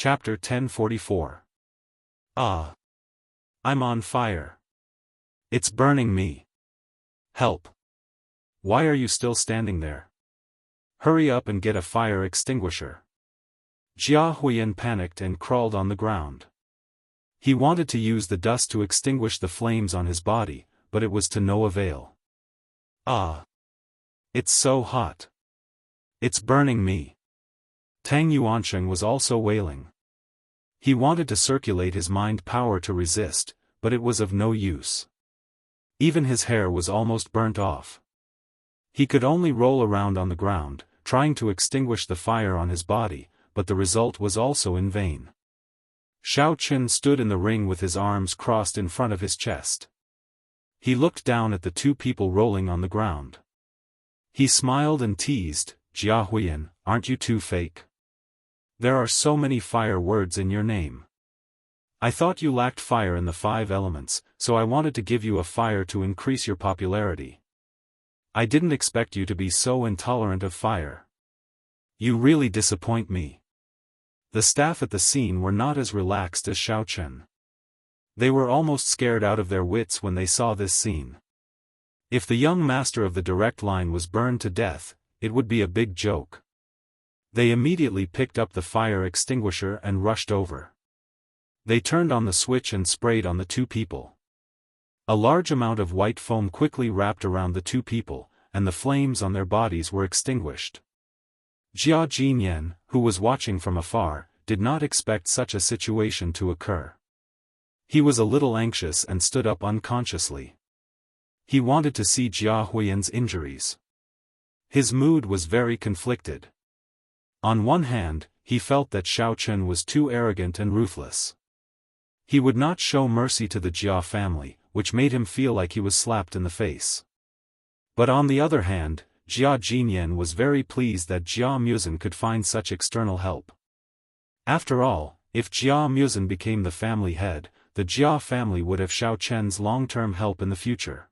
Chapter 1044. Ah! I'm on fire. It's burning me. Help! Why are you still standing there? Hurry up and get a fire extinguisher. Jia Huiyan panicked and crawled on the ground. He wanted to use the dust to extinguish the flames on his body, but it was to no avail. Ah! It's so hot. It's burning me. Tang Yuansheng was also wailing. He wanted to circulate his mind power to resist, but it was of no use. Even his hair was almost burnt off. He could only roll around on the ground, trying to extinguish the fire on his body, but the result was also in vain. Xiao Qin stood in the ring with his arms crossed in front of his chest. He looked down at the two people rolling on the ground. He smiled and teased, "Jia Huiyan, aren't you too fake? There are so many fire words in your name. I thought you lacked fire in the 5 elements, so I wanted to give you a fire to increase your popularity. I didn't expect you to be so intolerant of fire. You really disappoint me." The staff at the scene were not as relaxed as Xiao Chen. They were almost scared out of their wits when they saw this scene. If the young master of the direct line was burned to death, it would be a big joke. They immediately picked up the fire extinguisher and rushed over. They turned on the switch and sprayed on the two people. A large amount of white foam quickly wrapped around the two people, and the flames on their bodies were extinguished. Jia Jinyan, who was watching from afar, did not expect such a situation to occur. He was a little anxious and stood up unconsciously. He wanted to see Jia Huiyan's injuries. His mood was very conflicted. On one hand, he felt that Xiao Chen was too arrogant and ruthless. He would not show mercy to the Jia family, which made him feel like he was slapped in the face. But on the other hand, Jia Jinyan was very pleased that Jia Muzhen could find such external help. After all, if Jia Muzhen became the family head, the Jia family would have Xiao Chen's long-term help in the future.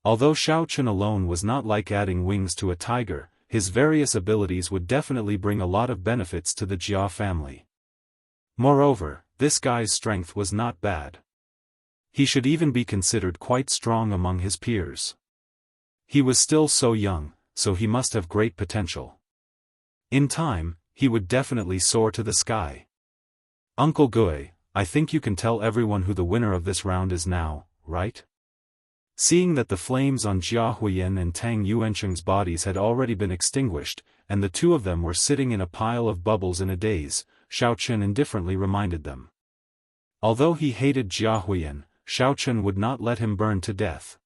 Although Xiao Chen alone was not like adding wings to a tiger, his various abilities would definitely bring a lot of benefits to the Jia family. Moreover, this guy's strength was not bad. He should even be considered quite strong among his peers. He was still so young, so he must have great potential. In time, he would definitely soar to the sky. Uncle Gui, I think you can tell everyone who the winner of this round is now, right? Seeing that the flames on Jia Huiyan and Tang Yuansheng's bodies had already been extinguished, and the two of them were sitting in a pile of bubbles in a daze, Xiao Chen indifferently reminded them. Although he hated Jia Huiyan, Xiao Chen would not let him burn to death.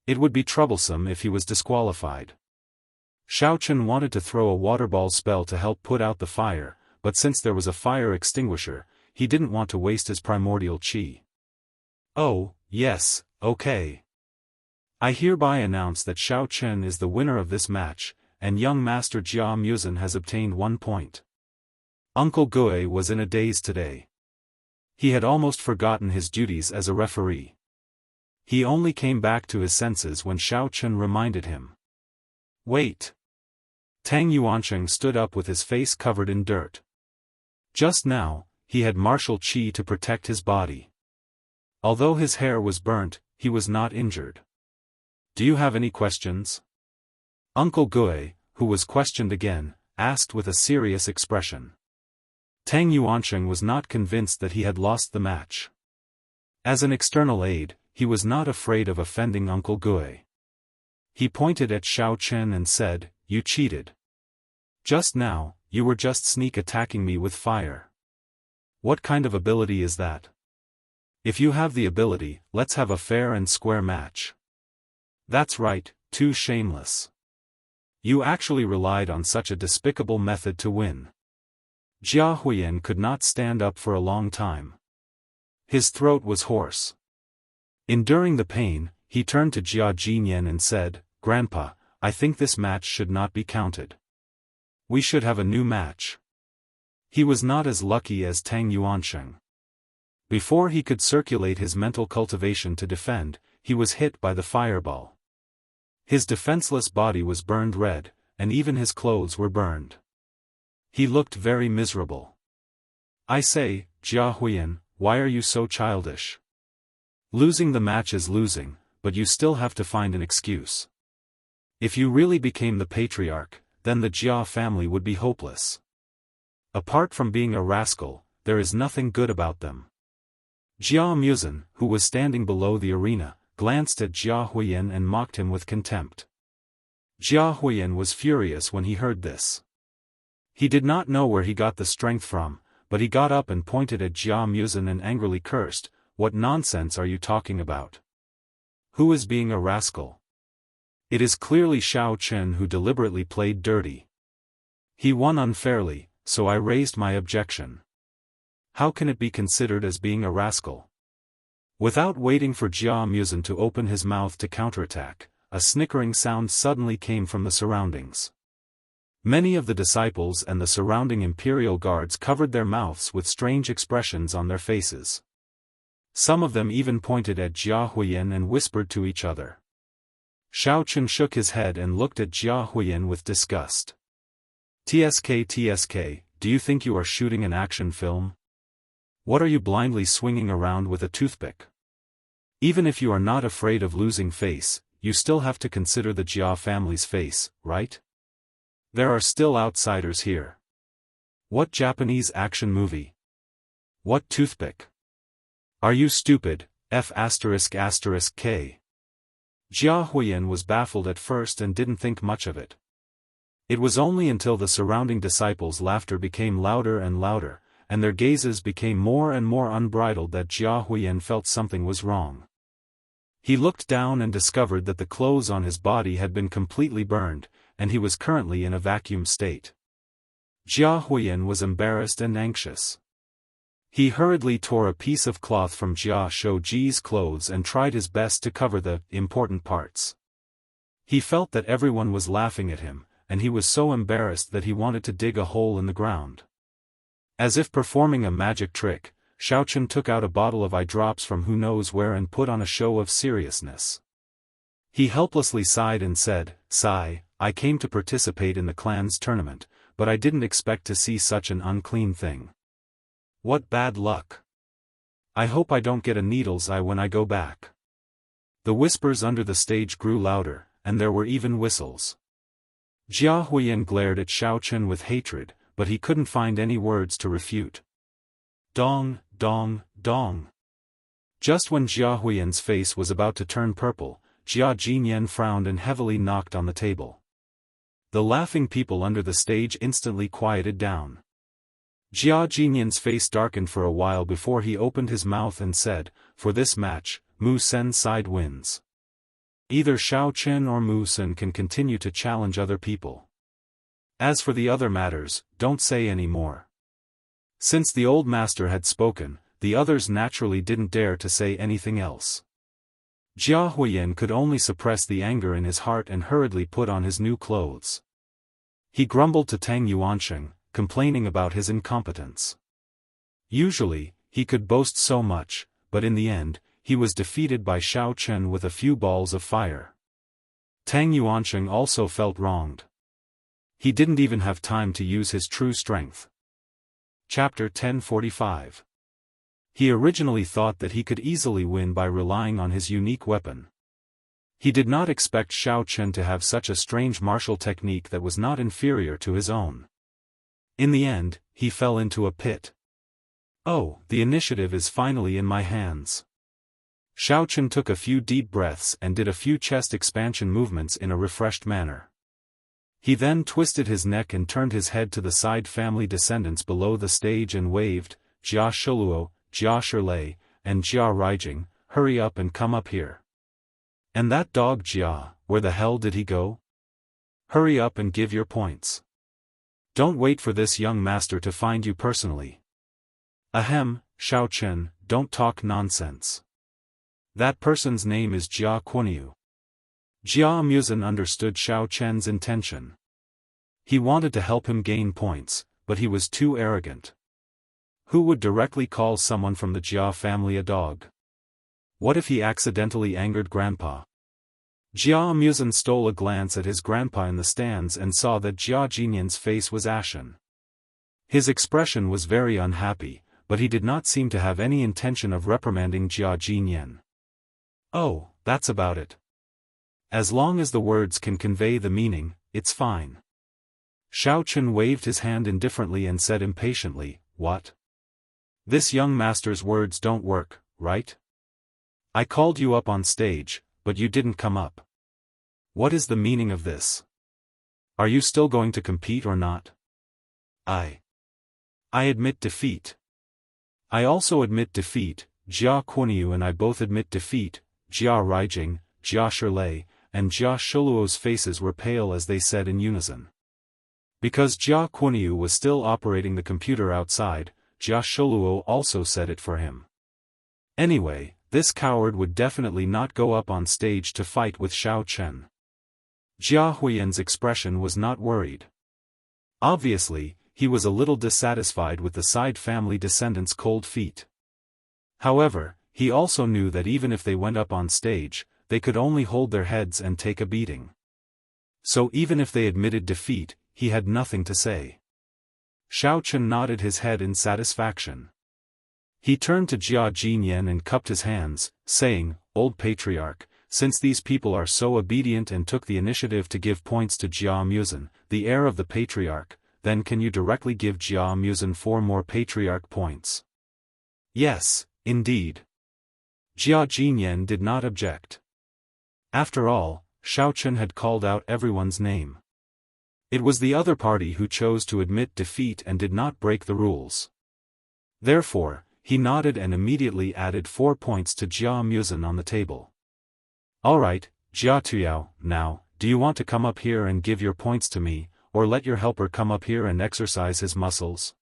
It would be troublesome if he was disqualified. Xiao Chen wanted to throw a waterball spell to help put out the fire, but since there was a fire extinguisher, he didn't want to waste his primordial qi. "Oh, yes, okay. I hereby announce that Xiao Chen is the winner of this match, and young master Jia Muzhen has obtained 1 point. Uncle Gui was in a daze today. He had almost forgotten his duties as a referee. He only came back to his senses when Xiao Chen reminded him. Wait. Tang Yuansheng stood up with his face covered in dirt. Just now, he had martial qi to protect his body. Although his hair was burnt, he was not injured. Do you have any questions? Uncle Gui, who was questioned again, asked with a serious expression. Tang Yuansheng was not convinced that he had lost the match. As an external aid, he was not afraid of offending Uncle Gui. He pointed at Xiao Chen and said, "You cheated. Just now, you were just sneak attacking me with fire. What kind of ability is that? If you have the ability, let's have a fair and square match." That's right, too shameless. You actually relied on such a despicable method to win. Jia Huiyan could not stand up for a long time. His throat was hoarse. Enduring the pain, he turned to Jia Jinyan and said, "Grandpa, I think this match should not be counted. We should have a new match." He was not as lucky as Tang Yuansheng. Before he could circulate his mental cultivation to defend, he was hit by the fireball. His defenseless body was burned red, and even his clothes were burned. He looked very miserable. I say, Jia Huiyan, why are you so childish? Losing the match is losing, but you still have to find an excuse. If you really became the patriarch, then the Jia family would be hopeless. Apart from being a rascal, there is nothing good about them. Jia Muzin, who was standing below the arena, glanced at Jia Huiyan and mocked him with contempt. Jia Huiyan was furious when he heard this. He did not know where he got the strength from, but he got up and pointed at Jia Muzin and angrily cursed, "What nonsense are you talking about? Who is being a rascal? It is clearly Shao Chen who deliberately played dirty. He won unfairly, so I raised my objection. How can it be considered as being a rascal?" Without waiting for Jia Muzin to open his mouth to counterattack, a snickering sound suddenly came from the surroundings. Many of the disciples and the surrounding imperial guards covered their mouths with strange expressions on their faces. Some of them even pointed at Jia Huiyan and whispered to each other. Shao Chen shook his head and looked at Jia Huiyan with disgust. TSK, do you think you are shooting an action film? What are you blindly swinging around with a toothpick? Even if you are not afraid of losing face, you still have to consider the Jia family's face, right? There are still outsiders here. What Japanese action movie? What toothpick? Are you stupid? F***K. Jia Huiyan was baffled at first and didn't think much of it. It was only until the surrounding disciples' laughter became louder and louder, and their gazes became more and more unbridled that Jia Huiyan felt something was wrong. He looked down and discovered that the clothes on his body had been completely burned, and he was currently in a vacuum state. Jia Huiyan was embarrassed and anxious. He hurriedly tore a piece of cloth from Jia Shouji's clothes and tried his best to cover the important parts. He felt that everyone was laughing at him, and he was so embarrassed that he wanted to dig a hole in the ground. As if performing a magic trick, Shao Chen took out a bottle of eye drops from who knows where and put on a show of seriousness. He helplessly sighed and said, "Sigh, I came to participate in the clan's tournament, but I didn't expect to see such an unclean thing. What bad luck. I hope I don't get a needle's eye when I go back." The whispers under the stage grew louder, and there were even whistles. Jia Huiyan glared at Shao Chen with hatred, but he couldn't find any words to refute. Dong, dong, dong. Just when Jia Huiyan's face was about to turn purple, Jia Jinyan frowned and heavily knocked on the table. The laughing people under the stage instantly quieted down. Jia Jinyan's face darkened for a while before he opened his mouth and said, "For this match, Mu Sen's side wins. Either Shao Chen or Mu Sen can continue to challenge other people. As for the other matters, don't say any more." Since the old master had spoken, the others naturally didn't dare to say anything else. Jia Huiyan could only suppress the anger in his heart and hurriedly put on his new clothes. He grumbled to Tang Yuansheng, complaining about his incompetence. Usually, he could boast so much, but in the end, he was defeated by Shao Chen with a few balls of fire. Tang Yuansheng also felt wronged. He didn't even have time to use his true strength. Chapter 1045. He originally thought that he could easily win by relying on his unique weapon. He did not expect Shao Chen to have such a strange martial technique that was not inferior to his own. In the end, he fell into a pit. "Oh, the initiative is finally in my hands." Shao Chen took a few deep breaths and did a few chest expansion movements in a refreshed manner. He then twisted his neck and turned his head to the side family descendants below the stage and waved, "Jia Shuluo, Jia Shirlei, and Jia Raijing, hurry up and come up here. And that dog Jia, where the hell did he go? Hurry up and give your points. Don't wait for this young master to find you personally." "Ahem, Shao Chen, don't talk nonsense. That person's name is Jia Quanyu." Jia Muzin understood Shao Chen's intention. He wanted to help him gain points, but he was too arrogant. Who would directly call someone from the Jia family a dog? What if he accidentally angered Grandpa? Jia Muzin stole a glance at his grandpa in the stands and saw that Jia Jinyan's face was ashen. His expression was very unhappy, but he did not seem to have any intention of reprimanding Jia Jinyan. "Oh, that's about it. As long as the words can convey the meaning, it's fine." Xiao Chen waved his hand indifferently and said impatiently, "What? This young master's words don't work, right? I called you up on stage, but you didn't come up. What is the meaning of this? Are you still going to compete or not?" I admit defeat. I also admit defeat. Jia Quanyu and I both admit defeat. Jia Raijing, Jia Shirlei, and Jia Shuluo's faces were pale as they said in unison. Because Jia Quanyu was still operating the computer outside, Jia Shuluo also said it for him. Anyway, this coward would definitely not go up on stage to fight with Xiao Chen. Jia Huiyan's expression was not worried. Obviously, he was a little dissatisfied with the side family descendants' cold feet. However, he also knew that even if they went up on stage, they could only hold their heads and take a beating. So even if they admitted defeat, he had nothing to say. Xiao Chen nodded his head in satisfaction. He turned to Jia Jinyan and cupped his hands, saying, "Old Patriarch, since these people are so obedient and took the initiative to give points to Jia Muzan, the heir of the Patriarch, then can you directly give Jia Muzan 4 more Patriarch points?" "Yes, indeed." Jia Jinyan did not object. After all, Xiao Chen had called out everyone's name. It was the other party who chose to admit defeat and did not break the rules. Therefore, he nodded and immediately added 4 points to Jia Muzan on the table. "Alright, Jia Tuyao, now, do you want to come up here and give your points to me, or let your helper come up here and exercise his muscles?"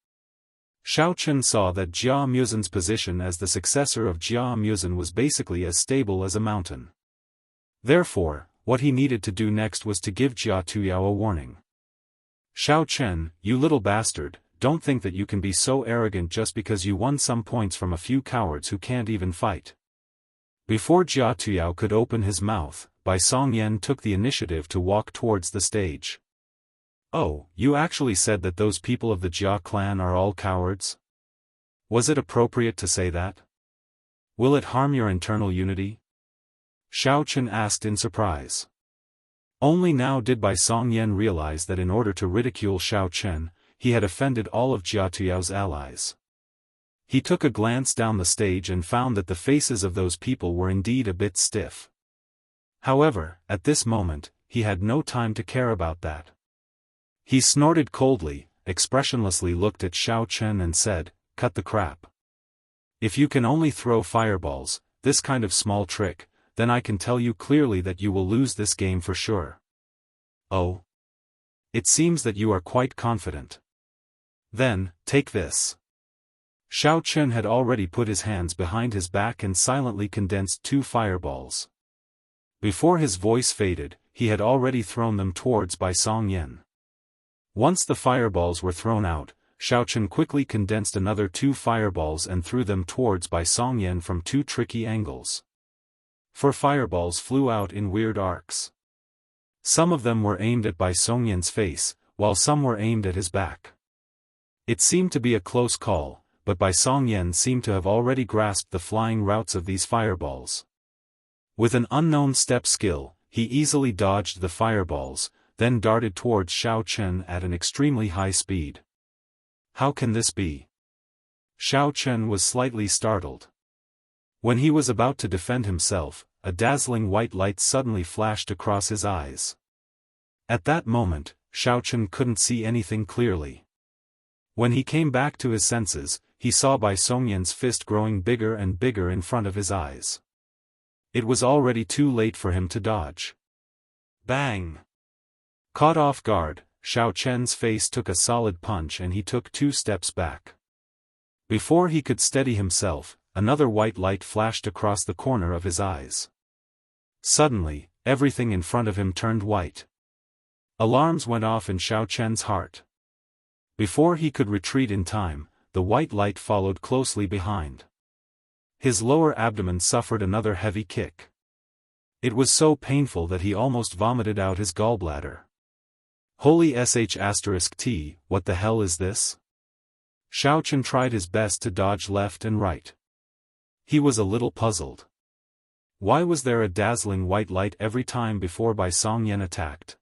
Xiao Chen saw that Jia Muzan's position as the successor of Jia Muzan was basically as stable as a mountain. Therefore, what he needed to do next was to give Jia Tuyao a warning. "Xiao Chen, you little bastard, don't think that you can be so arrogant just because you won some points from a few cowards who can't even fight." Before Jia Tuyao could open his mouth, Bai Songyan took the initiative to walk towards the stage. "Oh, you actually said that those people of the Jia clan are all cowards? Was it appropriate to say that? Will it harm your internal unity?" Xiao Chen asked in surprise. Only now did Bai Songyan realize that in order to ridicule Xiao Chen, he had offended all of Jia Tuyao's allies. He took a glance down the stage and found that the faces of those people were indeed a bit stiff. However, at this moment, he had no time to care about that. He snorted coldly, expressionlessly looked at Xiao Chen and said, "Cut the crap. If you can only throw fireballs, this kind of small trick, then I can tell you clearly that you will lose this game for sure." "Oh? It seems that you are quite confident. Then, take this." Xiao Chen had already put his hands behind his back and silently condensed 2 fireballs. Before his voice faded, he had already thrown them towards Bai Songyan. Once the fireballs were thrown out, Xiao Chen quickly condensed another 2 fireballs and threw them towards Bai Songyan from 2 tricky angles. 4 fireballs flew out in weird arcs. Some of them were aimed at Bai Songyan's face, while some were aimed at his back. It seemed to be a close call, but Bai Songyan seemed to have already grasped the flying routes of these fireballs. With an unknown step skill, he easily dodged the fireballs, then darted towards Xiao Chen at an extremely high speed. "How can this be?" Xiao Chen was slightly startled. When he was about to defend himself, a dazzling white light suddenly flashed across his eyes. At that moment, Xiao Chen couldn't see anything clearly. When he came back to his senses, he saw Bai Songyan's fist growing bigger and bigger in front of his eyes. It was already too late for him to dodge. Bang! Caught off guard, Xiao Chen's face took a solid punch and he took 2 steps back. Before he could steady himself, another white light flashed across the corner of his eyes. Suddenly, everything in front of him turned white. Alarms went off in Xiao Chen's heart. Before he could retreat in time, the white light followed closely behind. His lower abdomen suffered another heavy kick. It was so painful that he almost vomited out his gallbladder. Holy sh*t, what the hell is this? Xiao Chen tried his best to dodge left and right. He was a little puzzled. Why was there a dazzling white light every time before Bai Songyan attacked?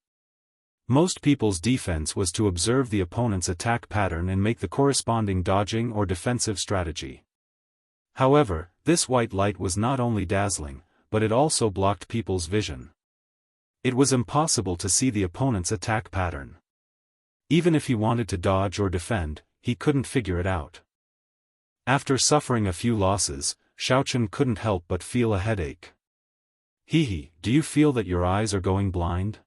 Most people's defense was to observe the opponent's attack pattern and make the corresponding dodging or defensive strategy. However, this white light was not only dazzling, but it also blocked people's vision. It was impossible to see the opponent's attack pattern. Even if he wanted to dodge or defend, he couldn't figure it out. After suffering a few losses, Xiao Chen couldn't help but feel a headache. Hehe, do you feel that your eyes are going blind?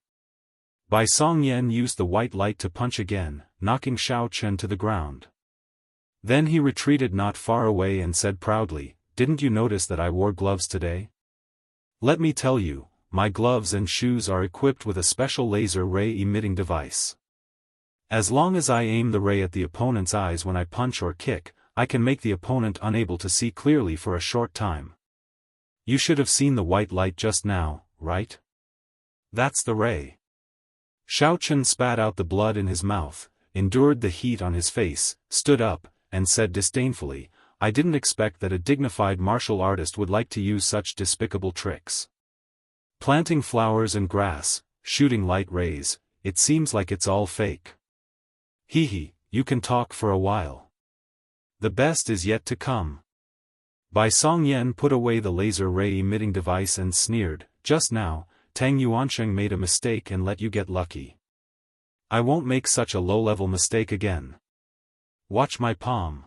Bai Songyan used the white light to punch again, knocking Xiao Chen to the ground. Then he retreated not far away and said proudly, "Didn't you notice that I wore gloves today? Let me tell you, my gloves and shoes are equipped with a special laser ray emitting device. As long as I aim the ray at the opponent's eyes when I punch or kick, I can make the opponent unable to see clearly for a short time. You should have seen the white light just now, right? That's the ray." Xiao Chen spat out the blood in his mouth, endured the heat on his face, stood up, and said disdainfully, "I didn't expect that a dignified martial artist would like to use such despicable tricks. Planting flowers and grass, shooting light rays, it seems like it's all fake. Hehe, you can talk for a while. The best is yet to come." Bai Songyan put away the laser ray emitting device and sneered, "Just now, Tang Yuansheng made a mistake and let you get lucky. I won't make such a low-level mistake again. Watch my palm."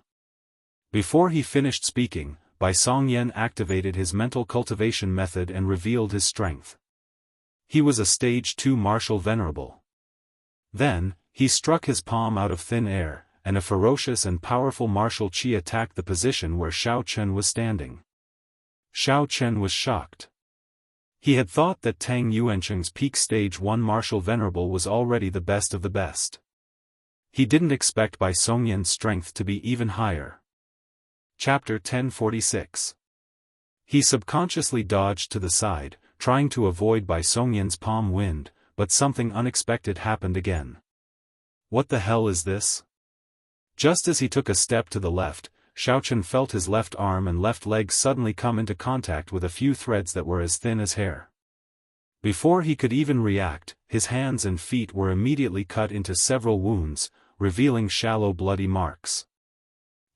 Before he finished speaking, Bai Songyan activated his mental cultivation method and revealed his strength. He was a stage 2 martial venerable. Then, he struck his palm out of thin air, and a ferocious and powerful martial qi attacked the position where Xiao Chen was standing. Xiao Chen was shocked. He had thought that Tang Yuansheng's peak stage 1 martial venerable was already the best of the best. He didn't expect Bai Songyan's strength to be even higher. Chapter 1046. He subconsciously dodged to the side, trying to avoid Bai Songyan's palm wind, but something unexpected happened again. What the hell is this? Just as he took a step to the left, Xiao Chen felt his left arm and left leg suddenly come into contact with a few threads that were as thin as hair. Before he could even react, his hands and feet were immediately cut into several wounds, revealing shallow bloody marks.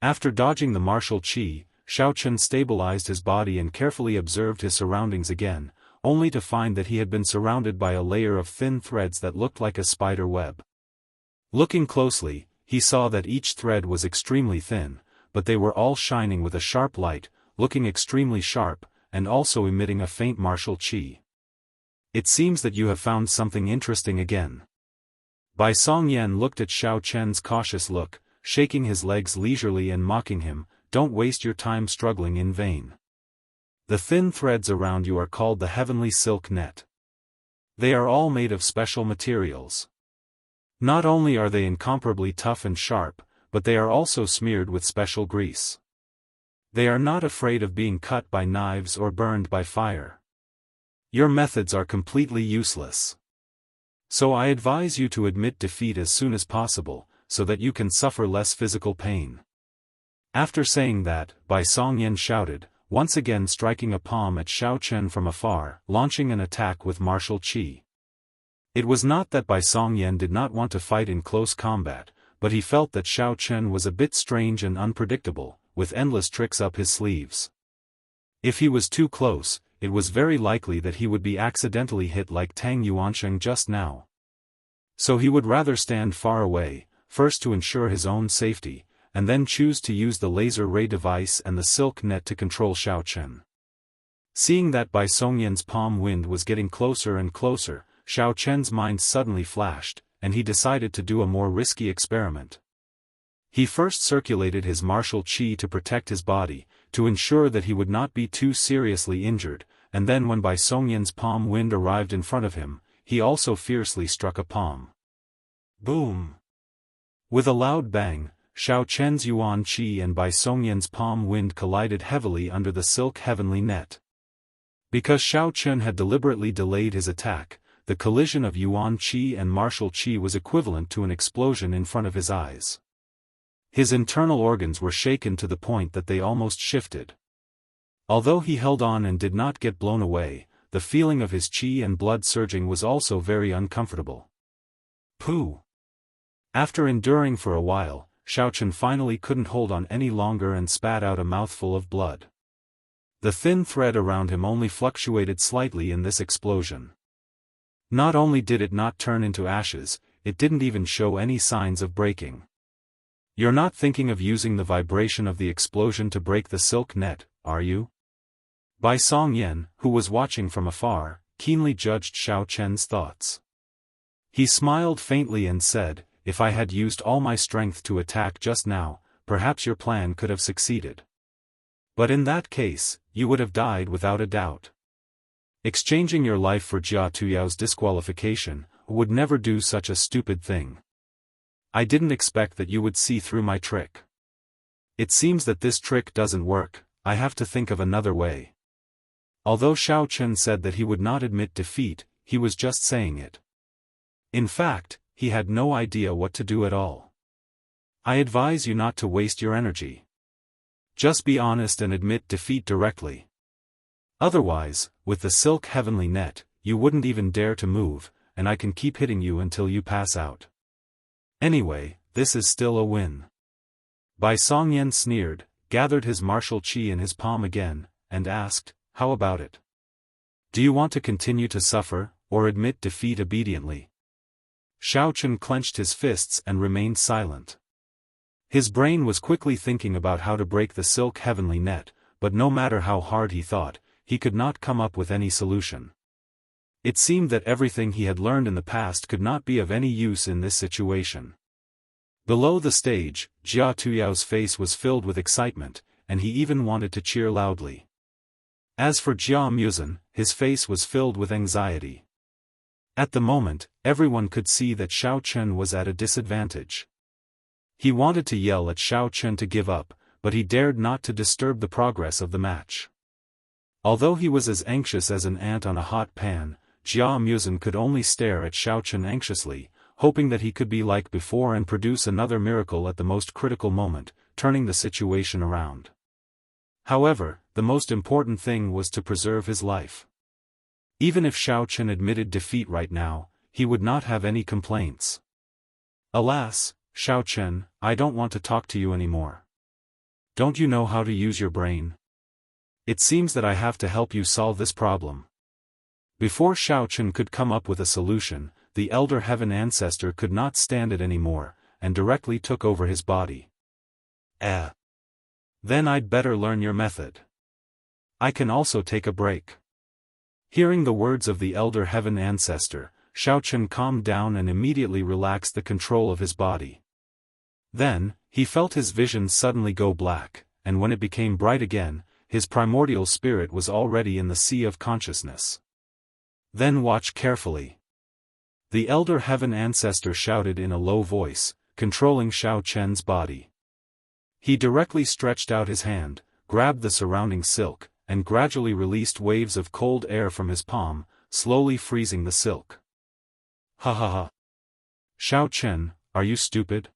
After dodging the martial qi, Xiao Chen stabilized his body and carefully observed his surroundings again, only to find that he had been surrounded by a layer of thin threads that looked like a spider web. Looking closely, he saw that each thread was extremely thin, but they were all shining with a sharp light, looking extremely sharp, and also emitting a faint martial qi. "It seems that you have found something interesting again." Bai Songyan looked at Xiao Chen's cautious look, shaking his legs leisurely and mocking him, "Don't waste your time struggling in vain. The thin threads around you are called the heavenly silk net. They are all made of special materials. Not only are they incomparably tough and sharp, but they are also smeared with special grease. They are not afraid of being cut by knives or burned by fire. Your methods are completely useless. So I advise you to admit defeat as soon as possible, so that you can suffer less physical pain." After saying that, Bai Songyan shouted, once again striking a palm at Xiao Chen from afar, launching an attack with martial qi. It was not that Bai Songyan did not want to fight in close combat, but he felt that Xiao Chen was a bit strange and unpredictable, with endless tricks up his sleeves. If he was too close, it was very likely that he would be accidentally hit like Tang Yuansheng just now. So he would rather stand far away, first to ensure his own safety, and then choose to use the laser ray device and the silk net to control Xiao Chen. Seeing that Bai Songyan's palm wind was getting closer and closer, Xiao Chen's mind suddenly flashed, and he decided to do a more risky experiment. He first circulated his martial qi to protect his body, to ensure that he would not be too seriously injured, and then when Bai Songyan's palm wind arrived in front of him, he also fiercely struck a palm. Boom! With a loud bang, Xiao Chen's yuan qi and Bai Songyan's palm wind collided heavily under the silk heavenly net. Because Xiao Chen had deliberately delayed his attack, the collision of yuan qi and martial qi was equivalent to an explosion in front of his eyes. His internal organs were shaken to the point that they almost shifted. Although he held on and did not get blown away, the feeling of his qi and blood surging was also very uncomfortable. Pooh! After enduring for a while, Xiaochen finally couldn't hold on any longer and spat out a mouthful of blood. The thin thread around him only fluctuated slightly in this explosion. Not only did it not turn into ashes, it didn't even show any signs of breaking. You're not thinking of using the vibration of the explosion to break the silk net, are you? Bai Songyan, who was watching from afar, keenly judged Xiaochen's thoughts. He smiled faintly and said, "If I had used all my strength to attack just now, perhaps your plan could have succeeded. But in that case, you would have died without a doubt. Exchanging your life for Jia Tuyao's disqualification, would never do such a stupid thing. I didn't expect that you would see through my trick. It seems that this trick doesn't work, I have to think of another way." Although Xiaochen said that he would not admit defeat, he was just saying it. In fact, he had no idea what to do at all. "I advise you not to waste your energy. Just be honest and admit defeat directly. Otherwise, with the silk heavenly net, you wouldn't even dare to move, and I can keep hitting you until you pass out. Anyway, this is still a win." Bai Songyan sneered, gathered his martial qi in his palm again, and asked, "How about it? Do you want to continue to suffer, or admit defeat obediently?" Xiaochen clenched his fists and remained silent. His brain was quickly thinking about how to break the silk heavenly net, but no matter how hard he thought, he could not come up with any solution. It seemed that everything he had learned in the past could not be of any use in this situation. Below the stage, Jia Tuyao's face was filled with excitement, and he even wanted to cheer loudly. As for Jia Muzan, his face was filled with anxiety. At the moment, everyone could see that Xiaochen was at a disadvantage. He wanted to yell at Xiaochen to give up, but he dared not to disturb the progress of the match. Although he was as anxious as an ant on a hot pan, Jia Muzan could only stare at Xiaochen anxiously, hoping that he could be like before and produce another miracle at the most critical moment, turning the situation around. However, the most important thing was to preserve his life. Even if Xiaochen admitted defeat right now, he would not have any complaints. "Alas, Xiaochen, I don't want to talk to you anymore. Don't you know how to use your brain? It seems that I have to help you solve this problem." Before Xiaochen could come up with a solution, the Elder Heaven Ancestor could not stand it anymore, and directly took over his body. Then I'd better learn your method. I can also take a break." Hearing the words of the Elder Heaven Ancestor, Xiaochen calmed down and immediately relaxed the control of his body. Then, he felt his vision suddenly go black, and when it became bright again, his primordial spirit was already in the sea of consciousness. "Then watch carefully." The Elder Heaven Ancestor shouted in a low voice, controlling Xiaochen's body. He directly stretched out his hand, grabbed the surrounding silk, and gradually released waves of cold air from his palm, slowly freezing the silk. "Ha ha ha! Xiaochen, are you stupid?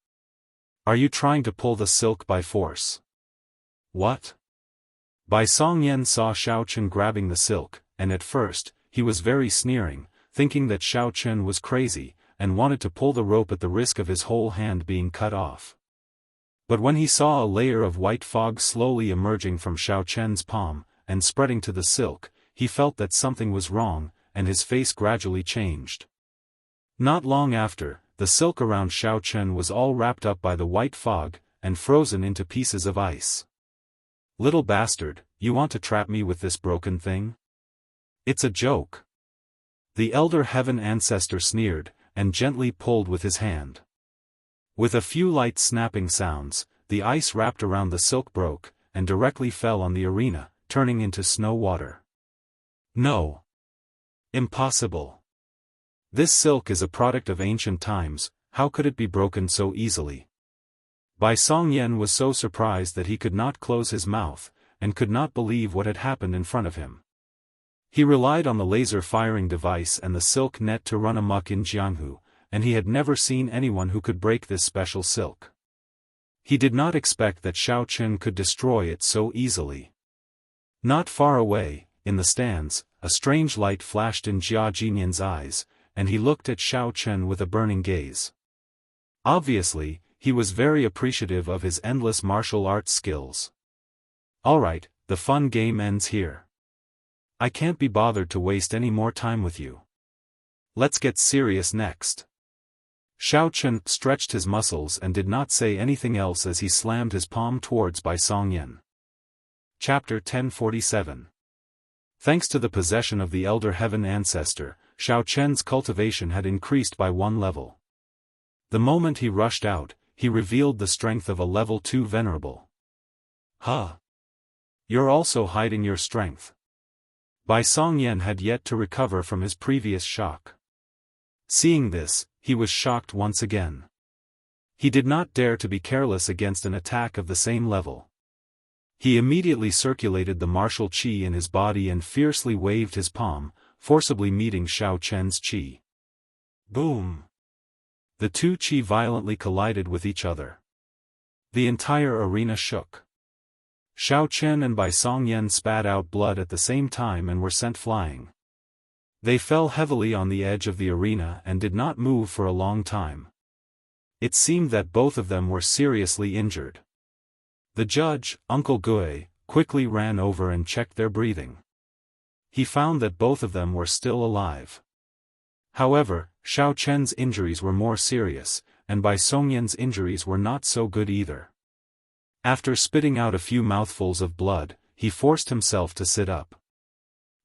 Are you trying to pull the silk by force?" "What?" Bai Songyan saw Xiaochen grabbing the silk, and at first, he was very sneering, thinking that Xiaochen was crazy, and wanted to pull the rope at the risk of his whole hand being cut off. But when he saw a layer of white fog slowly emerging from Xiaochen's palm, and spreading to the silk, he felt that something was wrong, and his face gradually changed. Not long after, the silk around Xiaochen was all wrapped up by the white fog, and frozen into pieces of ice. "Little bastard, you want to trap me with this broken thing? It's a joke." The Elder Heaven Ancestor sneered, and gently pulled with his hand. With a few light snapping sounds, the ice wrapped around the silk broke, and directly fell on the arena, turning into snow water. "No. Impossible. This silk is a product of ancient times, how could it be broken so easily?" Bai Songyan was so surprised that he could not close his mouth, and could not believe what had happened in front of him. He relied on the laser firing device and the silk net to run amok in Jianghu, and he had never seen anyone who could break this special silk. He did not expect that Xiao Chen could destroy it so easily. Not far away, in the stands, a strange light flashed in Jia Jinyan's eyes, and he looked at Xiao Chen with a burning gaze. Obviously, he was very appreciative of his endless martial arts skills. Alright, the fun game ends here. I can't be bothered to waste any more time with you. Let's get serious next. Xiao Chen stretched his muscles and did not say anything else as he slammed his palm towards Bai Songyan. Chapter 1047. Thanks to the possession of the Elder Heaven Ancestor, Xiao Chen's cultivation had increased by 1 level. The moment he rushed out, he revealed the strength of a level 2 venerable. Huh? You're also hiding your strength. Bai Songyan had yet to recover from his previous shock. Seeing this, he was shocked once again. He did not dare to be careless against an attack of the same level. He immediately circulated the martial qi in his body and fiercely waved his palm, forcibly meeting Xiao Chen's qi. Boom! The two qi violently collided with each other. The entire arena shook. Xiao Chen and Bai Songyan spat out blood at the same time and were sent flying. They fell heavily on the edge of the arena and did not move for a long time. It seemed that both of them were seriously injured. The judge, Uncle Gui, quickly ran over and checked their breathing. He found that both of them were still alive. However, Xiao Chen's injuries were more serious, and Bai Songyan's injuries were not so good either. After spitting out a few mouthfuls of blood, he forced himself to sit up.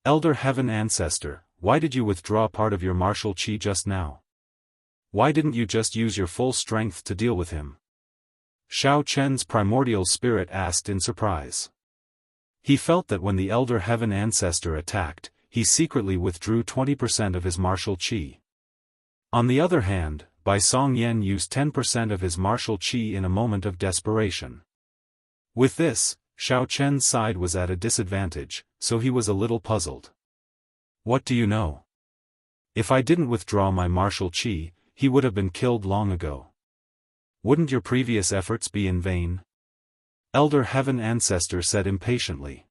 Elder Heaven Ancestor, why did you withdraw part of your martial qi just now? Why didn't you just use your full strength to deal with him? Xiao Chen's primordial spirit asked in surprise. He felt that when the Elder Heaven Ancestor attacked, he secretly withdrew 20% of his martial qi. On the other hand, Bai Songyan used 10% of his martial qi in a moment of desperation. With this, Xiao Chen's side was at a disadvantage, so he was a little puzzled. What do you know? If I didn't withdraw my martial qi, he would have been killed long ago. Wouldn't your previous efforts be in vain? Elder Heaven Ancestor said impatiently.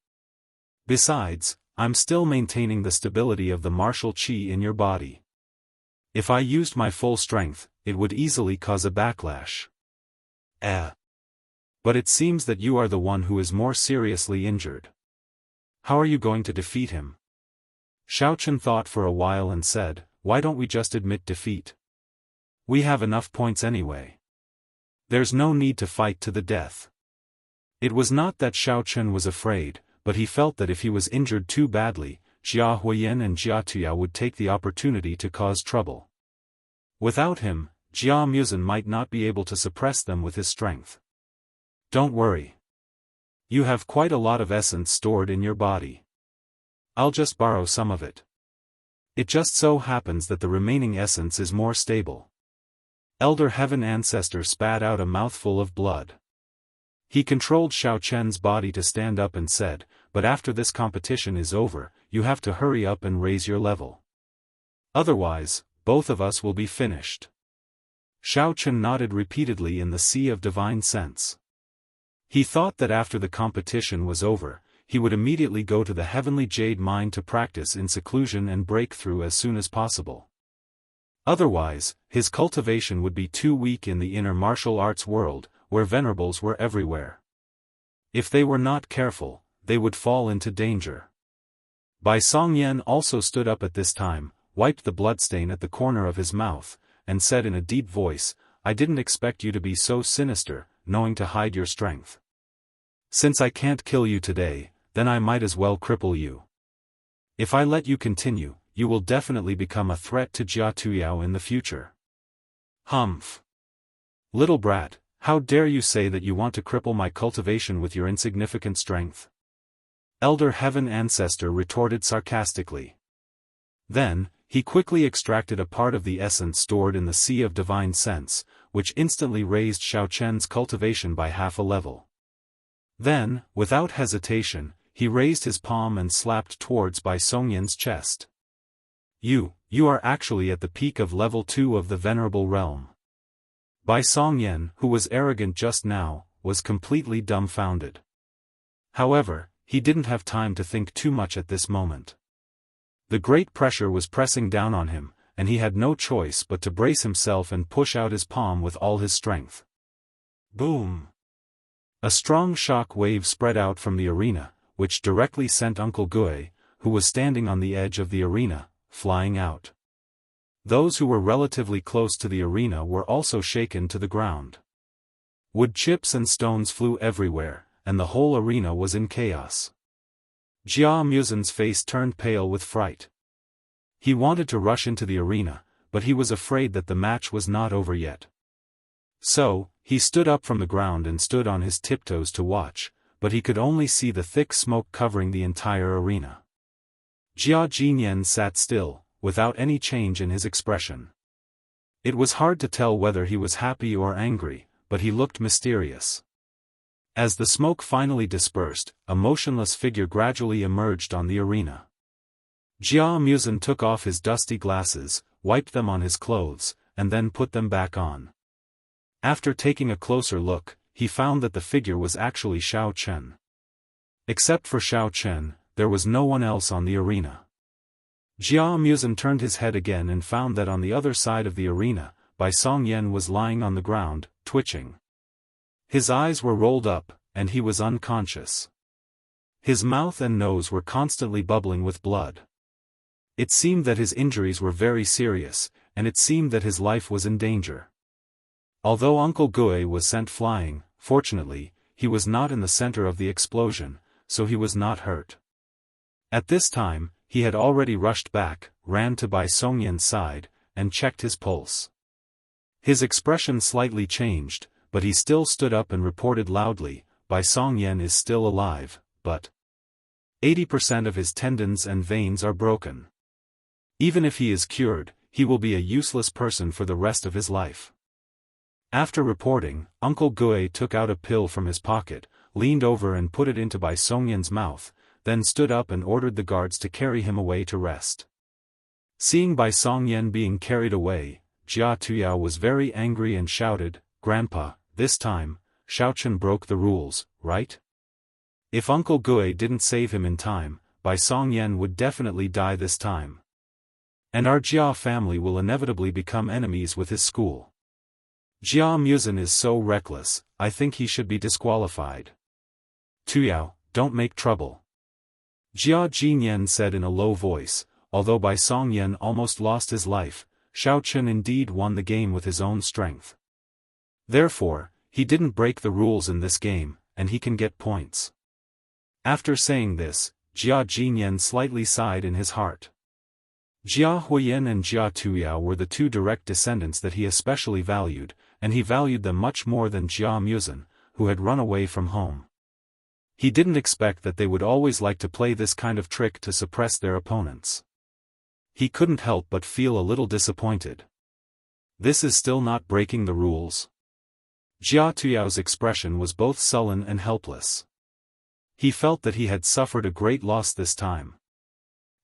Besides, I'm still maintaining the stability of the martial qi in your body. If I used my full strength, it would easily cause a backlash. But it seems that you are the one who is more seriously injured. How are you going to defeat him? Xiao Chen thought for a while and said, why don't we just admit defeat? We have enough points anyway. There's no need to fight to the death. It was not that Xiao Chen was afraid, but he felt that if he was injured too badly, Jia Huiyan and Jia Tuya would take the opportunity to cause trouble. Without him, Jia Muzan might not be able to suppress them with his strength. Don't worry. You have quite a lot of essence stored in your body. I'll just borrow some of it. It just so happens that the remaining essence is more stable. Elder Heaven Ancestor spat out a mouthful of blood. He controlled Xiao Chen's body to stand up and said, but after this competition is over, you have to hurry up and raise your level. Otherwise, both of us will be finished. Xiao Chen nodded repeatedly in the sea of divine sense. He thought that after the competition was over, he would immediately go to the heavenly jade mine to practice in seclusion and break through as soon as possible. Otherwise, his cultivation would be too weak in the inner martial arts world, where venerables were everywhere. If they were not careful, they would fall into danger. Bai Songyan also stood up at this time, wiped the bloodstain at the corner of his mouth, and said in a deep voice, I didn't expect you to be so sinister, knowing to hide your strength. Since I can't kill you today, then I might as well cripple you. If I let you continue, you will definitely become a threat to Jia Tuyao in the future. Humph. Little brat, how dare you say that you want to cripple my cultivation with your insignificant strength? Elder Heaven Ancestor retorted sarcastically. Then, he quickly extracted a part of the essence stored in the sea of divine sense, which instantly raised Xiao Chen's cultivation by half a level. Then, without hesitation, he raised his palm and slapped towards Bai Songyan's chest. You are actually at the peak of level 2 of the Venerable Realm. Bai Songyan, who was arrogant just now, was completely dumbfounded. However, he didn't have time to think too much at this moment. The great pressure was pressing down on him, and he had no choice but to brace himself and push out his palm with all his strength. Boom! A strong shock wave spread out from the arena, which directly sent Uncle Gue, who was standing on the edge of the arena, flying out. Those who were relatively close to the arena were also shaken to the ground. Wood chips and stones flew everywhere, and the whole arena was in chaos. Jia Muzin's face turned pale with fright. He wanted to rush into the arena, but he was afraid that the match was not over yet. So, he stood up from the ground and stood on his tiptoes to watch, but he could only see the thick smoke covering the entire arena. Jia Jinyan sat still, without any change in his expression. It was hard to tell whether he was happy or angry, but he looked mysterious. As the smoke finally dispersed, a motionless figure gradually emerged on the arena. Jia Muzin took off his dusty glasses, wiped them on his clothes, and then put them back on. After taking a closer look, he found that the figure was actually Shao Chen. Except for Shao Chen, there was no one else on the arena. Jia Muzin turned his head again and found that on the other side of the arena, Bai Songyan was lying on the ground, twitching. His eyes were rolled up, and he was unconscious. His mouth and nose were constantly bubbling with blood. It seemed that his injuries were very serious, and it seemed that his life was in danger. Although Uncle Gue was sent flying, fortunately, he was not in the center of the explosion, so he was not hurt. At this time, he had already rushed back, ran to Bai Songyan's side, and checked his pulse. His expression slightly changed, but he still stood up and reported loudly, Bai Songyan is still alive, but 80% of his tendons and veins are broken. Even if he is cured, he will be a useless person for the rest of his life. After reporting, Uncle Gue took out a pill from his pocket, leaned over and put it into Bai Songyan's mouth, then stood up and ordered the guards to carry him away to rest. Seeing Bai Songyan being carried away, Jia Tuyao was very angry and shouted, "Grandpa, this time, Shao Chen broke the rules, right? If Uncle Gue didn't save him in time, Bai Songyan would definitely die this time. And our Jia family will inevitably become enemies with his school. Jia Muzin is so reckless, I think he should be disqualified. Tuyao, don't make trouble." Jia Jinyan said in a low voice. Although Bai Songyan almost lost his life, Shao Chen indeed won the game with his own strength. Therefore, he didn't break the rules in this game, and he can get points. After saying this, Jia Jinyan slightly sighed in his heart. Jia Huiyan and Jia Tuyao were the two direct descendants that he especially valued, and he valued them much more than Jia Muzin, who had run away from home. He didn't expect that they would always like to play this kind of trick to suppress their opponents. He couldn't help but feel a little disappointed. This is still not breaking the rules. Jia Tuyao's expression was both sullen and helpless. He felt that he had suffered a great loss this time.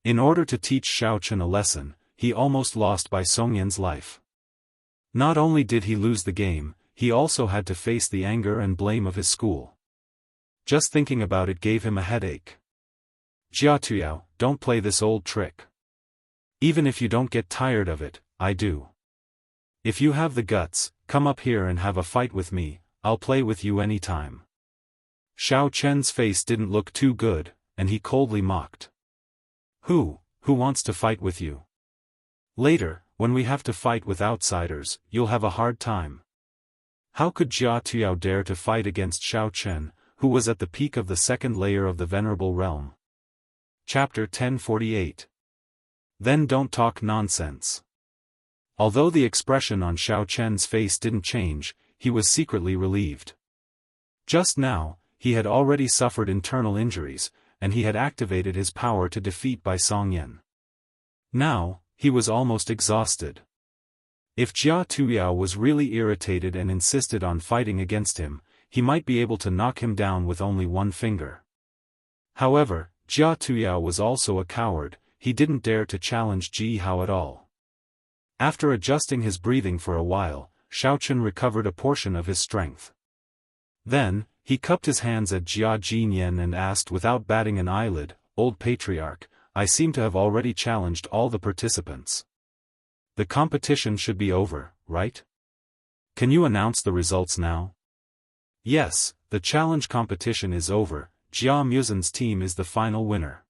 In order to teach Shao Chen a lesson, he almost lost Bai Songyan's life. Not only did he lose the game, he also had to face the anger and blame of his school. Just thinking about it gave him a headache. Jia Tuyao, don't play this old trick. Even if you don't get tired of it, I do. If you have the guts, come up here and have a fight with me, I'll play with you anytime. Shao Chen's face didn't look too good, and he coldly mocked. Who wants to fight with you? Later, when we have to fight with outsiders, you'll have a hard time. How could Jia Tuyao dare to fight against Shao Chen, who was at the peak of the second layer of the Venerable Realm? Chapter 1048. Then don't talk nonsense. Although the expression on Shao Chen's face didn't change, he was secretly relieved. Just now, he had already suffered internal injuries, and he had activated his power to defeat Bai Songyan. Now, he was almost exhausted. If Jia Tuyao was really irritated and insisted on fighting against him, he might be able to knock him down with only one finger. However, Jia Tuyao was also a coward. He didn't dare to challenge Ji Hao at all. After adjusting his breathing for a while, Shao Chen recovered a portion of his strength. Then, he cupped his hands at Jia Jinyan and asked without batting an eyelid, "Old Patriarch, I seem to have already challenged all the participants. The competition should be over, right? Can you announce the results now?" "Yes, the challenge competition is over, Jia Muzin's team is the final winner."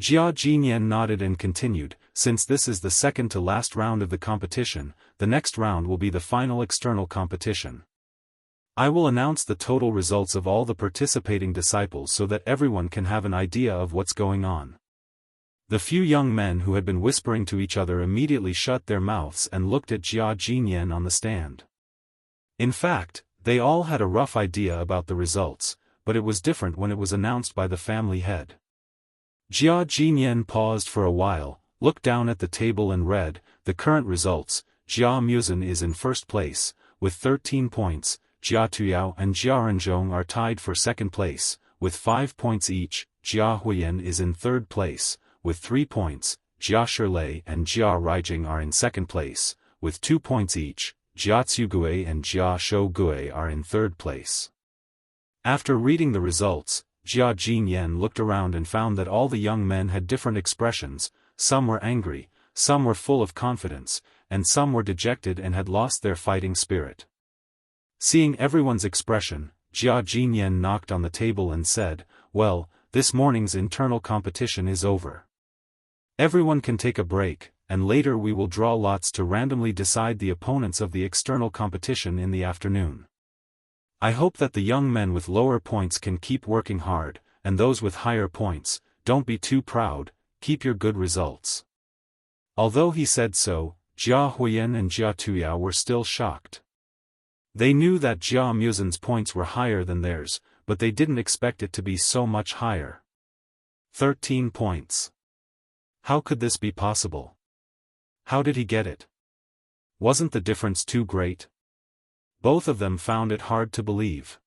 Jia Jinyan nodded and continued, "Since this is the second to last round of the competition, the next round will be the final external competition. I will announce the total results of all the participating disciples so that everyone can have an idea of what's going on." The few young men who had been whispering to each other immediately shut their mouths and looked at Jia Jinyan on the stand. In fact, they all had a rough idea about the results, but it was different when it was announced by the family head. Jia Jinyan paused for a while, looked down at the table and read, "The current results, Jia Muzin is in first place, with 13 points, Jia Tuyao and Jia Renzhong are tied for second place, with 5 points each, Jia Huiyan is in third place, with 3 points, Jia Shilei and Jia Ruijing are in second place, with 2 points each, Jia Tsugui and Jia Shougui are in third place." After reading the results, Jia Jinyan looked around and found that all the young men had different expressions, some were angry, some were full of confidence, and some were dejected and had lost their fighting spirit. Seeing everyone's expression, Jia Jinyan knocked on the table and said, "Well, this morning's internal competition is over. Everyone can take a break, and later we will draw lots to randomly decide the opponents of the external competition in the afternoon. I hope that the young men with lower points can keep working hard, and those with higher points, don't be too proud, keep your good results." Although he said so, Jia Huiyan and Jia Tuyao were still shocked. They knew that Jia Muzin's points were higher than theirs, but they didn't expect it to be so much higher. 13 points. How could this be possible? How did he get it? Wasn't the difference too great? Both of them found it hard to believe.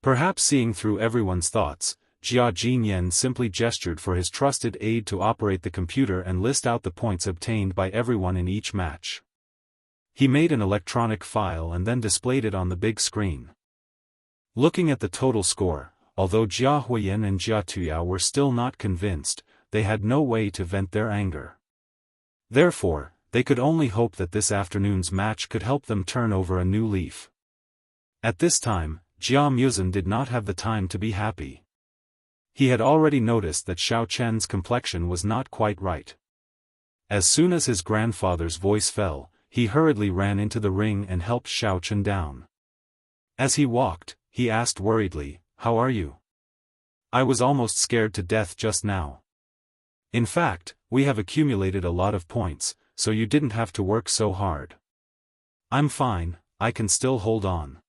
Perhaps seeing through everyone's thoughts, Jia Jinyan simply gestured for his trusted aide to operate the computer and list out the points obtained by everyone in each match. He made an electronic file and then displayed it on the big screen. Looking at the total score, although Jia Huiyan and Jia Tuyao were still not convinced, they had no way to vent their anger. Therefore, they could only hope that this afternoon's match could help them turn over a new leaf. At this time, Jia Muzin did not have the time to be happy. He had already noticed that Shao Chen's complexion was not quite right. As soon as his grandfather's voice fell, he hurriedly ran into the ring and helped Shao Chen down. As he walked, he asked worriedly, "How are you? I was almost scared to death just now. In fact, we have accumulated a lot of points, so you didn't have to work so hard." "I'm fine, I can still hold on."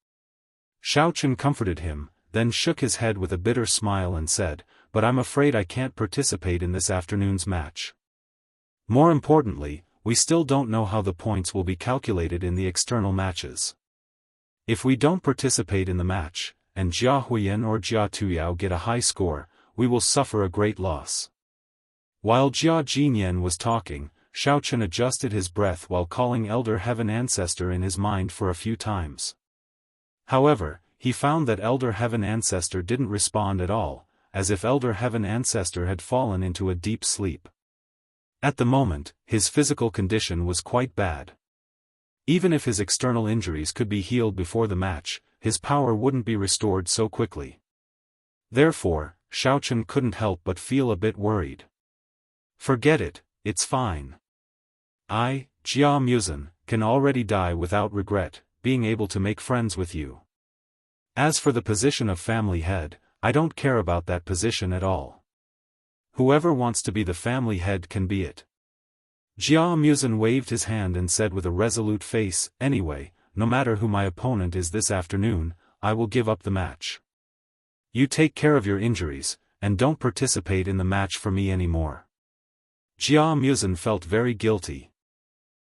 Shao Chen comforted him, then shook his head with a bitter smile and said, "But I'm afraid I can't participate in this afternoon's match. More importantly, we still don't know how the points will be calculated in the external matches. If we don't participate in the match, and Jia Huiyan or Jia Tuyao get a high score, we will suffer a great loss." While Jia Jinyan was talking, Shao Chen adjusted his breath while calling Elder Heaven Ancestor in his mind for a few times. However, he found that Elder Heaven Ancestor didn't respond at all, as if Elder Heaven Ancestor had fallen into a deep sleep. At the moment, his physical condition was quite bad. Even if his external injuries could be healed before the match, his power wouldn't be restored so quickly. Therefore, Shao Chen couldn't help but feel a bit worried. "Forget it, it's fine. I, Jia Muzin, can already die without regret, being able to make friends with you. As for the position of family head, I don't care about that position at all. Whoever wants to be the family head can be it." Jia Muzin waved his hand and said with a resolute face, "Anyway, no matter who my opponent is this afternoon, I will give up the match. You take care of your injuries, and don't participate in the match for me anymore." Jia Muzin felt very guilty.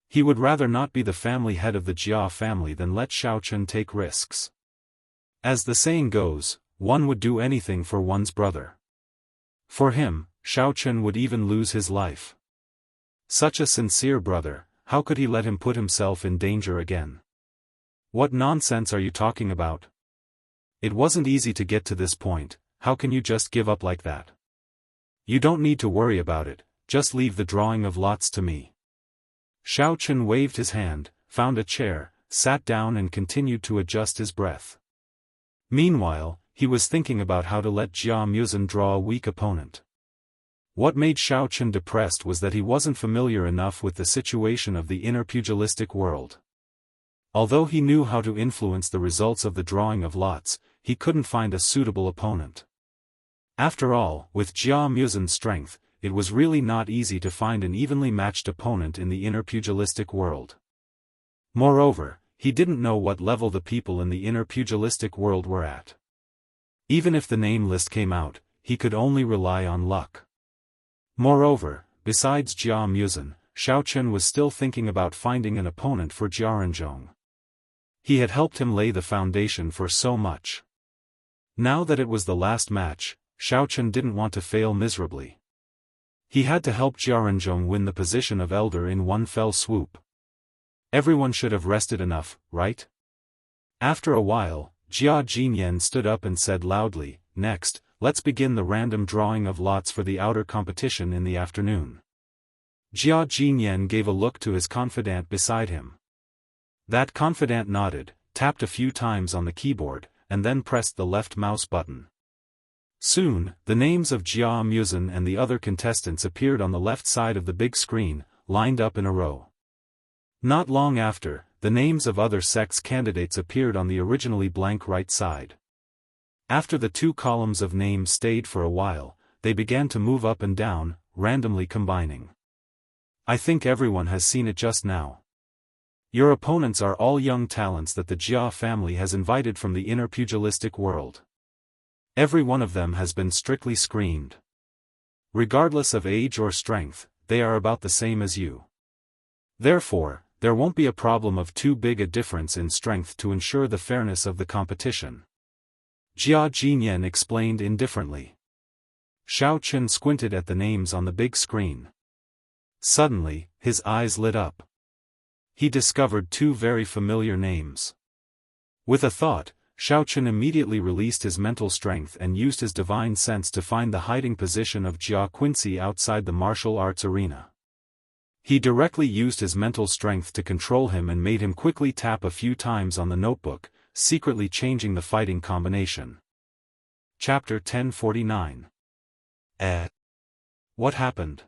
He would rather not be the family head of the Jia family than let Shao Chen take risks. As the saying goes, one would do anything for one's brother. For him, Shao Chen would even lose his life. Such a sincere brother, how could he let him put himself in danger again? What nonsense are you talking about? It wasn't easy to get to this point, how can you just give up like that? You don't need to worry about it, just leave the drawing of lots to me. Xiao Chen waved his hand, found a chair, sat down and continued to adjust his breath. Meanwhile, he was thinking about how to let Jia Muzhen draw a weak opponent. What made Xiao Chen depressed was that he wasn't familiar enough with the situation of the inner pugilistic world. Although he knew how to influence the results of the drawing of lots, he couldn't find a suitable opponent. After all, with Jia Muzhen's strength, it was really not easy to find an evenly matched opponent in the inner pugilistic world. Moreover, he didn't know what level the people in the inner pugilistic world were at. Even if the name list came out, he could only rely on luck. Moreover, besides Jia Muzhen, Xiao Chen was still thinking about finding an opponent for Jiaranzhong. He had helped him lay the foundation for so much. Now that it was the last match, Xiao Chen didn't want to fail miserably. He had to help Jiaranzhong win the position of elder in one fell swoop. Everyone should have rested enough, right? After a while, Jia Jinyan stood up and said loudly, "Next, let's begin the random drawing of lots for the outer competition in the afternoon." Jia Jinyan gave a look to his confidant beside him. That confidant nodded, tapped a few times on the keyboard, and then pressed the left mouse button. Soon, the names of Jia Muzhen and the other contestants appeared on the left side of the big screen, lined up in a row. Not long after, the names of other sects candidates appeared on the originally blank right side. After the two columns of names stayed for a while, they began to move up and down, randomly combining. I think everyone has seen it just now. Your opponents are all young talents that the Jia family has invited from the inner pugilistic world. Every one of them has been strictly screened. Regardless of age or strength, they are about the same as you. Therefore, there won't be a problem of too big a difference in strength to ensure the fairness of the competition. Jia Jinyan explained indifferently. Xiao Chen squinted at the names on the big screen. Suddenly, his eyes lit up. He discovered two very familiar names. With a thought, Xiao Chen immediately released his mental strength and used his divine sense to find the hiding position of Jia Quincy outside the martial arts arena. He directly used his mental strength to control him and made him quickly tap a few times on the notebook, secretly changing the fighting combination. Chapter 1049. What happened?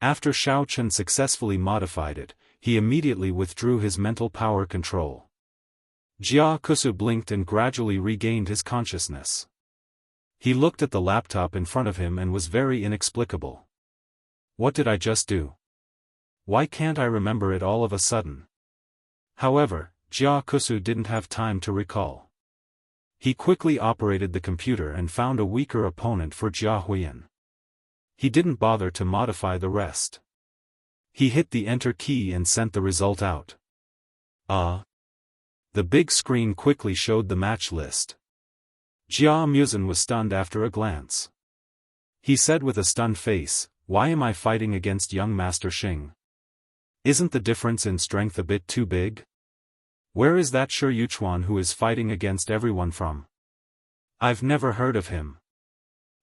After Xiao Chen successfully modified it, he immediately withdrew his mental power control. Jia Kusu blinked and gradually regained his consciousness. He looked at the laptop in front of him and was very inexplicable. What did I just do? Why can't I remember it all of a sudden? However, Jia Kusu didn't have time to recall. He quickly operated the computer and found a weaker opponent for Jia Huiyan. He didn't bother to modify the rest. He hit the enter key and sent the result out. The big screen quickly showed the match list. Jia Muzhen was stunned after a glance. He said with a stunned face, "Why am I fighting against young Master Xing? Isn't the difference in strength a bit too big? Where is that Shi Yuchuan who is fighting against everyone from? I've never heard of him.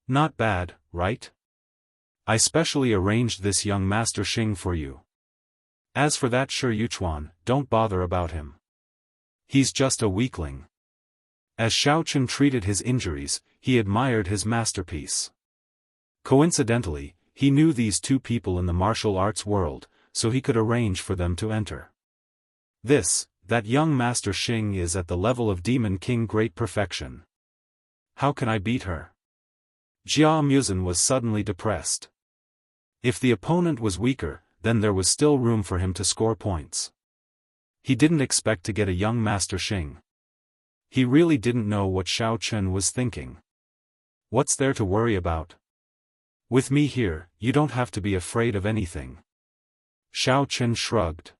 Not bad, right? I specially arranged this young Master Xing for you. As for that Shi Yuchuan, don't bother about him. He's just a weakling." As Xiao Chen treated his injuries, he admired his masterpiece. Coincidentally, he knew these two people in the martial arts world, so he could arrange for them to enter. That young Master Xing is at the level of Demon King Great Perfection. How can I beat her? Jia Muzhen was suddenly depressed. If the opponent was weaker, then there was still room for him to score points. He didn't expect to get a young Master Xing. He really didn't know what Xiao Chen was thinking. What's there to worry about? With me here, you don't have to be afraid of anything. Xiao Chen shrugged.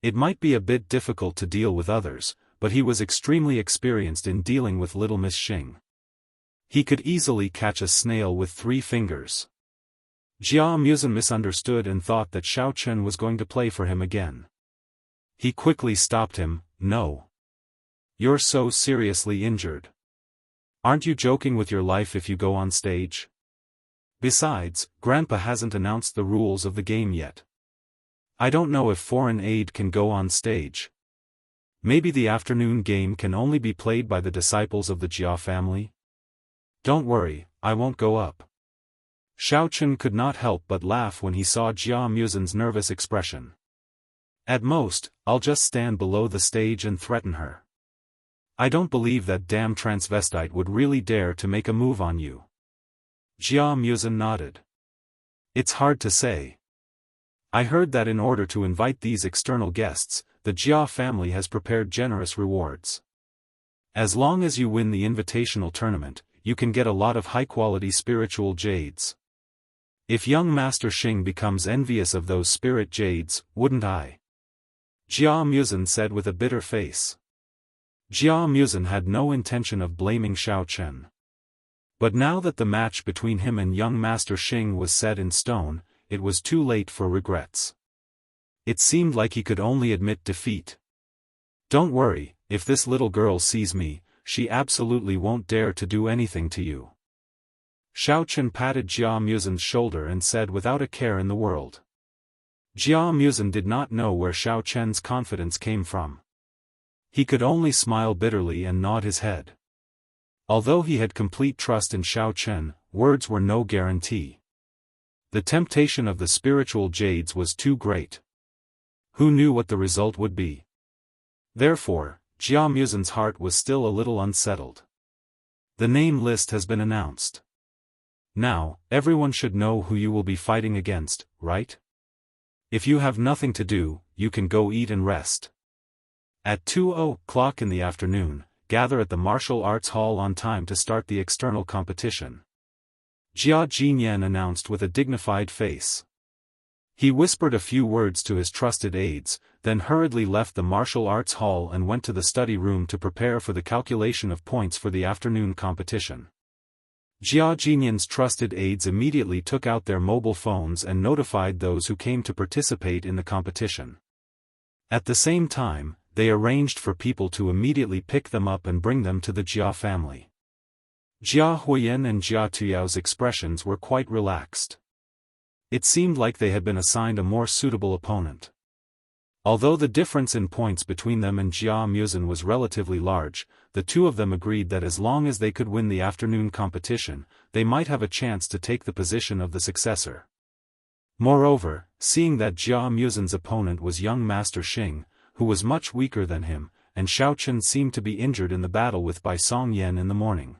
It might be a bit difficult to deal with others, but he was extremely experienced in dealing with little Miss Xing. He could easily catch a snail with 3 fingers. Jia Muzhen misunderstood and thought that Xiao Chen was going to play for him again. He quickly stopped him. No. You're so seriously injured. Aren't you joking with your life if you go on stage? Besides, Grandpa hasn't announced the rules of the game yet. I don't know if foreign aid can go on stage. Maybe the afternoon game can only be played by the disciples of the Jia family? Don't worry, I won't go up. Xiao Chen could not help but laugh when he saw Jia Muzin's nervous expression. At most, I'll just stand below the stage and threaten her. I don't believe that damn transvestite would really dare to make a move on you. Jia Muzin nodded. It's hard to say. I heard that in order to invite these external guests, the Jia family has prepared generous rewards. As long as you win the invitational tournament, you can get a lot of high-quality spiritual jades. If young Master Xing becomes envious of those spirit jades, wouldn't I? Jia Muzin said with a bitter face. Jia Muzin had no intention of blaming Xiao Chen. But now that the match between him and young Master Xing was set in stone, it was too late for regrets. It seemed like he could only admit defeat. Don't worry, if this little girl sees me, she absolutely won't dare to do anything to you. Xiao Chen patted Jia Muzin's shoulder and said without a care in the world. Jia Muzin did not know where Xiao Chen's confidence came from. He could only smile bitterly and nod his head. Although he had complete trust in Xiao Chen, words were no guarantee. The temptation of the spiritual jades was too great. Who knew what the result would be? Therefore, Jia Muzin's heart was still a little unsettled. The name list has been announced. Now, everyone should know who you will be fighting against, right? If you have nothing to do, you can go eat and rest. At 2:00 in the afternoon, gather at the martial arts hall on time to start the external competition. Jia Jinyan announced with a dignified face. He whispered a few words to his trusted aides, then hurriedly left the martial arts hall and went to the study room to prepare for the calculation of points for the afternoon competition. Jia Jinyan's trusted aides immediately took out their mobile phones and notified those who came to participate in the competition. At the same time, they arranged for people to immediately pick them up and bring them to the Jia family. Jia Huiyan and Jia Tuyao's expressions were quite relaxed. It seemed like they had been assigned a more suitable opponent. Although the difference in points between them and Jia Muzin was relatively large, the two of them agreed that as long as they could win the afternoon competition, they might have a chance to take the position of the successor. Moreover, seeing that Jia Muzin's opponent was young Master Xing, who was much weaker than him, and Xiao Chen seemed to be injured in the battle with Bai Songyan in the morning,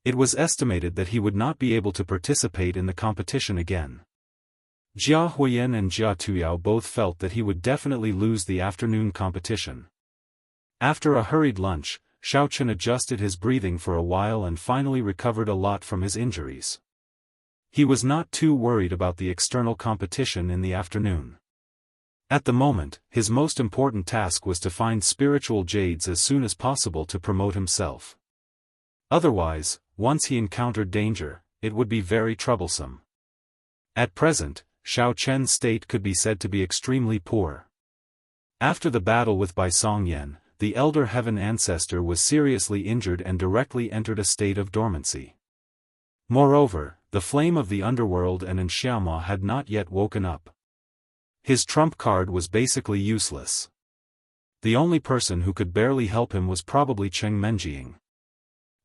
it was estimated that he would not be able to participate in the competition again. Jia Huiyan and Jia Tuyao both felt that he would definitely lose the afternoon competition. After a hurried lunch, Xiao Chen adjusted his breathing for a while and finally recovered a lot from his injuries. He was not too worried about the external competition in the afternoon. At the moment, his most important task was to find spiritual jades as soon as possible to promote himself. Otherwise, once he encountered danger, it would be very troublesome. At present, Xiao Chen's state could be said to be extremely poor. After the battle with Bai Songyan, the elder heaven ancestor was seriously injured and directly entered a state of dormancy. Moreover, the flame of the underworld and Xiaoma had not yet woken up. His trump card was basically useless. The only person who could barely help him was probably Cheng Menjing.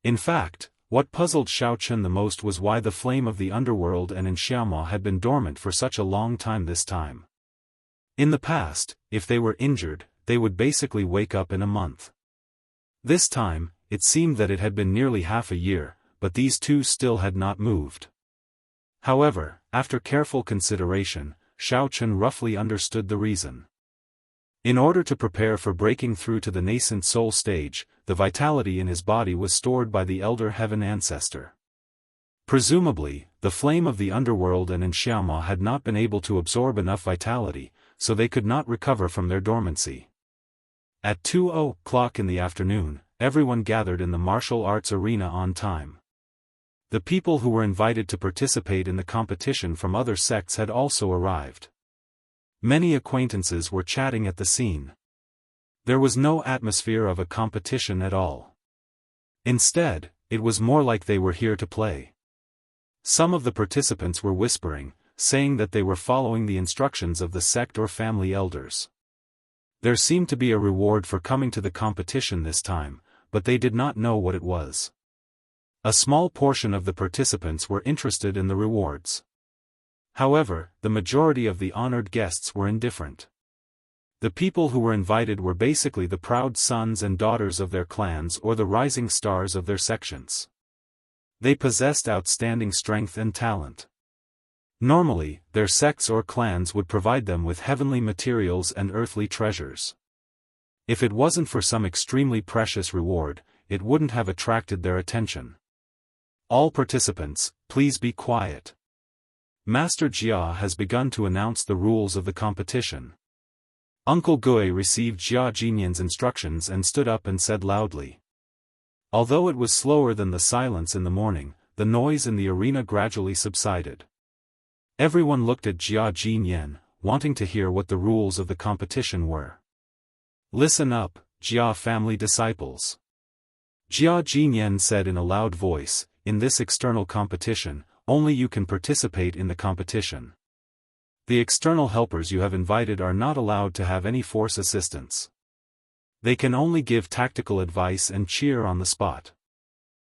In fact, what puzzled Xiao Chen the most was why the flame of the underworld and Xiaoma had been dormant for such a long time this time. In the past, if they were injured, they would basically wake up in a month. This time, it seemed that it had been nearly half a year, but these two still had not moved. However, after careful consideration, Xiao Chen roughly understood the reason. In order to prepare for breaking through to the nascent soul stage, the vitality in his body was stored by the elder heaven ancestor. Presumably, the flame of the underworld and Xiaoma had not been able to absorb enough vitality, so they could not recover from their dormancy. At 2:00 in the afternoon, everyone gathered in the martial arts arena on time. The people who were invited to participate in the competition from other sects had also arrived. Many acquaintances were chatting at the scene. There was no atmosphere of a competition at all. Instead, it was more like they were here to play. Some of the participants were whispering, saying that they were following the instructions of the sect or family elders. There seemed to be a reward for coming to the competition this time, but they did not know what it was. A small portion of the participants were interested in the rewards. However, the majority of the honored guests were indifferent. The people who were invited were basically the proud sons and daughters of their clans or the rising stars of their sections. They possessed outstanding strength and talent. Normally, their sects or clans would provide them with heavenly materials and earthly treasures. If it wasn't for some extremely precious reward, it wouldn't have attracted their attention. All participants, please be quiet. Master Jia has begun to announce the rules of the competition. Uncle Gui received Jia Jinyan's instructions and stood up and said loudly. Although it was slower than the silence in the morning, the noise in the arena gradually subsided. Everyone looked at Jia Jinyan, wanting to hear what the rules of the competition were. Listen up, Jia family disciples. Jia Jinyan said in a loud voice, in this external competition, only you can participate in the competition. The external helpers you have invited are not allowed to have any force assistance. They can only give tactical advice and cheer on the spot.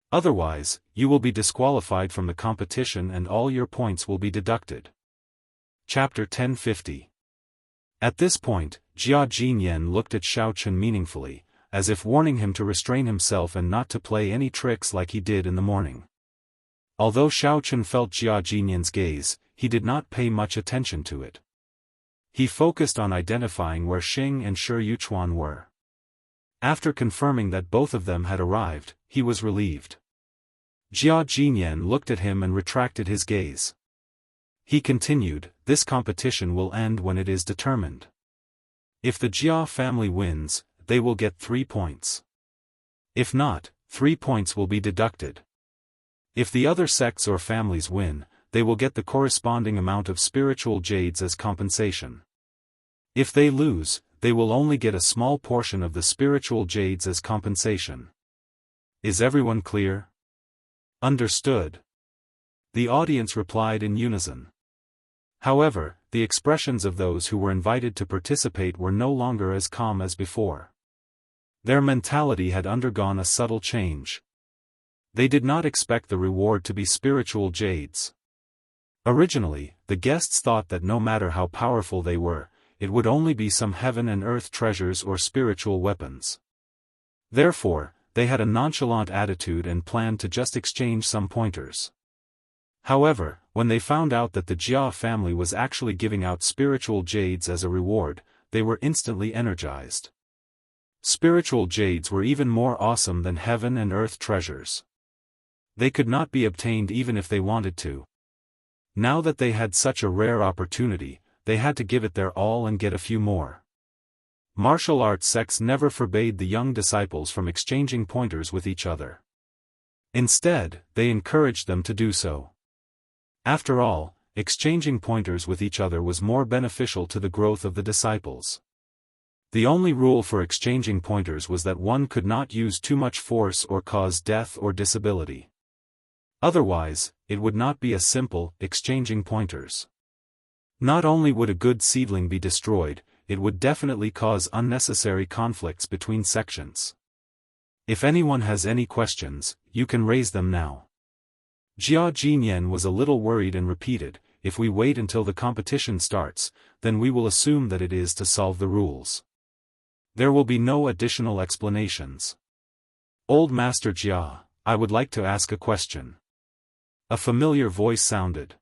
Otherwise, you will be disqualified from the competition and all your points will be deducted. Chapter 1050. At this point, Jia Jinyan looked at Shao Chun meaningfully, as if warning him to restrain himself and not to play any tricks like he did in the morning. Although Shao Chun felt Jia Jinyan's gaze, he did not pay much attention to it. He focused on identifying where Xing and Shi Yuchuan were. After confirming that both of them had arrived, he was relieved. Jia Jinyan looked at him and retracted his gaze. He continued, this competition will end when it is determined. If the Jia family wins, they will get 3 points. If not, 3 points will be deducted. If the other sects or families win, they will get the corresponding amount of spiritual jades as compensation. If they lose, they will only get a small portion of the spiritual jades as compensation. Is everyone clear? Understood. The audience replied in unison. However, the expressions of those who were invited to participate were no longer as calm as before. Their mentality had undergone a subtle change. They did not expect the reward to be spiritual jades. Originally, the guests thought that no matter how powerful they were, it would only be some heaven and earth treasures or spiritual weapons. Therefore, they had a nonchalant attitude and planned to just exchange some pointers. However, when they found out that the Jia family was actually giving out spiritual jades as a reward, they were instantly energized. Spiritual jades were even more awesome than heaven and earth treasures. They could not be obtained even if they wanted to. Now that they had such a rare opportunity, they had to give it their all and get a few more. Martial arts sects never forbade the young disciples from exchanging pointers with each other. Instead, they encouraged them to do so. After all, exchanging pointers with each other was more beneficial to the growth of the disciples. The only rule for exchanging pointers was that one could not use too much force or cause death or disability. Otherwise, it would not be a simple, exchanging pointers. Not only would a good seedling be destroyed, it would definitely cause unnecessary conflicts between sections. If anyone has any questions, you can raise them now. Jia Jinyan was a little worried and repeated, if we wait until the competition starts, then we will assume that it is to solve the rules. There will be no additional explanations. Old Master Jia, I would like to ask a question. A familiar voice sounded.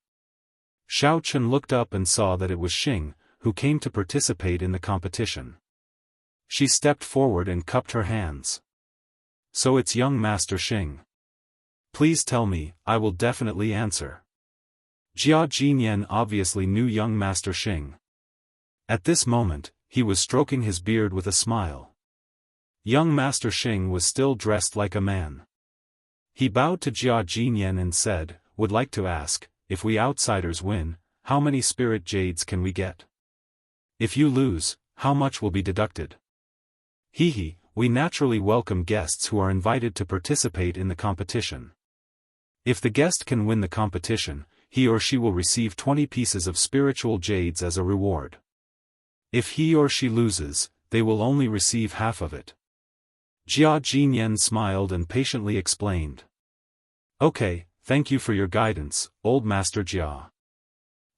Shao Chun looked up and saw that it was Xing, who came to participate in the competition. She stepped forward and cupped her hands. So it's young Master Xing. Please tell me, I will definitely answer. Jia Jinyan obviously knew young Master Xing. At this moment, he was stroking his beard with a smile. Young Master Xing was still dressed like a man. He bowed to Jia Jinyan and said, would like to ask, if we outsiders win, how many spirit jades can we get? If you lose, how much will be deducted? Hee, we naturally welcome guests who are invited to participate in the competition. If the guest can win the competition, he or she will receive 20 pieces of spiritual jades as a reward. If he or she loses, they will only receive half of it. Jia Jinyan smiled and patiently explained. Okay, thank you for your guidance, old Master Jia.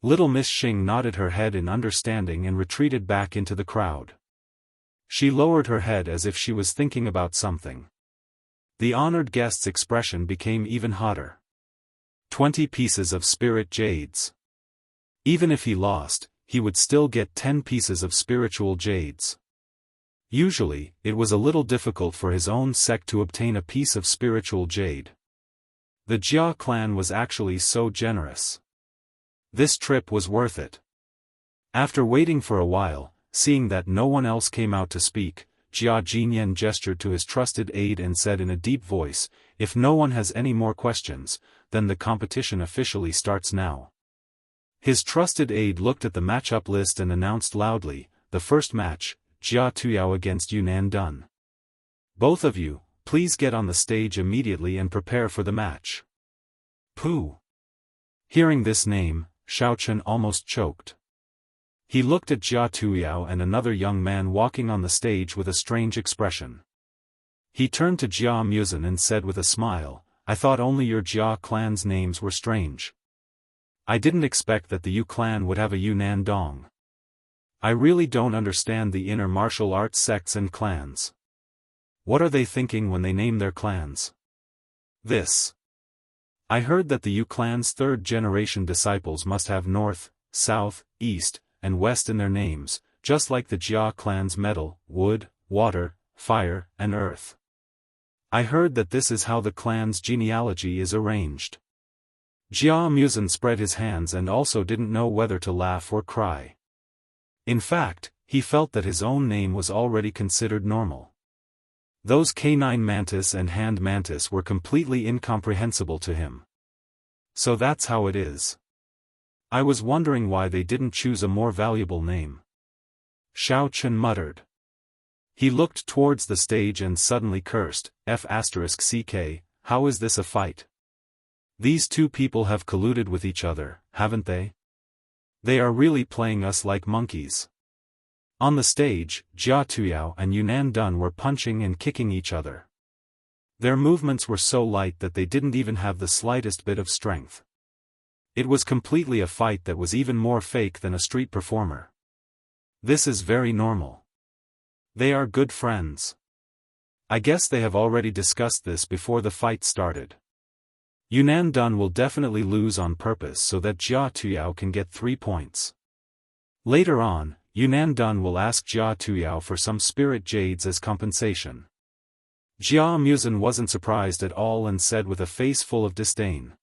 Little Miss Xing nodded her head in understanding and retreated back into the crowd. She lowered her head as if she was thinking about something. The honored guest's expression became even hotter. 20 pieces of spirit jades. Even if he lost, he would still get 10 pieces of spiritual jades. Usually, it was a little difficult for his own sect to obtain a piece of spiritual jade. The Jia clan was actually so generous. This trip was worth it. After waiting for a while, seeing that no one else came out to speak, Jia Jinyan gestured to his trusted aide and said in a deep voice, "If no one has any more questions, then the competition officially starts now." His trusted aide looked at the matchup list and announced loudly, "The first match, Jia Tuyao against Yunnan Dun. Both of you, please get on the stage immediately and prepare for the match." Pooh! Hearing this name, Shaochen almost choked. He looked at Jia Tuyao and another young man walking on the stage with a strange expression. He turned to Jia Muzin and said with a smile, "I thought only your Jia clan's names were strange. I didn't expect that the Yu clan would have a Yunnan Dong. I really don't understand the inner martial arts sects and clans. What are they thinking when they name their clans? This. I heard that the Yu clan's third-generation disciples must have North, South, East, and West in their names, just like the Jia clan's metal, wood, water, fire, and earth. I heard that this is how the clan's genealogy is arranged." Jia Muzin spread his hands and also didn't know whether to laugh or cry. In fact, he felt that his own name was already considered normal. Those canine mantis and hand mantis were completely incomprehensible to him. So that's how it is. I was wondering why they didn't choose a more valuable name. Shao Chen muttered. He looked towards the stage and suddenly cursed, F***ck, how is this a fight? These two people have colluded with each other, haven't they? They are really playing us like monkeys. On the stage, Jia Tuyao and Yunnan Dun were punching and kicking each other. Their movements were so light that they didn't even have the slightest bit of strength. It was completely a fight that was even more fake than a street performer. This is very normal. They are good friends. I guess they have already discussed this before the fight started. Yunnan Dun will definitely lose on purpose so that Jia Tuyao can get 3 points. Later on, Yunnan Dun will ask Jia Tuyao for some spirit jades as compensation. Jia Muzin wasn't surprised at all and said with a face full of disdain.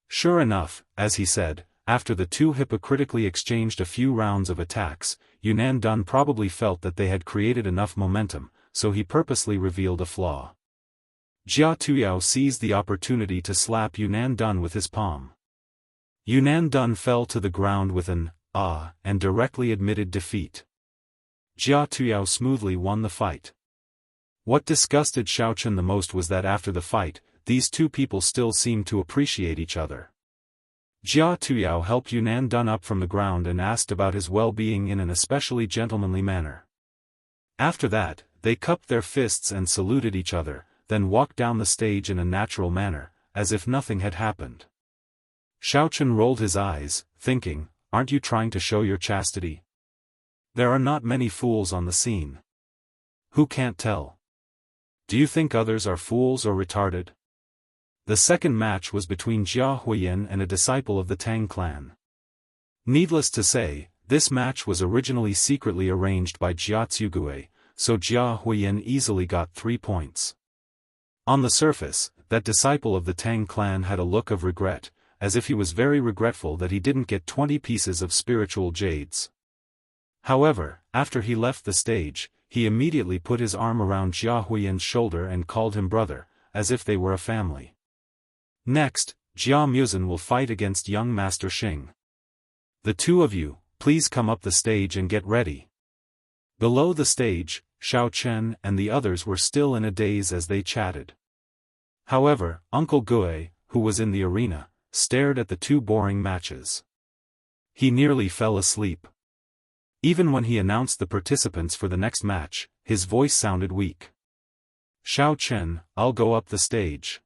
Sure enough, as he said, after the two hypocritically exchanged a few rounds of attacks, Yunnan Dun probably felt that they had created enough momentum, so he purposely revealed a flaw. Jia Tuyao seized the opportunity to slap Yunnan Dun with his palm. Yunnan Dun fell to the ground with an "ah" and directly admitted defeat. Jia Tuyao smoothly won the fight. What disgusted Shaochen the most was that after the fight, these two people still seemed to appreciate each other. Jia Tuyao helped Yunnan Dun up from the ground and asked about his well-being in an especially gentlemanly manner. After that, they cupped their fists and saluted each other, then walked down the stage in a natural manner, as if nothing had happened. Shaochen rolled his eyes, thinking, aren't you trying to show your chastity? There are not many fools on the scene. Who can't tell? Do you think others are fools or retarded? The second match was between Jia Huiyin and a disciple of the Tang clan. Needless to say, this match was originally secretly arranged by Jia Tsugue, so Jia Huiyin easily got 3 points. On the surface, that disciple of the Tang clan had a look of regret, as if he was very regretful that he didn't get 20 pieces of spiritual jades. However, after he left the stage, he immediately put his arm around Jia Huiyin's shoulder and called him brother, as if they were a family. Next, Jia Muzin will fight against young Master Xing. The two of you, please come up the stage and get ready. Below the stage, Xiao Chen and the others were still in a daze as they chatted. However, Uncle Gue, who was in the arena, stared at the two boring matches. He nearly fell asleep. Even when he announced the participants for the next match, his voice sounded weak. "Xiao Chen, I'll go up the stage."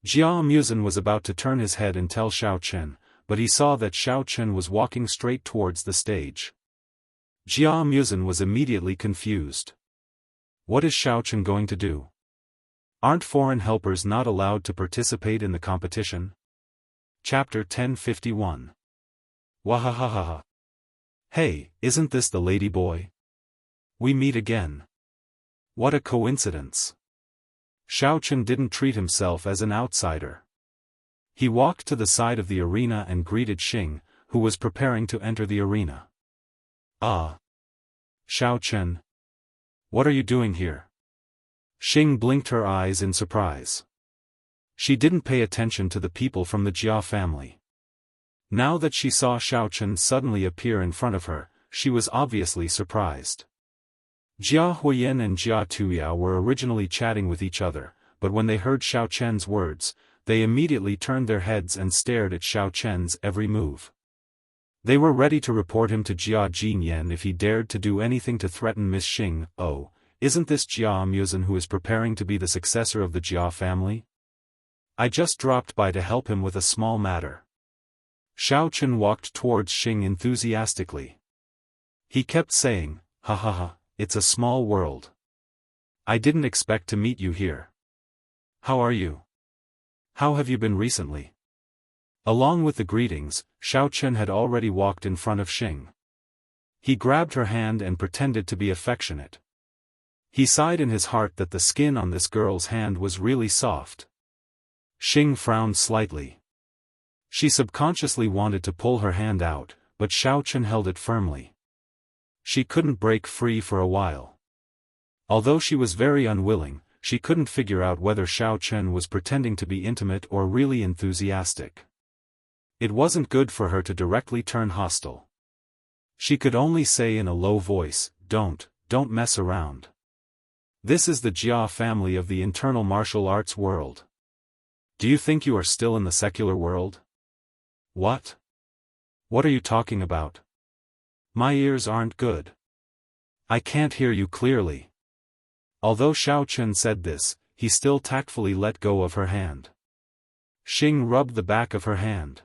Jia Muzin was about to turn his head and tell Xiao Chen, but he saw that Xiao Chen was walking straight towards the stage. Jia Muzin was immediately confused. What is Xiao Chen going to do? Aren't foreign helpers not allowed to participate in the competition? Chapter 1051. Wahahaha. Hey, isn't this the lady boy? We meet again. What a coincidence. Xiao Chen didn't treat himself as an outsider. He walked to the side of the arena and greeted Xing, who was preparing to enter the arena. Ah. Xiao Chen. What are you doing here? Xing blinked her eyes in surprise. She didn't pay attention to the people from the Jia family. Now that she saw Xiao Chen suddenly appear in front of her, she was obviously surprised. Jia Huiyan and Jia Tuyao were originally chatting with each other, but when they heard Xiao Chen's words, they immediately turned their heads and stared at Xiao Chen's every move. They were ready to report him to Jia Jinyan if he dared to do anything to threaten Miss Xing. Oh, isn't this Jia Muzin who is preparing to be the successor of the Jia family? I just dropped by to help him with a small matter. Xiao Chen walked towards Xing enthusiastically. He kept saying, "Ha ha ha, it's a small world. I didn't expect to meet you here. How are you? How have you been recently?" Along with the greetings, Xiao Chen had already walked in front of Xing. He grabbed her hand and pretended to be affectionate. He sighed in his heart that the skin on this girl's hand was really soft. Xing frowned slightly. She subconsciously wanted to pull her hand out, but Xiao Chen held it firmly. She couldn't break free for a while. Although she was very unwilling, she couldn't figure out whether Xiao Chen was pretending to be intimate or really enthusiastic. It wasn't good for her to directly turn hostile. She could only say in a low voice, don't mess around. This is the Jia family of the internal martial arts world. Do you think you are still in the secular world? What? What are you talking about? My ears aren't good. I can't hear you clearly. Although Xiao Chen said this, he still tactfully let go of her hand. Xing rubbed the back of her hand.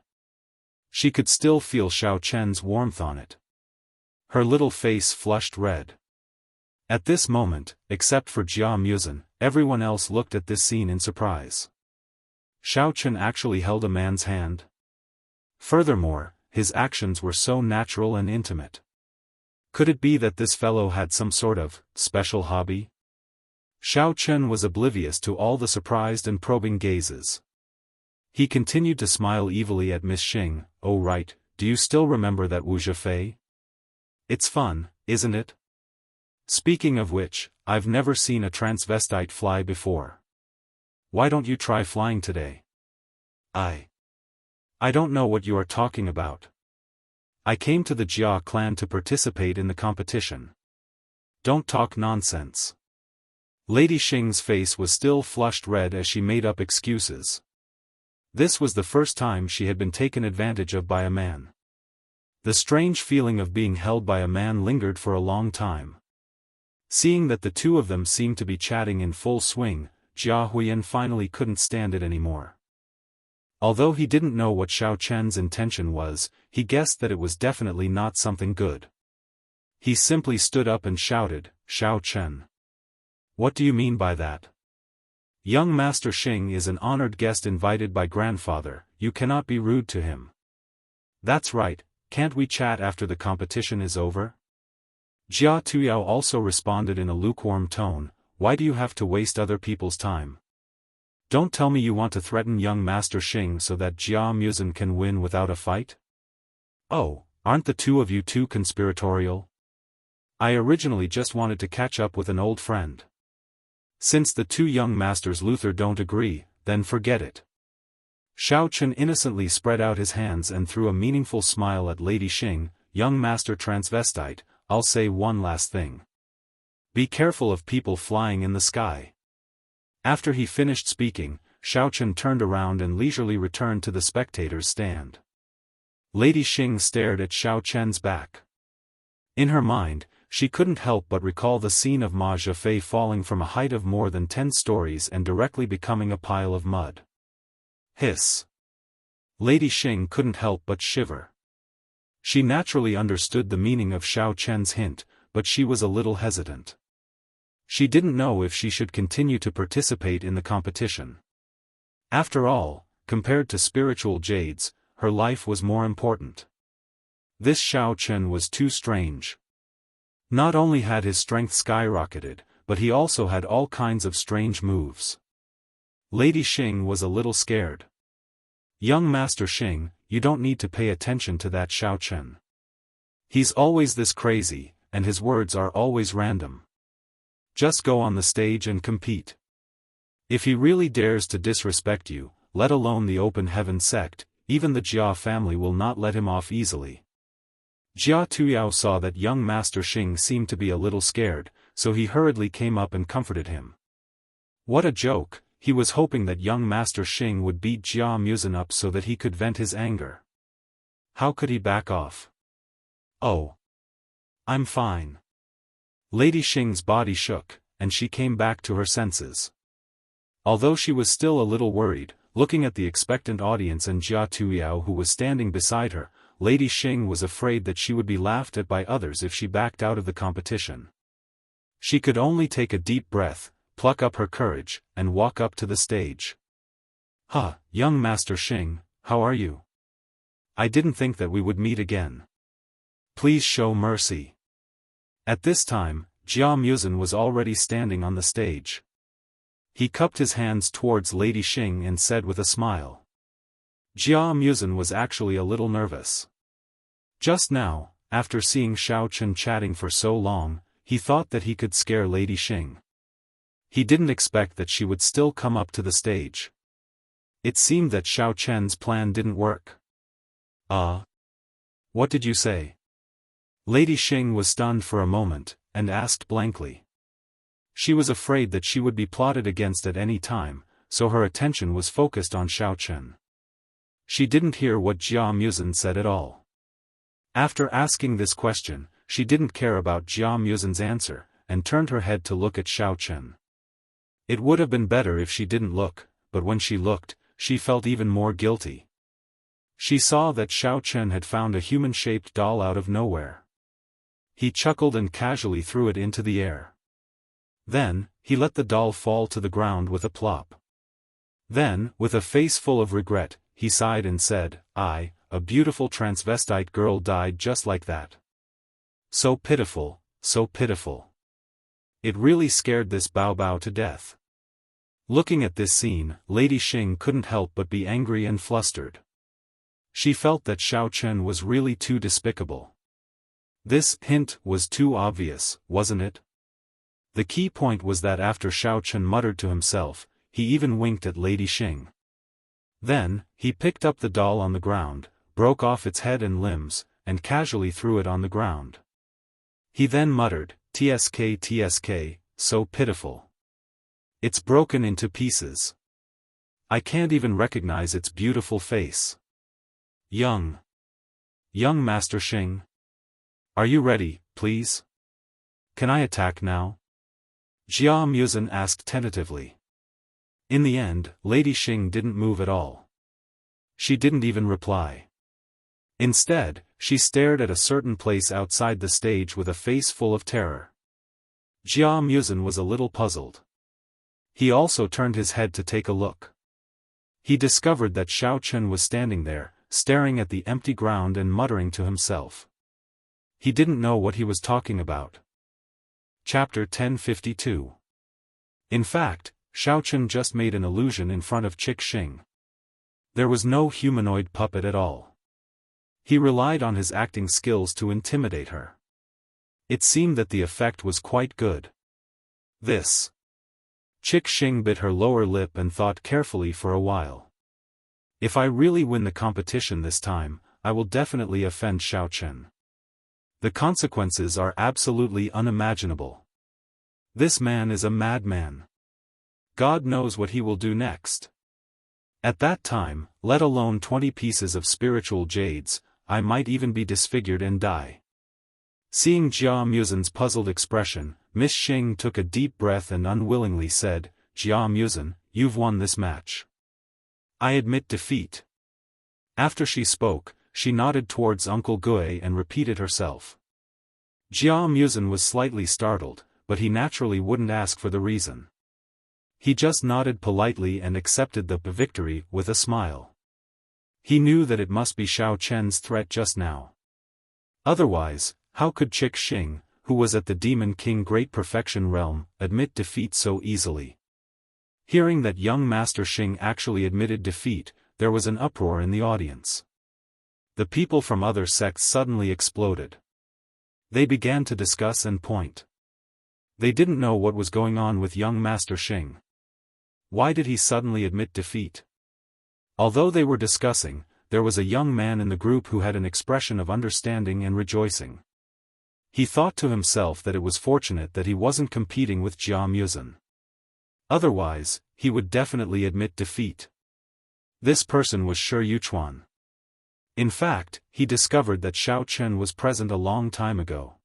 She could still feel Xiao Chen's warmth on it. Her little face flushed red. At this moment, except for Jia Muzin, everyone else looked at this scene in surprise. Xiao Chen actually held a man's hand. Furthermore, his actions were so natural and intimate. Could it be that this fellow had some sort of special hobby? Xiao Chen was oblivious to all the surprised and probing gazes. He continued to smile evilly at Miss Xing. "Oh right, do you still remember that Wu Zhifei? It's fun, isn't it? Speaking of which, I've never seen a transvestite fly before. Why don't you try flying today?" I don't know what you are talking about. I came to the Jia clan to participate in the competition. Don't talk nonsense. Lady Xing's face was still flushed red as she made up excuses. This was the first time she had been taken advantage of by a man. The strange feeling of being held by a man lingered for a long time. Seeing that the two of them seemed to be chatting in full swing, Jia Huiyan finally couldn't stand it anymore. Although he didn't know what Xiao Chen's intention was, he guessed that it was definitely not something good. He simply stood up and shouted, "Xiao Chen. What do you mean by that? Young Master Xing is an honored guest invited by grandfather, you cannot be rude to him." "That's right, can't we chat after the competition is over?" Jia Tuyao also responded in a lukewarm tone, "Why do you have to waste other people's time? Don't tell me you want to threaten young Master Xing so that Jia Muzin can win without a fight? Oh, aren't the two of you too conspiratorial? I originally just wanted to catch up with an old friend. Since the two young masters Luther don't agree, then forget it." Xiao Chen innocently spread out his hands and threw a meaningful smile at Lady Xing. "Young Master Transvestite, I'll say one last thing. Be careful of people flying in the sky." After he finished speaking, Xiaochen turned around and leisurely returned to the spectators' stand. Lady Xing stared at Xiaochen's back. In her mind, she couldn't help but recall the scene of Ma Zhefei falling from a height of more than 10 stories and directly becoming a pile of mud. Hiss. Lady Xing couldn't help but shiver. She naturally understood the meaning of Xiaochen's hint, but she was a little hesitant. She didn't know if she should continue to participate in the competition. After all, compared to spiritual jades, her life was more important. This Xiaochen was too strange. Not only had his strength skyrocketed, but he also had all kinds of strange moves. Lady Xing was a little scared. "Young Master Xing, you don't need to pay attention to that Xiaochen. He's always this crazy, and his words are always random. Just go on the stage and compete. If he really dares to disrespect you, let alone the Open Heaven sect, even the Jia family will not let him off easily." Jia Tuyao saw that young Master Xing seemed to be a little scared, so he hurriedly came up and comforted him. What a joke! He was hoping that young Master Xing would beat Jia Muzin up so that he could vent his anger. How could he back off? "Oh. I'm fine." Lady Xing's body shook, and she came back to her senses. Although she was still a little worried, looking at the expectant audience and Jia Tuyao who was standing beside her, Lady Xing was afraid that she would be laughed at by others if she backed out of the competition. She could only take a deep breath, pluck up her courage, and walk up to the stage. Young Master Xing, how are you? I didn't think that we would meet again. Please show mercy." At this time, Jia Muzin was already standing on the stage. He cupped his hands towards Lady Xing and said with a smile. Jia Muzin was actually a little nervous. Just now, after seeing Xiaochen chatting for so long, he thought that he could scare Lady Xing. He didn't expect that she would still come up to the stage. It seemed that Xiaochen's plan didn't work. What did you say?" Lady Xing was stunned for a moment, and asked blankly. She was afraid that she would be plotted against at any time, so her attention was focused on Xiaochen. She didn't hear what Jia Muzin said at all. After asking this question, she didn't care about Jia Muzin's answer, and turned her head to look at Xiaochen. It would have been better if she didn't look, but when she looked, she felt even more guilty. She saw that Xiaochen had found a human-shaped doll out of nowhere. He chuckled and casually threw it into the air. Then, he let the doll fall to the ground with a plop. Then, with a face full of regret, he sighed and said, a beautiful transvestite girl died just like that. So pitiful, so pitiful. It really scared this Bao Bao to death. Looking at this scene, Lady Xing couldn't help but be angry and flustered. She felt that Xiaochen was really too despicable. This hint was too obvious, wasn't it? The key point was that after Xiaochen muttered to himself, he even winked at Lady Xing. Then, he picked up the doll on the ground, broke off its head and limbs, and casually threw it on the ground. He then muttered, "Tsk tsk, so pitiful. It's broken into pieces. I can't even recognize its beautiful face. Young Master Xing. Are you ready, please? Can I attack now?" Jia Muzin asked tentatively. In the end, Lady Xing didn't move at all. She didn't even reply. Instead, she stared at a certain place outside the stage with a face full of terror. Jia Muzin was a little puzzled. He also turned his head to take a look. He discovered that Xiaochen was standing there, staring at the empty ground and muttering to himself. He didn't know what he was talking about. Chapter 1052. In fact, Xiaochen just made an illusion in front of Chick Xing. There was no humanoid puppet at all. He relied on his acting skills to intimidate her. It seemed that the effect was quite good. This. Chick Xing bit her lower lip and thought carefully for a while. If I really win the competition this time, I will definitely offend Xiaochen. The consequences are absolutely unimaginable. This man is a madman. God knows what he will do next. At that time, let alone 20 pieces of spiritual jades, I might even be disfigured and die. Seeing Jia Muzan's puzzled expression, Miss Xing took a deep breath and unwillingly said, Jia Muzan, you've won this match. I admit defeat. After she spoke, she nodded towards Uncle Gui and repeated herself. Jia Muzan was slightly startled, but he naturally wouldn't ask for the reason. He just nodded politely and accepted the victory with a smile. He knew that it must be Shao Chen's threat just now. Otherwise, how could Chick Xing, who was at the Demon King Great Perfection realm, admit defeat so easily? Hearing that young Master Xing actually admitted defeat, there was an uproar in the audience. The people from other sects suddenly exploded. They began to discuss and point. They didn't know what was going on with young Master Xing. Why did he suddenly admit defeat? Although they were discussing, there was a young man in the group who had an expression of understanding and rejoicing. He thought to himself that it was fortunate that he wasn't competing with Jia Muzan. Otherwise, he would definitely admit defeat. This person was Shi Yuchuan. In fact, he discovered that Shao Chen was present a long time ago.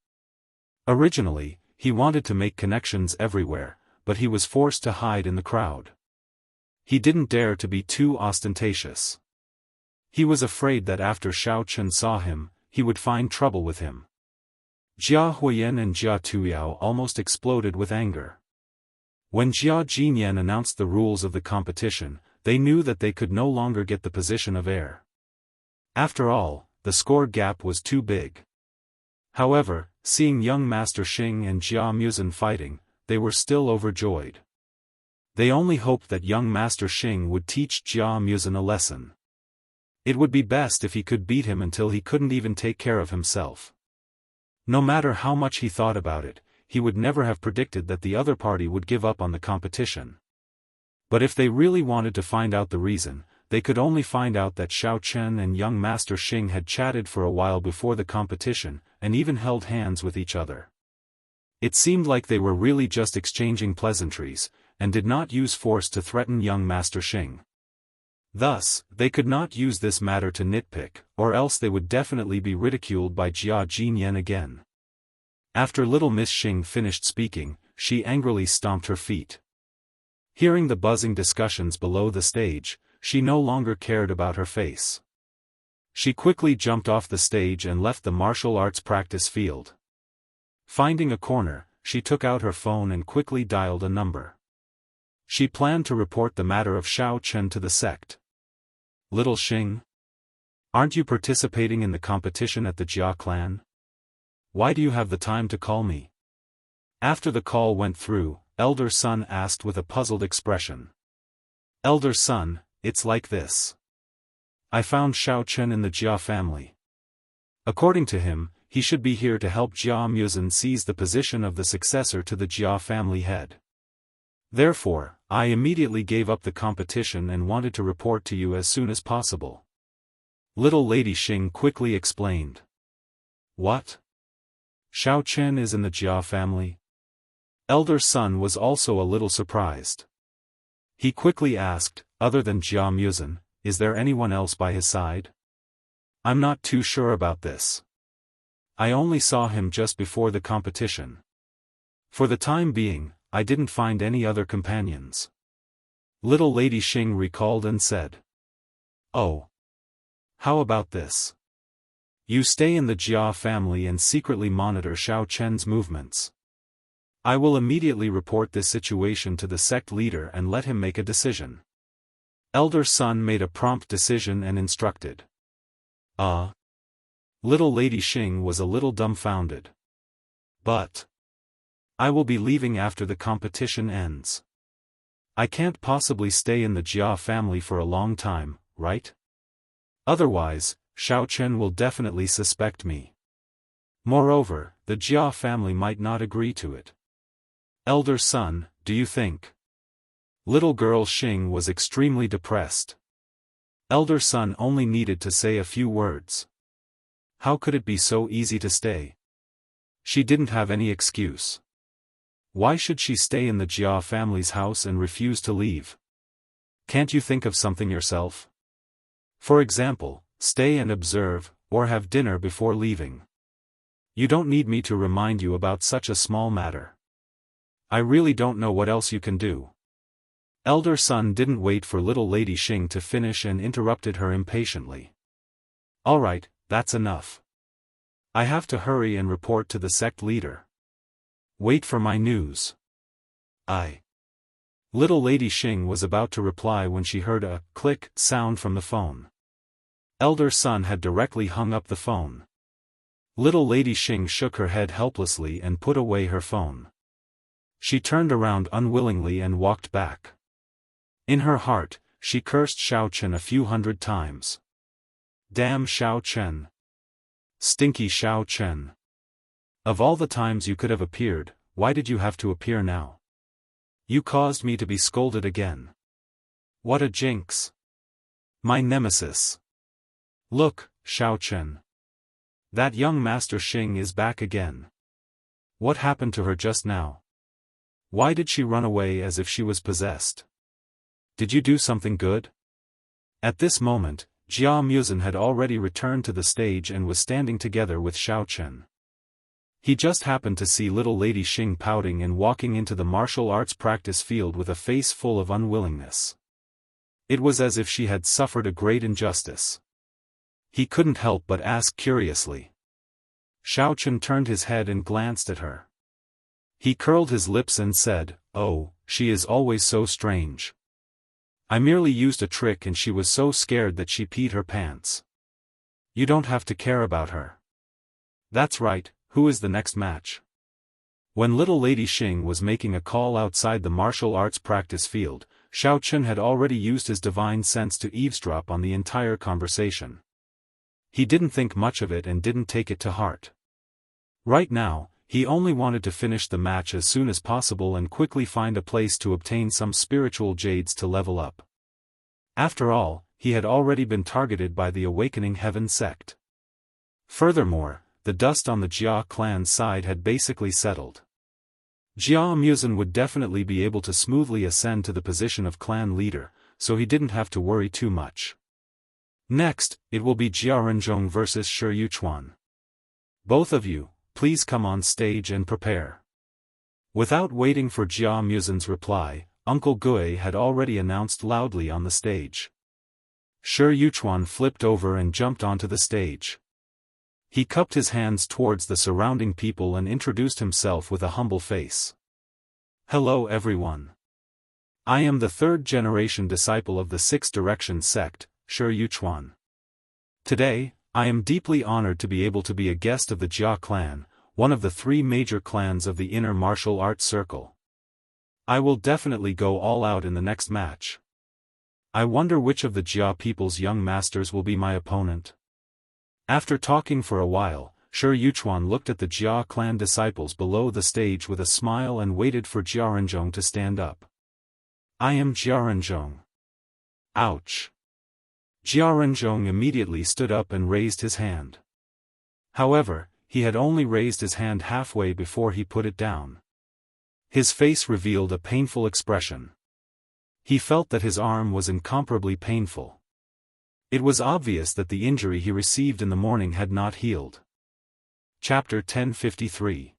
Originally, he wanted to make connections everywhere, but he was forced to hide in the crowd. He didn't dare to be too ostentatious. He was afraid that after Shao Chen saw him, he would find trouble with him. Jia Huiyan and Jia Tuyao almost exploded with anger. When Jia Jinyan announced the rules of the competition, they knew that they could no longer get the position of heir. After all, the score gap was too big. However, seeing young Master Xing and Jia Muzan fighting, they were still overjoyed. They only hoped that young Master Xing would teach Jia Muzan a lesson. It would be best if he could beat him until he couldn't even take care of himself. No matter how much he thought about it, he would never have predicted that the other party would give up on the competition. But if they really wanted to find out the reason, they could only find out that Shao Chen and young Master Xing had chatted for a while before the competition, and even held hands with each other. It seemed like they were really just exchanging pleasantries, and did not use force to threaten young Master Xing. Thus, they could not use this matter to nitpick, or else they would definitely be ridiculed by Jia Jinyan again. After little Miss Xing finished speaking, she angrily stomped her feet. Hearing the buzzing discussions below the stage, she no longer cared about her face. She quickly jumped off the stage and left the martial arts practice field. Finding a corner, she took out her phone and quickly dialed a number. She planned to report the matter of Shao Chen to the sect. Little Xing? Aren't you participating in the competition at the Jia clan? Why do you have the time to call me? After the call went through, Elder Son asked with a puzzled expression. Elder Son, it's like this. I found Shao Chen in the Jia family. According to him, he should be here to help Jia Muzan seize the position of the successor to the Jia family head. Therefore, I immediately gave up the competition and wanted to report to you as soon as possible. Little Lady Xing quickly explained. What? Shao Chen is in the Jia family? Elder Son was also a little surprised. He quickly asked, other than Jia Muzan, is there anyone else by his side? I'm not too sure about this. I only saw him just before the competition. For the time being, I didn't find any other companions. Little Lady Xing recalled and said. Oh. How about this? You stay in the Jia family and secretly monitor Shao Chen's movements. I will immediately report this situation to the sect leader and let him make a decision. Elder Son made a prompt decision and instructed. Little Lady Xing was a little dumbfounded. But I will be leaving after the competition ends. I can't possibly stay in the Jia family for a long time, right? Otherwise, Shao Chen will definitely suspect me. Moreover, the Jia family might not agree to it. Elder Son, do you think? Little girl Xing was extremely depressed. Elder Son only needed to say a few words. How could it be so easy to stay? She didn't have any excuse. Why should she stay in the Jia family's house and refuse to leave? Can't you think of something yourself? For example, stay and observe, or have dinner before leaving. You don't need me to remind you about such a small matter. I really don't know what else you can do. Elder son didn't wait for little Lady Xing to finish and interrupted her impatiently. All right, that's enough. I have to hurry and report to the sect leader. Wait for my news. Little Lady Xing was about to reply when she heard a click sound from the phone. Elder son had directly hung up the phone. Little Lady Xing shook her head helplessly and put away her phone. She turned around unwillingly and walked back. In her heart, she cursed Xiao Chen a few hundred times. Damn Xiao Chen. Stinky Xiao Chen. Of all the times you could have appeared, why did you have to appear now? You caused me to be scolded again. What a jinx. My nemesis. Look, Xiao Chen. That young Master Xing is back again. What happened to her just now? Why did she run away as if she was possessed? Did you do something good? At this moment, Jia Muzin had already returned to the stage and was standing together with Xiao Chen. He just happened to see little Lady Xing pouting and walking into the martial arts practice field with a face full of unwillingness. It was as if she had suffered a great injustice. He couldn't help but ask curiously. Xiao Chen turned his head and glanced at her. He curled his lips and said, "Oh, she is always so strange. I merely used a trick and she was so scared that she peed her pants. You don't have to care about her." That's right, who is the next match? When little Lady Xing was making a call outside the martial arts practice field, Xiao Chen had already used his divine sense to eavesdrop on the entire conversation. He didn't think much of it and didn't take it to heart. Right now, he only wanted to finish the match as soon as possible and quickly find a place to obtain some spiritual jades to level up. After all, he had already been targeted by the Awakening Heaven sect. Furthermore, the dust on the Jia clan's side had basically settled. Jia Muzin would definitely be able to smoothly ascend to the position of clan leader, so he didn't have to worry too much. Next, it will be Jia Renzhong versus Shi Yuchuan. Both of you, please come on stage and prepare. Without waiting for Jia Muzin's reply, Uncle Gui had already announced loudly on the stage. Shi Yuchuan flipped over and jumped onto the stage. He cupped his hands towards the surrounding people and introduced himself with a humble face. Hello everyone. I am the third-generation disciple of the Six Directions sect, Shi Yuchuan. Today, I am deeply honored to be able to be a guest of the Jia clan, one of the three major clans of the inner martial arts circle. I will definitely go all out in the next match. I wonder which of the Jia people's young masters will be my opponent. After talking for a while, Shi Yuchuan looked at the Jia clan disciples below the stage with a smile and waited for Jia Renzhong to stand up. I am Jia Renzhong. Ouch. Jia Renzhong immediately stood up and raised his hand. However, he had only raised his hand halfway before he put it down. His face revealed a painful expression. He felt that his arm was incomparably painful. It was obvious that the injury he received in the morning had not healed. Chapter 1053.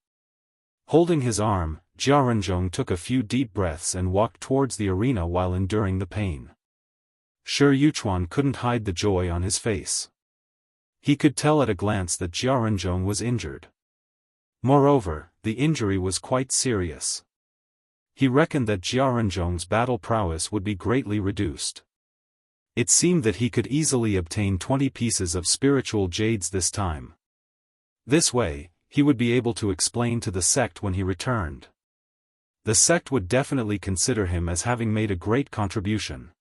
Holding his arm, Jia Renzhong took a few deep breaths and walked towards the arena while enduring the pain. Shi Yuchuan couldn't hide the joy on his face. He could tell at a glance that Jia Renzhong was injured. Moreover, the injury was quite serious. He reckoned that Jia Renzhong's battle prowess would be greatly reduced. It seemed that he could easily obtain 20 pieces of spiritual jades this time. This way, he would be able to explain to the sect when he returned. The sect would definitely consider him as having made a great contribution.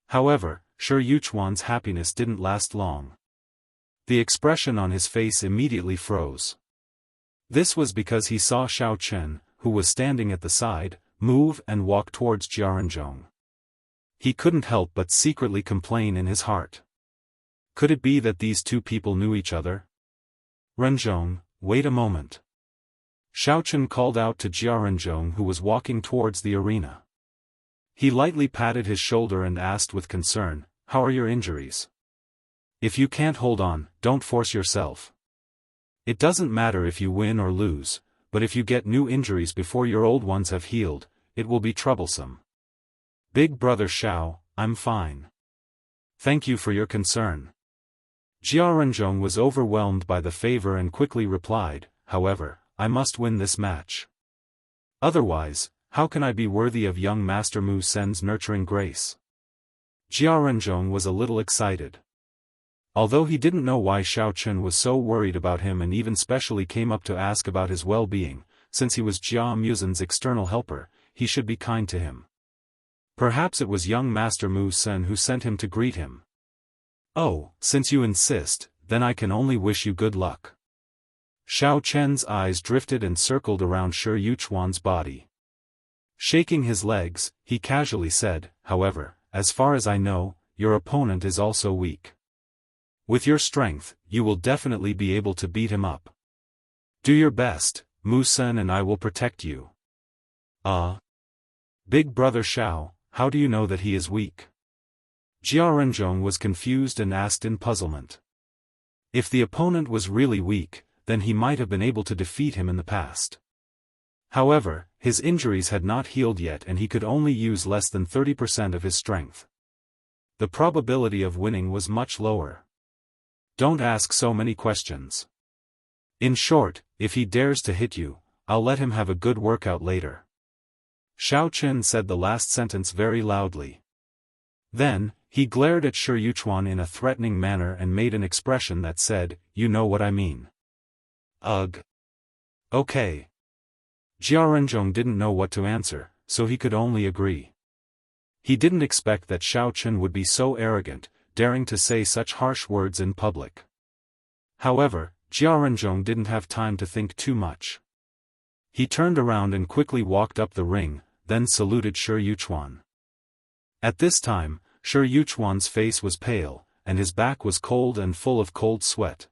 However, Shi Yuchuan's happiness didn't last long. The expression on his face immediately froze. This was because he saw Xiao Chen, who was standing at the side, move and walk towards Jia Renzhong. He couldn't help but secretly complain in his heart. Could it be that these two people knew each other? Renzhong, wait a moment. Xiao Chen called out to Jiaranzhong, who was walking towards the arena. He lightly patted his shoulder and asked with concern, "How are your injuries? If you can't hold on, don't force yourself. It doesn't matter if you win or lose, but if you get new injuries before your old ones have healed, it will be troublesome." "Big brother Xiao, I'm fine. Thank you for your concern." Jiaranzhong was overwhelmed by the favor and quickly replied, "However, I must win this match. Otherwise, how can I be worthy of young Master Mu Sen's nurturing grace?" Jiaranzhong was a little excited. Although he didn't know why Xiao Chen was so worried about him and even specially came up to ask about his well-being, since he was Jia Muzen's external helper, he should be kind to him. Perhaps it was young Master Mu Sen who sent him to greet him. "Oh, since you insist, then I can only wish you good luck." Xiao Chen's eyes drifted and circled around Shi Yuchuan's body. Shaking his legs, he casually said, "However, as far as I know, your opponent is also weak. With your strength, you will definitely be able to beat him up. Do your best, Mu Sen, and I will protect you." Big brother Xiao, how do you know that he is weak?" Jiaranzhong was confused and asked in puzzlement. If the opponent was really weak, then he might have been able to defeat him in the past. However, his injuries had not healed yet and he could only use less than 30% of his strength. The probability of winning was much lower. Don't ask so many questions. In short, if he dares to hit you, I'll let him have a good workout later. Xiao Chen said the last sentence very loudly. Then, he glared at Shi Yuchuan in a threatening manner and made an expression that said, "You know what I mean." Ugh. Okay. Jiaranzhong didn't know what to answer, so he could only agree. He didn't expect that Xiao Chen would be so arrogant, daring to say such harsh words in public. However, Jiaranzhong didn't have time to think too much. He turned around and quickly walked up the ring, then saluted Shi Yuchuan. At this time, Shi Yuchuan's face was pale, and his back was cold and full of cold sweat.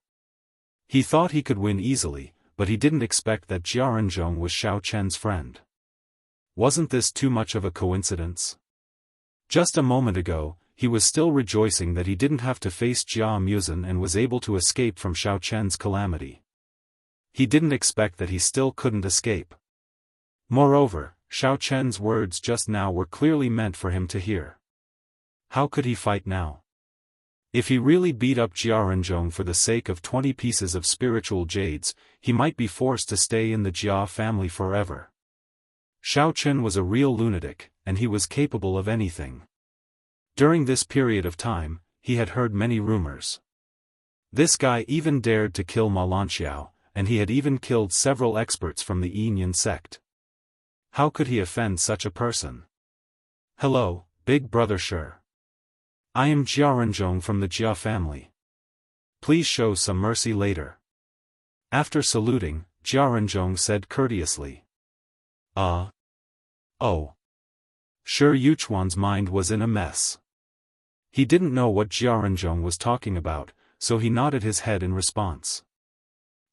He thought he could win easily, but he didn't expect that Jiaranzhong was Xiao Chen's friend. Wasn't this too much of a coincidence? Just a moment ago, he was still rejoicing that he didn't have to face Jia Muzen and was able to escape from Xiao Chen's calamity. He didn't expect that he still couldn't escape. Moreover, Xiao Chen's words just now were clearly meant for him to hear. How could he fight now? If he really beat up Jiaranzhong for the sake of 20 pieces of spiritual jades, he might be forced to stay in the Jia family forever. Xiao Chen was a real lunatic, and he was capable of anything. During this period of time, he had heard many rumors. This guy even dared to kill Ma Lanxiao, and he had even killed several experts from the Yinyan sect. How could he offend such a person? "Hello, big brother Shi. I am Jiaranzhong from the Jia family. Please show some mercy later." After saluting, Jiaranzhong said courteously. Oh. Shi Yuchuan's mind was in a mess. He didn't know what Jiaranzhong was talking about, so he nodded his head in response.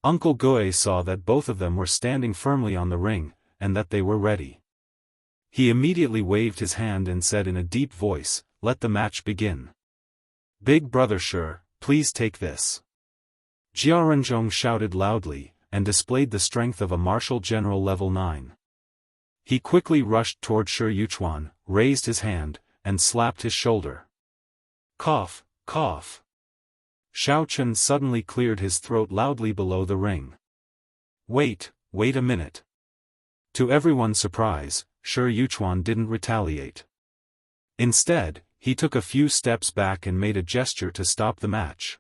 Uncle Gue saw that both of them were standing firmly on the ring, and that they were ready. He immediately waved his hand and said in a deep voice, "Let the match begin. Big brother Shi, please take this." Jiaranzhong shouted loudly, and displayed the strength of a martial general level 9. He quickly rushed toward Shi Yuchuan, raised his hand, and slapped his shoulder. Cough, cough. Xiao Chen suddenly cleared his throat loudly below the ring. Wait a minute. To everyone's surprise, Shi Yuchuan didn't retaliate. Instead, he took a few steps back and made a gesture to stop the match.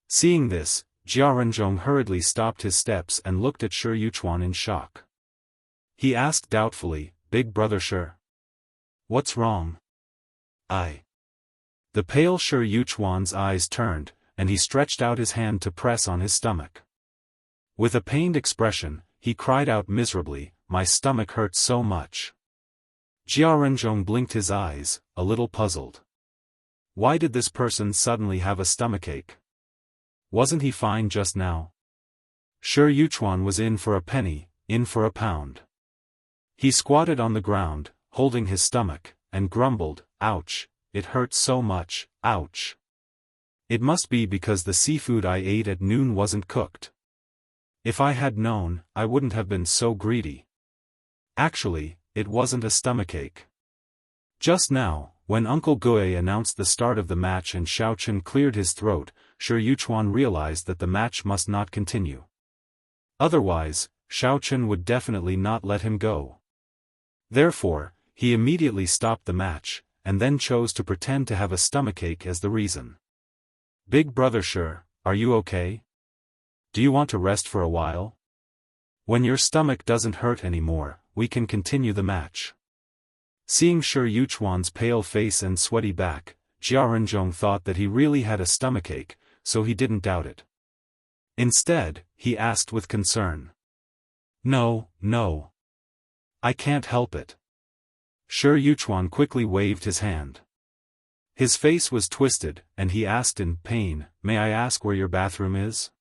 Seeing this, Jiaranzhong hurriedly stopped his steps and looked at Shi Yuchuan in shock. He asked doubtfully, "Big brother Shi? What's wrong?" The pale Shi Yuchuan's eyes turned, and he stretched out his hand to press on his stomach. With a pained expression, he cried out miserably, "My stomach hurts so much." Jiaranzhong blinked his eyes, a little puzzled. Why did this person suddenly have a stomachache? Wasn't he fine just now? Shi Yuchuan was in for a penny, in for a pound. He squatted on the ground, holding his stomach, and grumbled, "Ouch, it hurts so much, ouch. It must be because the seafood I ate at noon wasn't cooked. If I had known, I wouldn't have been so greedy." Actually, it wasn't a stomachache. Just now, when Uncle Gue announced the start of the match and Xiao Chen cleared his throat, Shi Yuchuan realized that the match must not continue. Otherwise, Xiao Chen would definitely not let him go. Therefore, he immediately stopped the match, and then chose to pretend to have a stomachache as the reason. "Big brother Shi, are you okay? Do you want to rest for a while? When your stomach doesn't hurt anymore, we can continue the match." Seeing Shi Yuchuan's pale face and sweaty back, Jia Renzhong thought that he really had a stomachache, so he didn't doubt it. Instead, he asked with concern. No. I can't help it." Shi Yuchuan quickly waved his hand. His face was twisted, and he asked in pain, "May I ask where your bathroom is?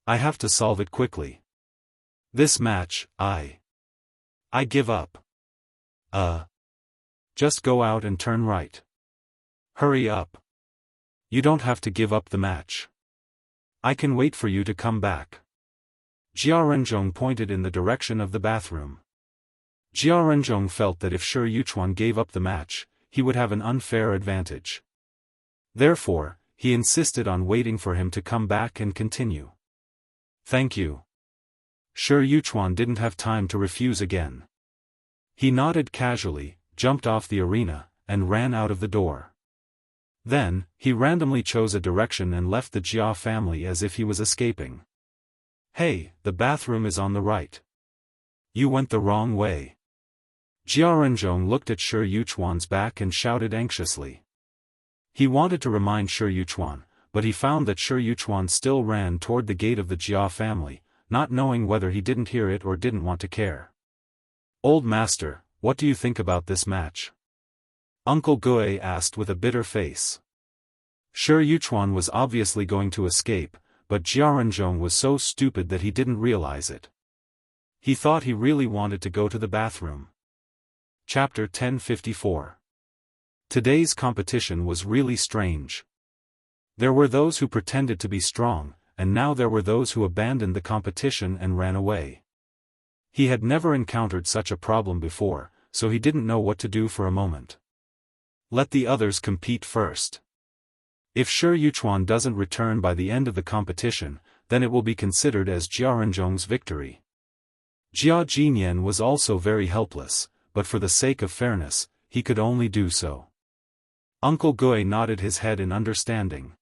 I have to solve it quickly. This match, I give up." Just go out and turn right. Hurry up. You don't have to give up the match. I can wait for you to come back." Jia Renzhong pointed in the direction of the bathroom. Jia Renzhong felt that if Shi Yuchuan gave up the match, he would have an unfair advantage. Therefore, he insisted on waiting for him to come back and continue. "Thank you." Shi Yuchuan didn't have time to refuse again. He nodded casually, jumped off the arena, and ran out of the door. Then, he randomly chose a direction and left the Jia family as if he was escaping. "Hey, the bathroom is on the right. You went the wrong way." Jia Renzhong looked at Shi Yuchuan's back and shouted anxiously. He wanted to remind Shi Yuchuan, but he found that Shi Yuchuan still ran toward the gate of the Jia family, not knowing whether he didn't hear it or didn't want to care. "Old master, what do you think about this match?" Uncle Gue asked with a bitter face. Shi Yuchuan was obviously going to escape, but Jia Renzhong was so stupid that he didn't realize it. He thought he really wanted to go to the bathroom. Chapter 1054. Today's competition was really strange. There were those who pretended to be strong, and now there were those who abandoned the competition and ran away. He had never encountered such a problem before, so he didn't know what to do for a moment. Let the others compete first. If Shi Yuchuan doesn't return by the end of the competition, then it will be considered as Jia Renzhong's victory. Jia Jinyan was also very helpless, but for the sake of fairness, he could only do so. Uncle Gue nodded his head in understanding.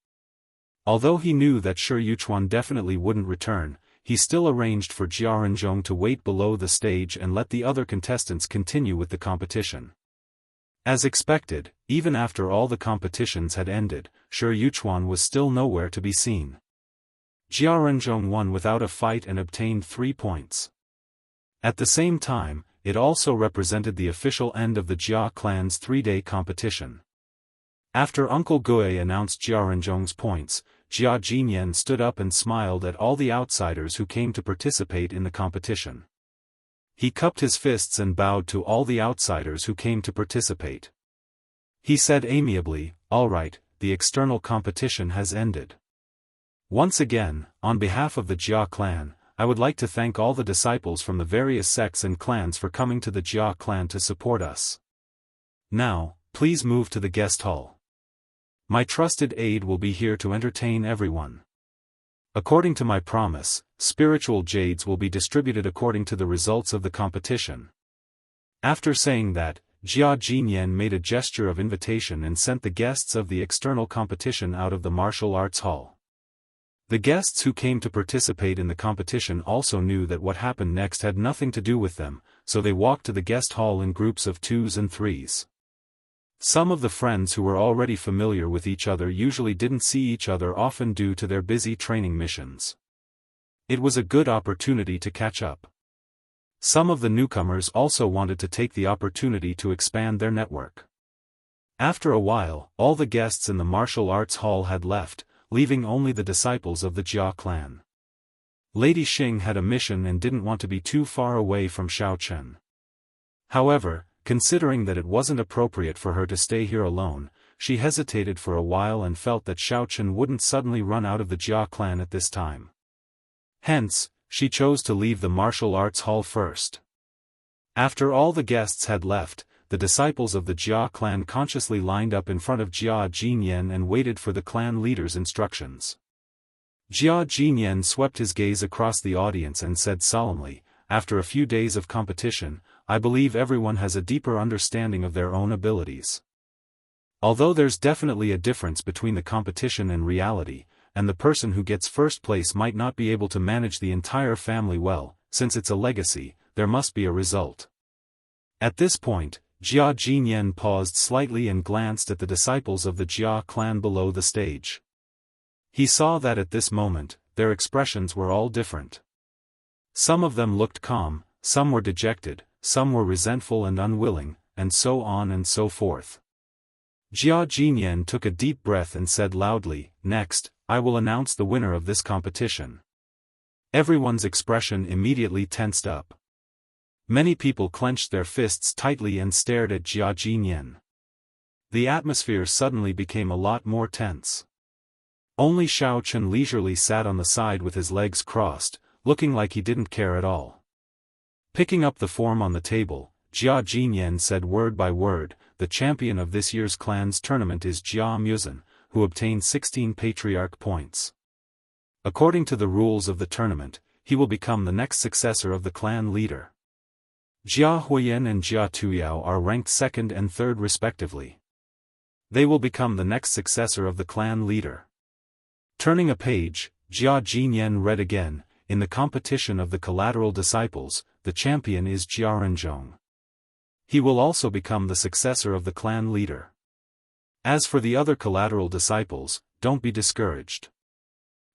Although he knew that Shi Yuchuan definitely wouldn't return, he still arranged for Jia Renzhong to wait below the stage and let the other contestants continue with the competition. As expected, even after all the competitions had ended, Shi Yuchuan was still nowhere to be seen. Jia Renzhong won without a fight and obtained 3 points. At the same time, it also represented the official end of the Jia clan's 3-day competition. After Uncle Gue announced Jia Renzhong's points, Jia Jinyan stood up and smiled at all the outsiders who came to participate in the competition. He cupped his fists and bowed to all the outsiders who came to participate. He said amiably, "All right, the external competition has ended. Once again, on behalf of the Jia clan, I would like to thank all the disciples from the various sects and clans for coming to the Jia clan to support us. Now, please move to the guest hall. My trusted aide will be here to entertain everyone. According to my promise, spiritual jades will be distributed according to the results of the competition." After saying that, Jia Jinyan made a gesture of invitation and sent the guests of the external competition out of the martial arts hall. The guests who came to participate in the competition also knew that what happened next had nothing to do with them, so they walked to the guest hall in groups of 2s and 3s. Some of the friends who were already familiar with each other usually didn't see each other often due to their busy training missions. It was a good opportunity to catch up. Some of the newcomers also wanted to take the opportunity to expand their network. After a while, all the guests in the martial arts hall had left, leaving only the disciples of the Jia clan. Lady Xing had a mission and didn't want to be too far away from Xiao Chen. However, considering that it wasn't appropriate for her to stay here alone, she hesitated for a while and felt that Xiao Chen wouldn't suddenly run out of the Jia clan at this time. Hence, she chose to leave the martial arts hall first. After all the guests had left, the disciples of the Jia clan consciously lined up in front of Jia Jinyan and waited for the clan leader's instructions. Jia Jinyan swept his gaze across the audience and said solemnly, "After a few days of competition, I believe everyone has a deeper understanding of their own abilities. Although there's definitely a difference between the competition and reality, and the person who gets first place might not be able to manage the entire family well, since it's a legacy, there must be a result." At this point, Jia Jinyan paused slightly and glanced at the disciples of the Jia clan below the stage. He saw that at this moment, their expressions were all different. Some of them looked calm, some were dejected, some were resentful and unwilling, and so on and so forth. Jia Jinyan took a deep breath and said loudly, "Next, I will announce the winner of this competition." Everyone's expression immediately tensed up. Many people clenched their fists tightly and stared at Jia Jinyan. The atmosphere suddenly became a lot more tense. Only Xiao Chen leisurely sat on the side with his legs crossed, looking like he didn't care at all. Picking up the form on the table, Jia Jinyan said word by word, "The champion of this year's clan's tournament is Jia Muzhen, who obtained 16 patriarch points. According to the rules of the tournament, he will become the next successor of the clan leader. Jia Huiyan and Jia Tuyao are ranked second and third respectively. They will become the next successor of the clan leader." Turning a page, Jia Jinyan read again, "In the competition of the collateral disciples, the champion is Jia Renzhong. He will also become the successor of the clan leader. As for the other collateral disciples, don't be discouraged.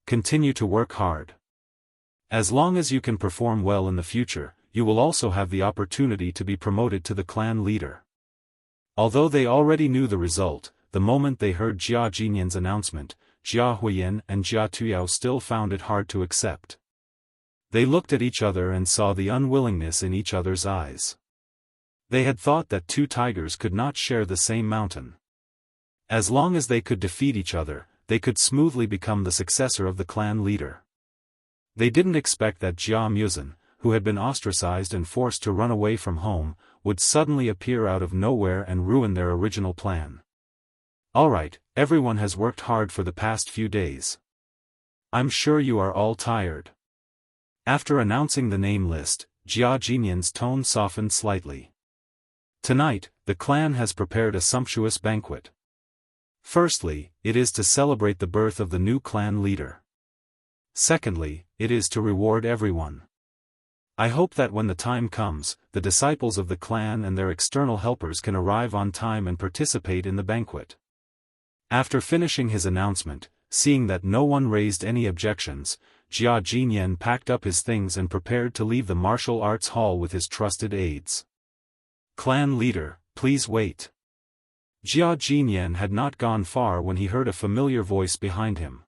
Continue to work hard. As long as you can perform well in the future, you will also have the opportunity to be promoted to the clan leader." Although they already knew the result, the moment they heard Jia Jinyan's announcement, Jia Huiyan and Jia Tuyao still found it hard to accept. They looked at each other and saw the unwillingness in each other's eyes. They had thought that two tigers could not share the same mountain. As long as they could defeat each other, they could smoothly become the successor of the clan leader. They didn't expect that Jia Muzhen, who had been ostracized and forced to run away from home, would suddenly appear out of nowhere and ruin their original plan. "Alright, everyone has worked hard for the past few days. I'm sure you are all tired." After announcing the name list, Jia Jinyan's tone softened slightly. "Tonight, the clan has prepared a sumptuous banquet. Firstly, it is to celebrate the birth of the new clan leader. Secondly, it is to reward everyone. I hope that when the time comes, the disciples of the clan and their external helpers can arrive on time and participate in the banquet." After finishing his announcement, seeing that no one raised any objections, Jia Jinyan packed up his things and prepared to leave the martial arts hall with his trusted aides. "Clan leader, please wait." Jia Jinyan had not gone far when he heard a familiar voice behind him.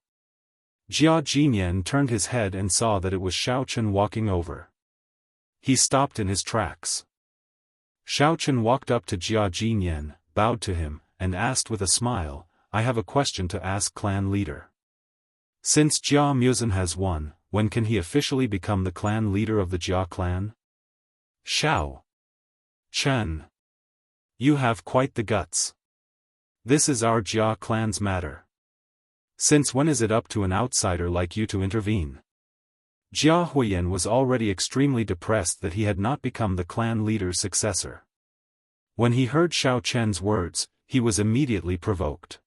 Jia Jinyan turned his head and saw that it was Xiao Chen walking over. He stopped in his tracks. Xiao Chen walked up to Jia Jinyan, bowed to him, and asked with a smile, "I have a question to ask clan leader. Since Jia Muzhen has won, when can he officially become the clan leader of the Jia clan?" "Xiao Chen, you have quite the guts. This is our Jia clan's matter. Since when is it up to an outsider like you to intervene?" Jia Huiyan was already extremely depressed that he had not become the clan leader's successor. When he heard Xiao Chen's words, he was immediately provoked.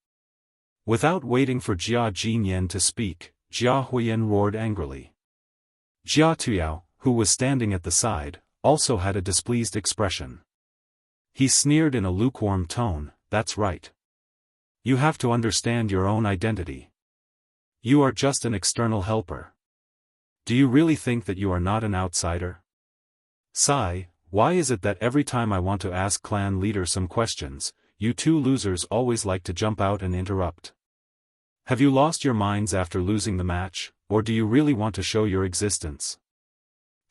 Without waiting for Jia Jinyan to speak, Jia Huiyan roared angrily. Jia Tuyao, who was standing at the side, also had a displeased expression. He sneered in a lukewarm tone, "That's right. You have to understand your own identity. You are just an external helper. Do you really think that you are not an outsider? Sigh, why is it that every time I want to ask clan leader some questions, you two losers always like to jump out and interrupt? Have you lost your minds after losing the match, or do you really want to show your existence?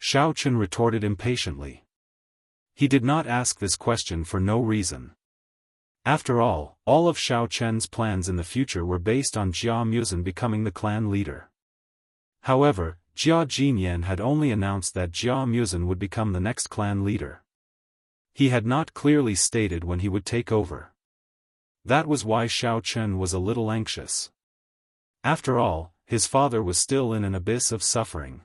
Xiao Chen retorted impatiently. He did not ask this question for no reason. After all of Xiao Chen's plans in the future were based on Jia Muzhen becoming the clan leader. However, Jia Jinyan had only announced that Jia Muzhen would become the next clan leader. He had not clearly stated when he would take over. That was why Xiao Chen was a little anxious. After all, his father was still in an abyss of suffering.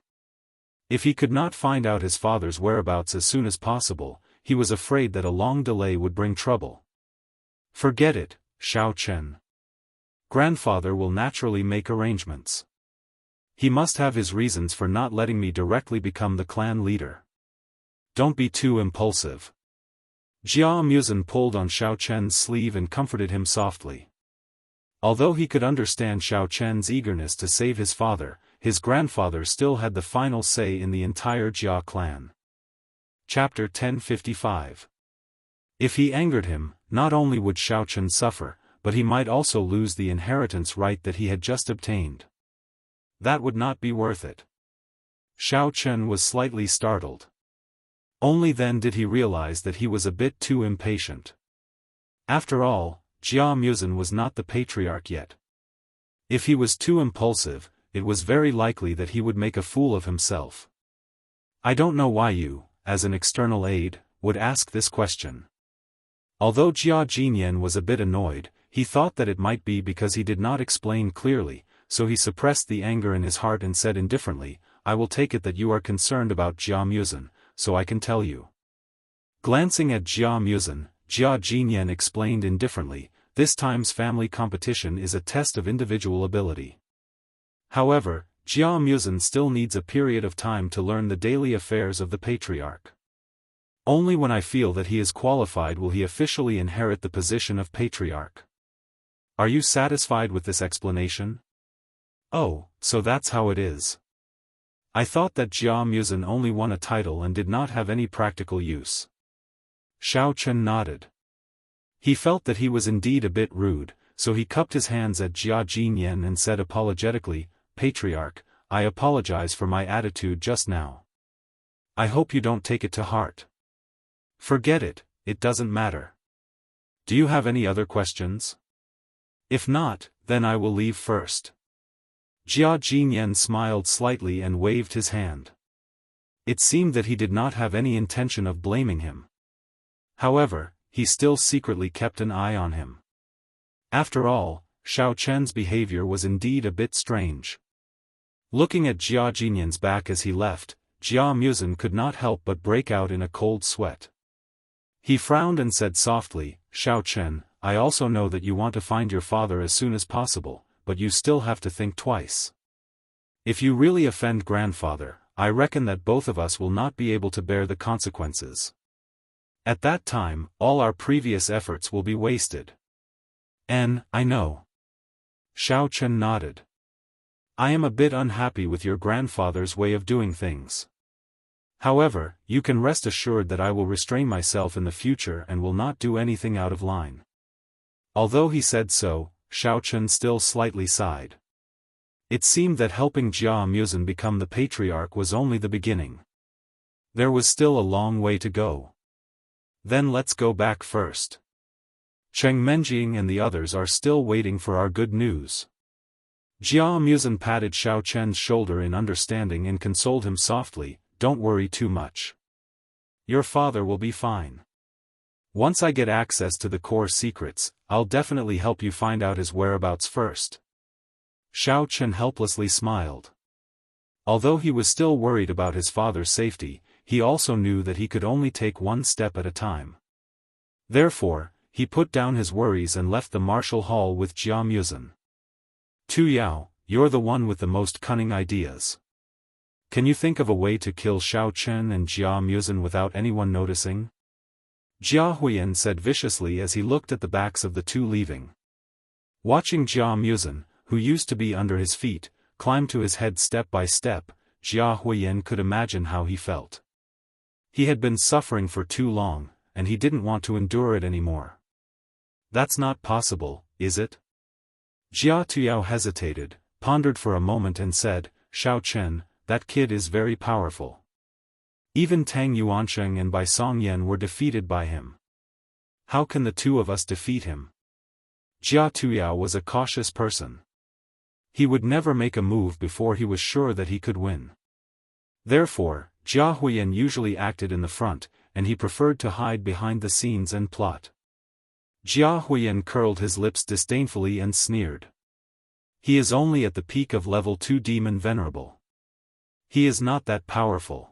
If he could not find out his father's whereabouts as soon as possible, he was afraid that a long delay would bring trouble. Forget it, Xiao Chen. Grandfather will naturally make arrangements. He must have his reasons for not letting me directly become the clan leader. Don't be too impulsive. Jia Muzhen pulled on Xiao Chen's sleeve and comforted him softly. Although he could understand Xiao Chen's eagerness to save his father, his grandfather still had the final say in the entire Jia clan. Chapter 1055. If he angered him, not only would Xiao Chen suffer, but he might also lose the inheritance right that he had just obtained. That would not be worth it. Xiao Chen was slightly startled. Only then did he realize that he was a bit too impatient. After all, Jia Muzhen was not the patriarch yet. If he was too impulsive, it was very likely that he would make a fool of himself. I don't know why you, as an external aid, would ask this question. Although Jia Jinyan was a bit annoyed, he thought that it might be because he did not explain clearly, so he suppressed the anger in his heart and said indifferently, I will take it that you are concerned about Jia Muzhen, so I can tell you. Glancing at Jia Muzhen, Jia Jinyan explained indifferently, this time's family competition is a test of individual ability. However, Jia Muzhen still needs a period of time to learn the daily affairs of the patriarch. Only when I feel that he is qualified will he officially inherit the position of patriarch. Are you satisfied with this explanation? Oh, so that's how it is. I thought that Jia Muzhen only won a title and did not have any practical use. Xiao Chen nodded. He felt that he was indeed a bit rude, so he cupped his hands at Jia Jinyan and said apologetically, Patriarch, I apologize for my attitude just now. I hope you don't take it to heart. Forget it, it doesn't matter. Do you have any other questions? If not, then I will leave first. Jia Jinyan smiled slightly and waved his hand. It seemed that he did not have any intention of blaming him. However, he still secretly kept an eye on him. After all, Xiao Chen's behavior was indeed a bit strange. Looking at Jia Jinyan's back as he left, Jia Muzhen could not help but break out in a cold sweat. He frowned and said softly, Xiao Chen, I also know that you want to find your father as soon as possible, but you still have to think twice. If you really offend grandfather, I reckon that both of us will not be able to bear the consequences. At that time, all our previous efforts will be wasted. I know. Xiao Chen nodded. I am a bit unhappy with your grandfather's way of doing things. However, you can rest assured that I will restrain myself in the future and will not do anything out of line. Although he said so, Xiao Chen still slightly sighed. It seemed that helping Jia Muzhen become the patriarch was only the beginning. There was still a long way to go. Then let's go back first. Cheng Menjing and the others are still waiting for our good news. Jia Muzhen patted Xiao Chen's shoulder in understanding and consoled him softly, don't worry too much. Your father will be fine. Once I get access to the core secrets, I'll definitely help you find out his whereabouts first. Xiao Chen helplessly smiled. Although he was still worried about his father's safety, he also knew that he could only take one step at a time. Therefore, he put down his worries and left the martial hall with Jia Muzhen. Tu Yao, you're the one with the most cunning ideas. Can you think of a way to kill Xiao Chen and Jia Muzhen without anyone noticing? Jia Huiyan said viciously as he looked at the backs of the two leaving. Watching Jia Muzhen, who used to be under his feet, climb to his head step by step, Jia Huiyan could imagine how he felt. He had been suffering for too long, and he didn't want to endure it anymore. That's not possible, is it? Jia Tuyao hesitated, pondered for a moment and said, Xiao Chen, that kid is very powerful. Even Tang Yuansheng and Bai Songyan were defeated by him. How can the two of us defeat him? Jia Tuyao was a cautious person. He would never make a move before he was sure that he could win. Therefore, Jia Huiyan usually acted in the front, and he preferred to hide behind the scenes and plot. Jia Huiyan curled his lips disdainfully and sneered. He is only at the peak of level 2 demon venerable. He is not that powerful.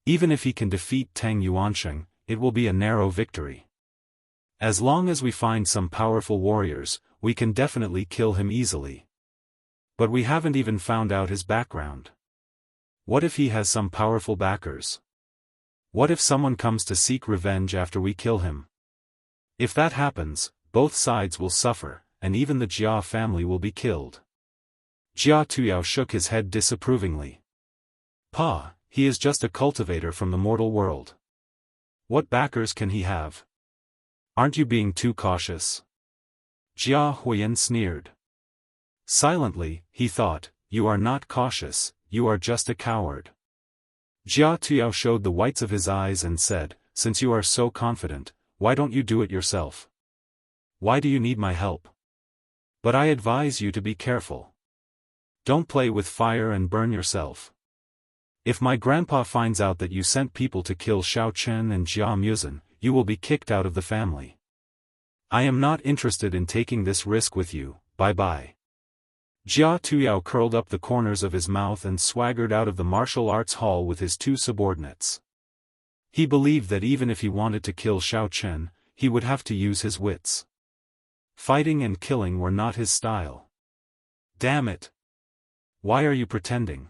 Even if he can defeat Tang Yuansheng, it will be a narrow victory. As long as we find some powerful warriors, we can definitely kill him easily. But we haven't even found out his background. What if he has some powerful backers? What if someone comes to seek revenge after we kill him? If that happens, both sides will suffer, and even the Jia family will be killed. Jia Tuyao shook his head disapprovingly. Pa, he is just a cultivator from the mortal world. What backers can he have? Aren't you being too cautious? Jia Huiyan sneered. Silently, he thought, you are not cautious, you are just a coward. Jia Tuyao showed the whites of his eyes and said, since you are so confident, why don't you do it yourself? Why do you need my help? But I advise you to be careful. Don't play with fire and burn yourself. If my grandpa finds out that you sent people to kill Xiao Chen and Jia Muzhen, you will be kicked out of the family. I am not interested in taking this risk with you, bye-bye. Jia Tuyao curled up the corners of his mouth and swaggered out of the martial arts hall with his two subordinates. He believed that even if he wanted to kill Xiao Chen, he would have to use his wits. Fighting and killing were not his style. Damn it! Why are you pretending?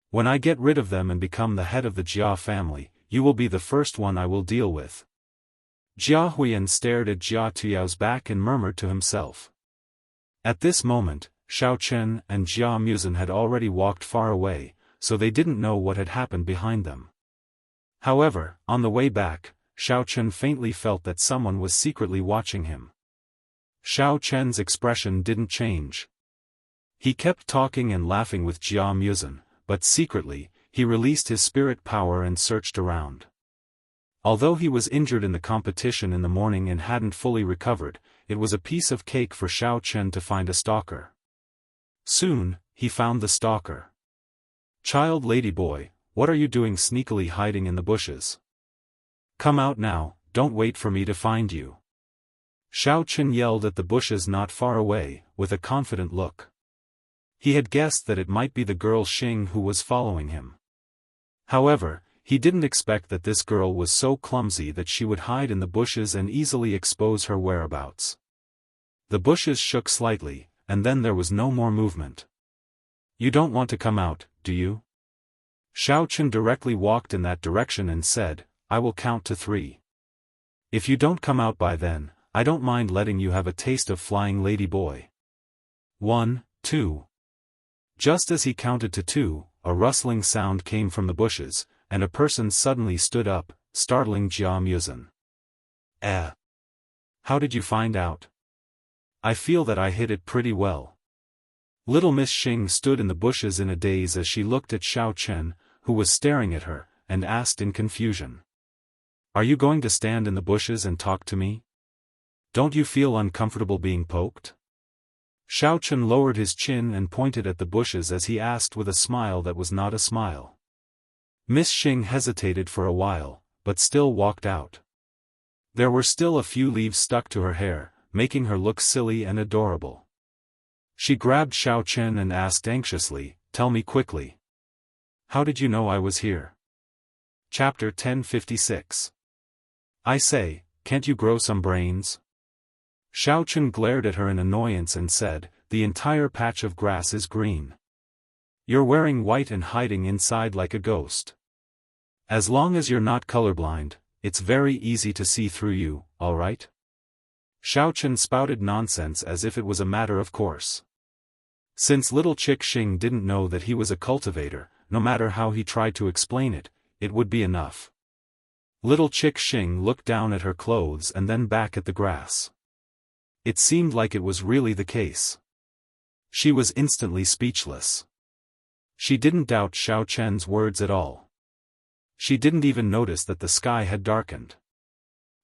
When I get rid of them and become the head of the Jia family, you will be the first one I will deal with. Jia Huiyan stared at Jia Tuyao's back and murmured to himself. At this moment, Xiao Chen and Jia Muzhen had already walked far away, so they didn't know what had happened behind them. However, on the way back, Xiao Chen faintly felt that someone was secretly watching him. Xiao Chen's expression didn't change. He kept talking and laughing with Jia Muzhen, but secretly, he released his spirit power and searched around. Although he was injured in the competition in the morning and hadn't fully recovered, it was a piece of cake for Xiao Chen to find a stalker. Soon, he found the stalker. Child ladyboy, what are you doing sneakily hiding in the bushes? Come out now, don't wait for me to find you. Xiao Chen yelled at the bushes not far away, with a confident look. He had guessed that it might be the girl Xing who was following him. However, he didn't expect that this girl was so clumsy that she would hide in the bushes and easily expose her whereabouts. The bushes shook slightly, and then there was no more movement. You don't want to come out, do you? Xiao Chen directly walked in that direction and said, I will count to 3. If you don't come out by then, I don't mind letting you have a taste of flying lady boy. 1, 2. Just as he counted to 2, a rustling sound came from the bushes, and a person suddenly stood up, startling Jia Muzhen. How did you find out? I feel that I hit it pretty well. Little Miss Xing stood in the bushes in a daze as she looked at Xiao Chen, who was staring at her, and asked in confusion. Are you going to stand in the bushes and talk to me? Don't you feel uncomfortable being poked? Xiao Chen lowered his chin and pointed at the bushes as he asked with a smile that was not a smile. Miss Xing hesitated for a while, but still walked out. There were still a few leaves stuck to her hair, making her look silly and adorable. She grabbed Xiao Chen and asked anxiously, tell me quickly. How did you know I was here? Chapter 1056. I say, can't you grow some brains? Xiao Chen glared at her in annoyance and said, the entire patch of grass is green. You're wearing white and hiding inside like a ghost. As long as you're not colorblind, it's very easy to see through you, alright? Xiao Chen spouted nonsense as if it was a matter of course. Since little Chick Xing didn't know that he was a cultivator, no matter how he tried to explain it, it would be enough. Little Chick Xing looked down at her clothes and then back at the grass. It seemed like it was really the case. She was instantly speechless. She didn't doubt Xiao Chen's words at all. She didn't even notice that the sky had darkened.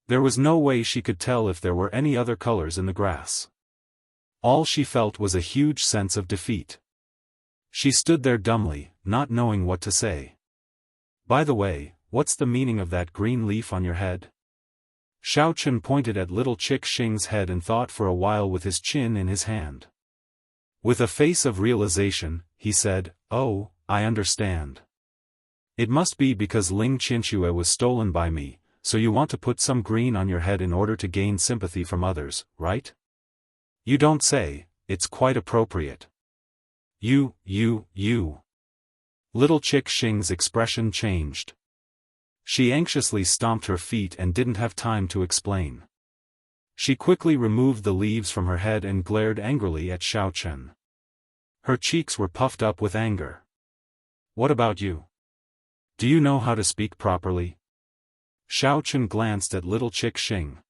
There was no way she could tell if there were any other colors in the grass. All she felt was a huge sense of defeat. She stood there dumbly, not knowing what to say. By the way, what's the meaning of that green leaf on your head? Xiao Chen pointed at little Chick Xing's head and thought for a while with his chin in his hand. With a face of realization, he said, "Oh, I understand. It must be because Ling Qinxue was stolen by me, so you want to put some green on your head in order to gain sympathy from others, right? You don't say, it's quite appropriate." You. Little Chick Xing's expression changed. She anxiously stomped her feet and didn't have time to explain. She quickly removed the leaves from her head and glared angrily at Xiao Chen. Her cheeks were puffed up with anger. "What about you? Do you know how to speak properly?" Xiao Chen glanced at little Chick Xing.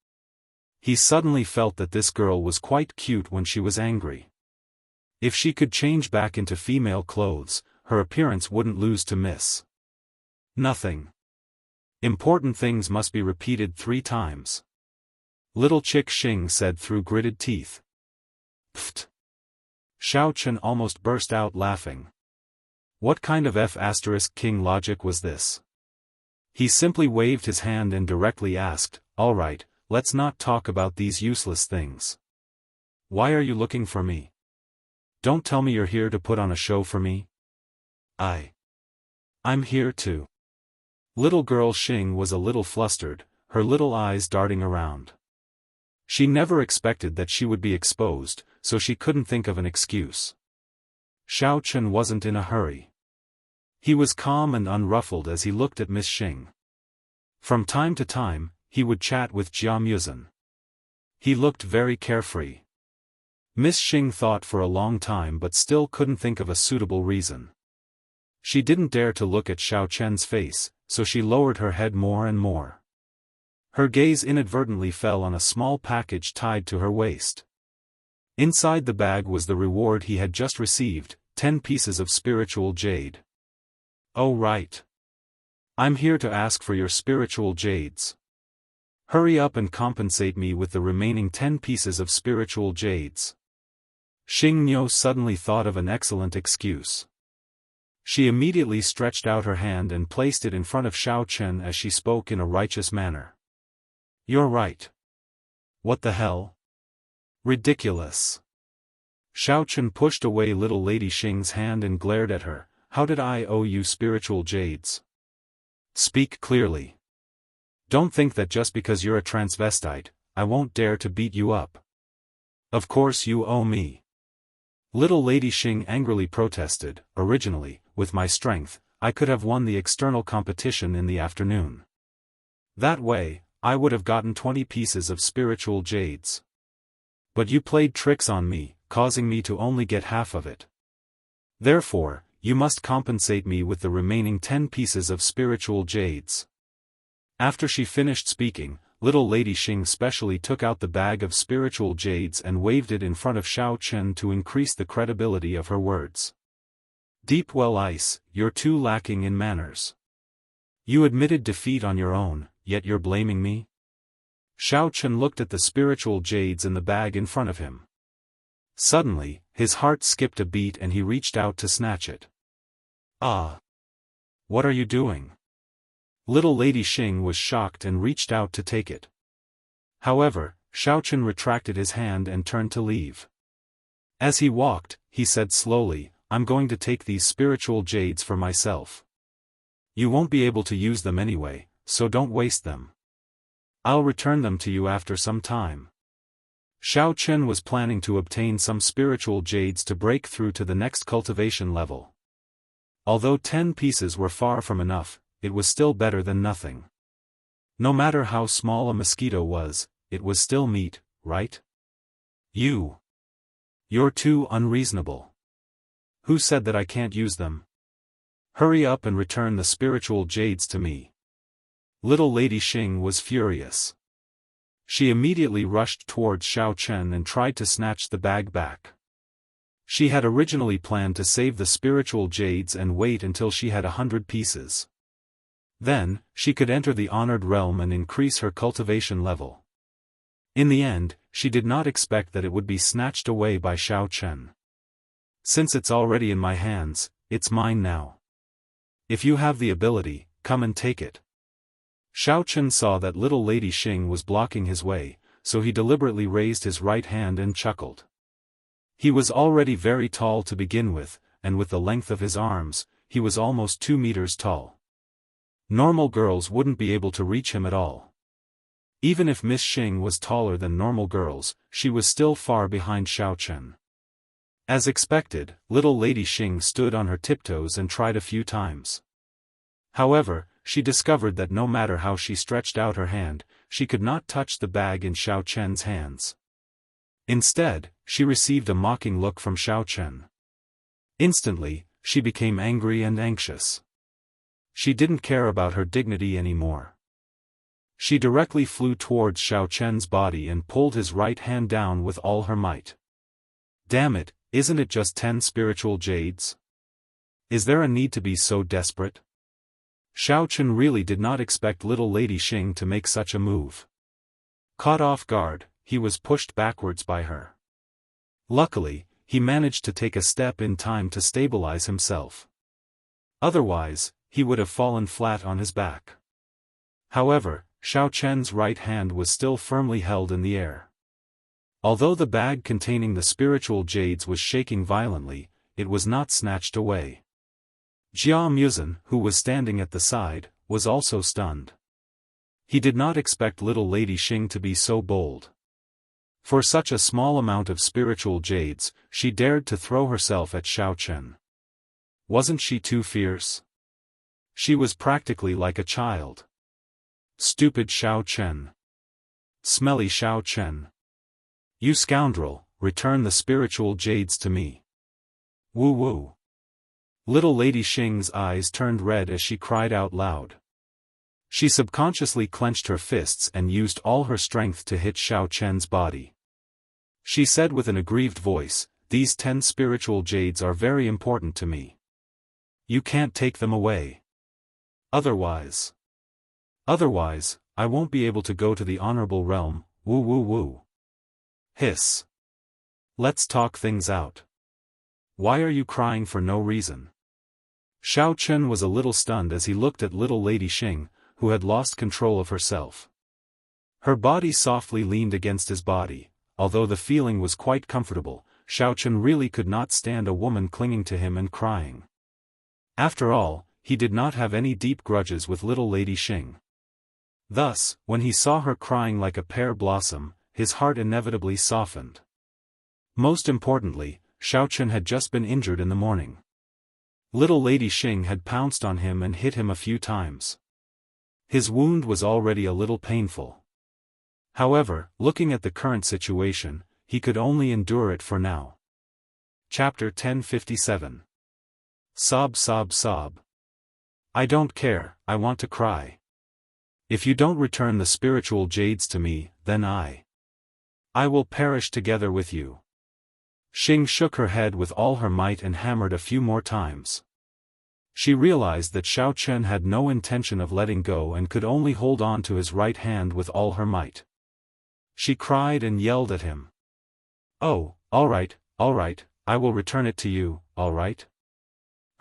He suddenly felt that this girl was quite cute when she was angry. If she could change back into female clothes, her appearance wouldn't lose to miss. Nothing. Important things must be repeated 3 times. Little Chick Xing said through gritted teeth. Pfft. Xiao Chen almost burst out laughing. What kind of F***king logic was this? He simply waved his hand and directly asked, "All right, let's not talk about these useless things. Why are you looking for me? Don't tell me you're here to put on a show for me." I'm here to. Little girl Xing was a little flustered, her little eyes darting around. She never expected that she would be exposed, so she couldn't think of an excuse. Xiao Chen wasn't in a hurry. He was calm and unruffled as he looked at Miss Xing. From time to time, he would chat with Jia Muzhen. He looked very carefree. Miss Xing thought for a long time but still couldn't think of a suitable reason. She didn't dare to look at Xiao Chen's face, so she lowered her head more and more. Her gaze inadvertently fell on a small package tied to her waist. Inside the bag was the reward he had just received, 10 pieces of spiritual jade. "Oh right. I'm here to ask for your spiritual jades. Hurry up and compensate me with the remaining 10 pieces of spiritual jades." Xing Niu suddenly thought of an excellent excuse. She immediately stretched out her hand and placed it in front of Xiao Chen as she spoke in a righteous manner. "You're right. What the hell? Ridiculous." Xiao Chen pushed away little Lady Xing's hand and glared at her. "How did I owe you spiritual jades? Speak clearly. Don't think that just because you're a transvestite, I won't dare to beat you up. Of course you owe me." Little Lady Xing angrily protested. "Originally, with my strength, I could have won the external competition in the afternoon. That way, I would have gotten 20 pieces of spiritual jades. But you played tricks on me, causing me to only get half of it. Therefore, you must compensate me with the remaining 10 pieces of spiritual jades." After she finished speaking, little Lady Xing specially took out the bag of spiritual jades and waved it in front of Xiao Chen to increase the credibility of her words. "Deep Well Ice, you're too lacking in manners. You admitted defeat on your own, yet you're blaming me?" Xiao Chen looked at the spiritual jades in the bag in front of him. Suddenly, his heart skipped a beat and he reached out to snatch it. "Ah! What are you doing?" Little Lady Xing was shocked and reached out to take it. However, Xiao Chen retracted his hand and turned to leave. As he walked, he said slowly, "I'm going to take these spiritual jades for myself. You won't be able to use them anyway, so don't waste them. I'll return them to you after some time." Xiao Chen was planning to obtain some spiritual jades to break through to the next cultivation level. Although 10 pieces were far from enough, it was still better than nothing. No matter how small a mosquito was, it was still meat, right? You're too unreasonable. Who said that I can't use them? Hurry up and return the spiritual jades to me." Little Lady Xing was furious. She immediately rushed towards Xiao Chen and tried to snatch the bag back. She had originally planned to save the spiritual jades and wait until she had 100 pieces. Then, she could enter the honored realm and increase her cultivation level. In the end, she did not expect that it would be snatched away by Xiao Chen. Since it's already in my hands, it's mine now. If you have the ability, come and take it. Xiao Chen saw that little Lady Xing was blocking his way, so he deliberately raised his right hand and chuckled. He was already very tall to begin with, and with the length of his arms, he was almost 2 meters tall. Normal girls wouldn't be able to reach him at all. Even if Miss Xing was taller than normal girls, she was still far behind Xiao Chen. As expected, little Lady Xing stood on her tiptoes and tried a few times. However, she discovered that no matter how she stretched out her hand, she could not touch the bag in Xiao Chen's hands. Instead, she received a mocking look from Xiao Chen. Instantly, she became angry and anxious. She didn't care about her dignity anymore. She directly flew towards Xiao Chen's body and pulled his right hand down with all her might. Damn it, isn't it just 10 spiritual jades? Is there a need to be so desperate? Xiao Chen really did not expect little Lady Xing to make such a move. Caught off guard, he was pushed backwards by her. Luckily, he managed to take a step in time to stabilize himself. Otherwise, he would have fallen flat on his back. However, Xiao Chen's right hand was still firmly held in the air. Although the bag containing the spiritual jades was shaking violently, it was not snatched away. Jia Muzhen, who was standing at the side, was also stunned. He did not expect little Lady Xing to be so bold. For such a small amount of spiritual jades, she dared to throw herself at Xiao Chen. Wasn't she too fierce? She was practically like a child. Stupid Xiao Chen. Smelly Xiao Chen. You scoundrel, return the spiritual jades to me. Woo woo. Little Lady Xing's eyes turned red as she cried out loud. She subconsciously clenched her fists and used all her strength to hit Xiao Chen's body. She said with an aggrieved voice, "These 10 spiritual jades are very important to me. You can't take them away. Otherwise, I won't be able to go to the honorable realm, woo woo woo." Hiss. Let's talk things out. Why are you crying for no reason? Xiao Chen was a little stunned as he looked at little Lady Xing, who had lost control of herself. Her body softly leaned against his body. Although the feeling was quite comfortable, Xiao Chen really could not stand a woman clinging to him and crying. After all, he did not have any deep grudges with little Lady Xing. Thus, when he saw her crying like a pear blossom, his heart inevitably softened. Most importantly, Xiao Chen had just been injured in the morning. Little Lady Xing had pounced on him and hit him a few times. His wound was already a little painful. However, looking at the current situation, he could only endure it for now. Chapter 1057. Sob sob sob. I don't care, I want to cry. If you don't return the spiritual jades to me, then I will perish together with you. Xing shook her head with all her might and hammered a few more times. She realized that Xiao Chen had no intention of letting go and could only hold on to his right hand with all her might. She cried and yelled at him. Oh, all right, I will return it to you, all right?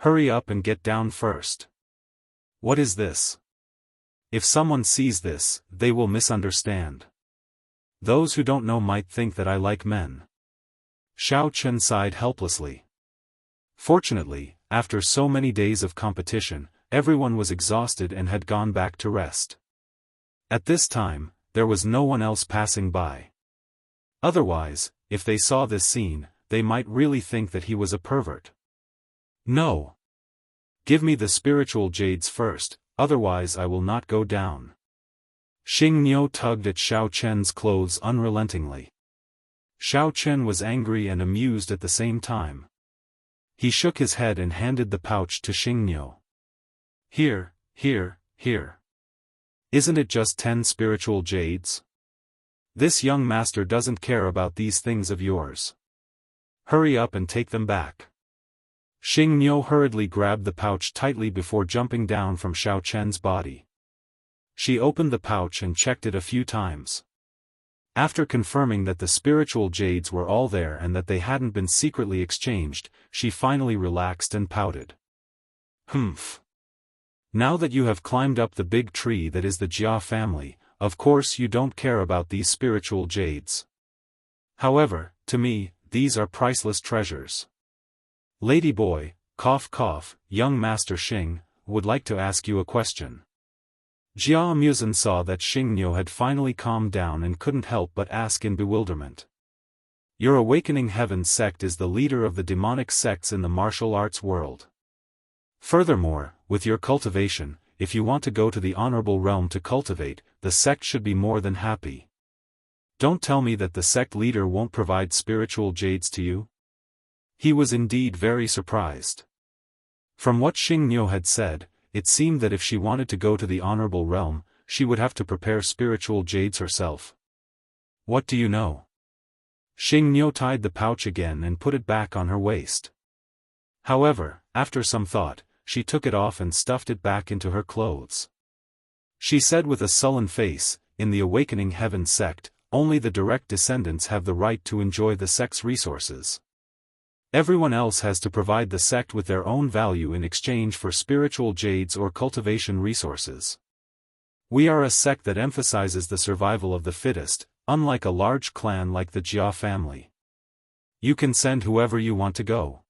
Hurry up and get down first. What is this? If someone sees this, they will misunderstand. Those who don't know might think that I like men. Xiao Chen sighed helplessly. Fortunately, after so many days of competition, everyone was exhausted and had gone back to rest. At this time, there was no one else passing by. Otherwise, if they saw this scene, they might really think that he was a pervert. No. Give me the spiritual jades first, otherwise I will not go down. Xing Niu tugged at Xiao Chen's clothes unrelentingly. Xiao Chen was angry and amused at the same time. He shook his head and handed the pouch to Xing Niu. Here. Isn't it just 10 spiritual jades? This young master doesn't care about these things of yours. Hurry up and take them back. Xing Niu hurriedly grabbed the pouch tightly before jumping down from Xiao Chen's body. She opened the pouch and checked it a few times. After confirming that the spiritual jades were all there and that they hadn't been secretly exchanged, she finally relaxed and pouted. Humph. Now that you have climbed up the big tree that is the Jia family, of course you don't care about these spiritual jades. However, to me, these are priceless treasures. Lady boy, cough cough, young Master Xing, would like to ask you a question. Jia Musen saw that Xing Niu had finally calmed down and couldn't help but ask in bewilderment. Your Awakening Heaven sect is the leader of the demonic sects in the martial arts world. Furthermore, with your cultivation, if you want to go to the honorable realm to cultivate, the sect should be more than happy. Don't tell me that the sect leader won't provide spiritual jades to you? He was indeed very surprised. From what Xing Niu had said, it seemed that if she wanted to go to the honorable realm, she would have to prepare spiritual jades herself. What do you know? Xing Niu tied the pouch again and put it back on her waist. However, after some thought, she took it off and stuffed it back into her clothes. She said with a sullen face, in the Awakening Heaven sect, only the direct descendants have the right to enjoy the sect's resources. Everyone else has to provide the sect with their own value in exchange for spiritual jades or cultivation resources. We are a sect that emphasizes the survival of the fittest, unlike a large clan like the Jia family. You can send whoever you want to go.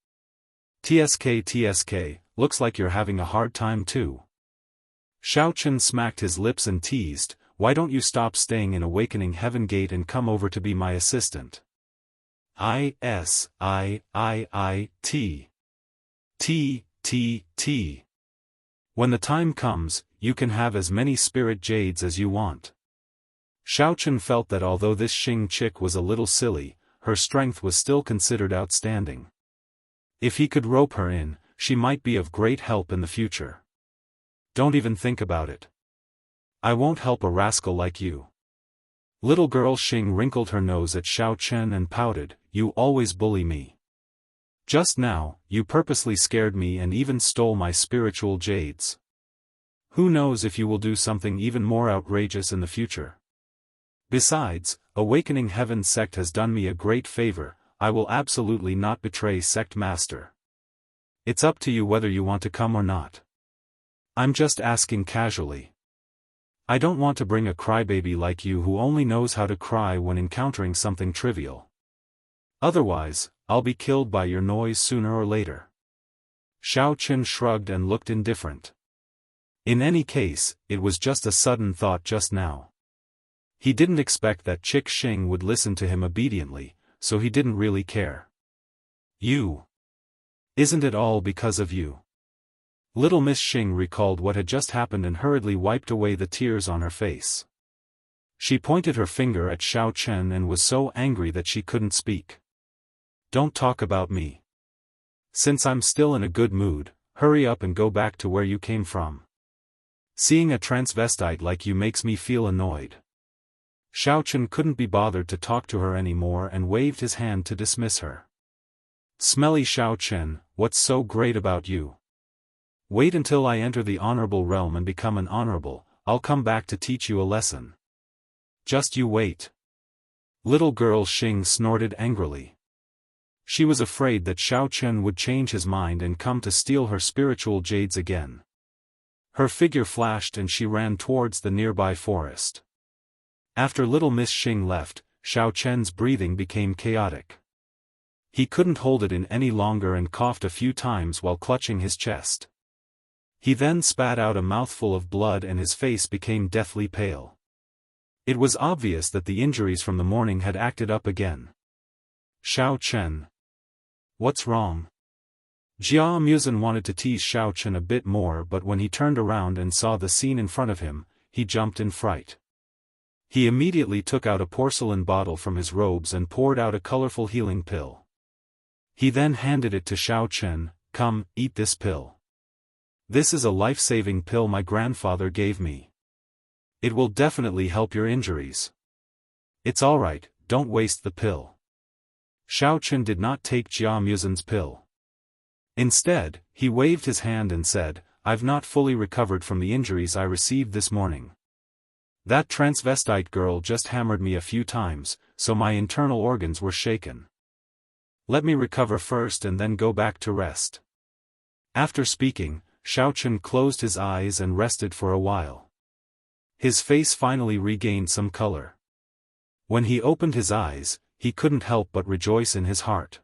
TSK, looks like you're having a hard time too. Xiao Chen smacked his lips and teased, why don't you stop staying in Awakening Heaven Gate and come over to be my assistant? T. When the time comes, you can have as many spirit jades as you want. Xiao Chen felt that although this Xing chick was a little silly, her strength was still considered outstanding. If he could rope her in, she might be of great help in the future. Don't even think about it. I won't help a rascal like you. Little girl Xing wrinkled her nose at Xiao Chen and pouted, you always bully me. Just now, you purposely scared me and even stole my spiritual jades. Who knows if you will do something even more outrageous in the future. Besides, Awakening Heaven sect has done me a great favor, I will absolutely not betray sect master. It's up to you whether you want to come or not. I'm just asking casually. I don't want to bring a crybaby like you who only knows how to cry when encountering something trivial. Otherwise, I'll be killed by your noise sooner or later. Xiao Chen shrugged and looked indifferent. In any case, it was just a sudden thought just now. He didn't expect that Chick Xing would listen to him obediently, so he didn't really care. You. Isn't it all because of you? Little Miss Xing recalled what had just happened and hurriedly wiped away the tears on her face. She pointed her finger at Xiao Chen and was so angry that she couldn't speak. Don't talk about me. Since I'm still in a good mood, hurry up and go back to where you came from. Seeing a transvestite like you makes me feel annoyed. Xiao Chen couldn't be bothered to talk to her anymore and waved his hand to dismiss her. Smelly Xiao Chen, what's so great about you? Wait until I enter the honorable realm and become an honorable, I'll come back to teach you a lesson. Just you wait. Little girl Xing snorted angrily. She was afraid that Xiao Chen would change his mind and come to steal her spiritual jades again. Her figure flashed and she ran towards the nearby forest. After little Miss Xing left, Xiao Chen's breathing became chaotic. He couldn't hold it in any longer and coughed a few times while clutching his chest. He then spat out a mouthful of blood and his face became deathly pale. It was obvious that the injuries from the morning had acted up again. Xiao Chen. What's wrong? Jia Musen wanted to tease Xiao Chen a bit more, but when he turned around and saw the scene in front of him, he jumped in fright. He immediately took out a porcelain bottle from his robes and poured out a colorful healing pill. He then handed it to Xiao Chen, come, eat this pill. This is a life-saving pill my grandfather gave me. It will definitely help your injuries. It's alright, don't waste the pill. Xiao Chen did not take Jia Muzin's pill. Instead, he waved his hand and said, "I've not fully recovered from the injuries I received this morning. That transvestite girl just hammered me a few times, so my internal organs were shaken. Let me recover first and then go back to rest." After speaking, Xiao Chen closed his eyes and rested for a while. His face finally regained some color. When he opened his eyes, he couldn't help but rejoice in his heart.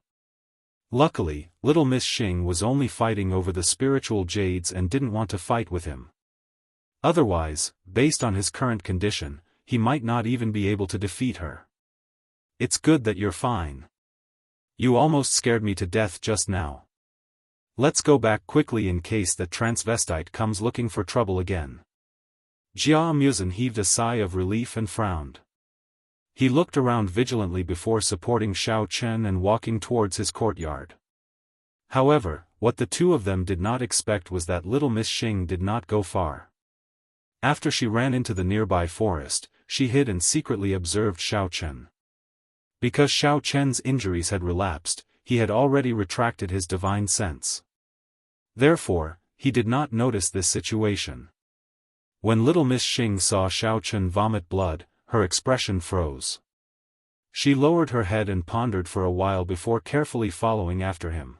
Luckily, little Miss Xing was only fighting over the spiritual jades and didn't want to fight with him. Otherwise, based on his current condition, he might not even be able to defeat her. "It's good that you're fine. You almost scared me to death just now. Let's go back quickly in case that transvestite comes looking for trouble again." Jia Muzin heaved a sigh of relief and frowned. He looked around vigilantly before supporting Xiao Chen and walking towards his courtyard. However, what the two of them did not expect was that little Miss Xing did not go far. After she ran into the nearby forest, she hid and secretly observed Xiao Chen. Because Xiao Chen's injuries had relapsed, he had already retracted his divine sense. Therefore, he did not notice this situation. When little Miss Xing saw Xiao Chen vomit blood, her expression froze. She lowered her head and pondered for a while before carefully following after him.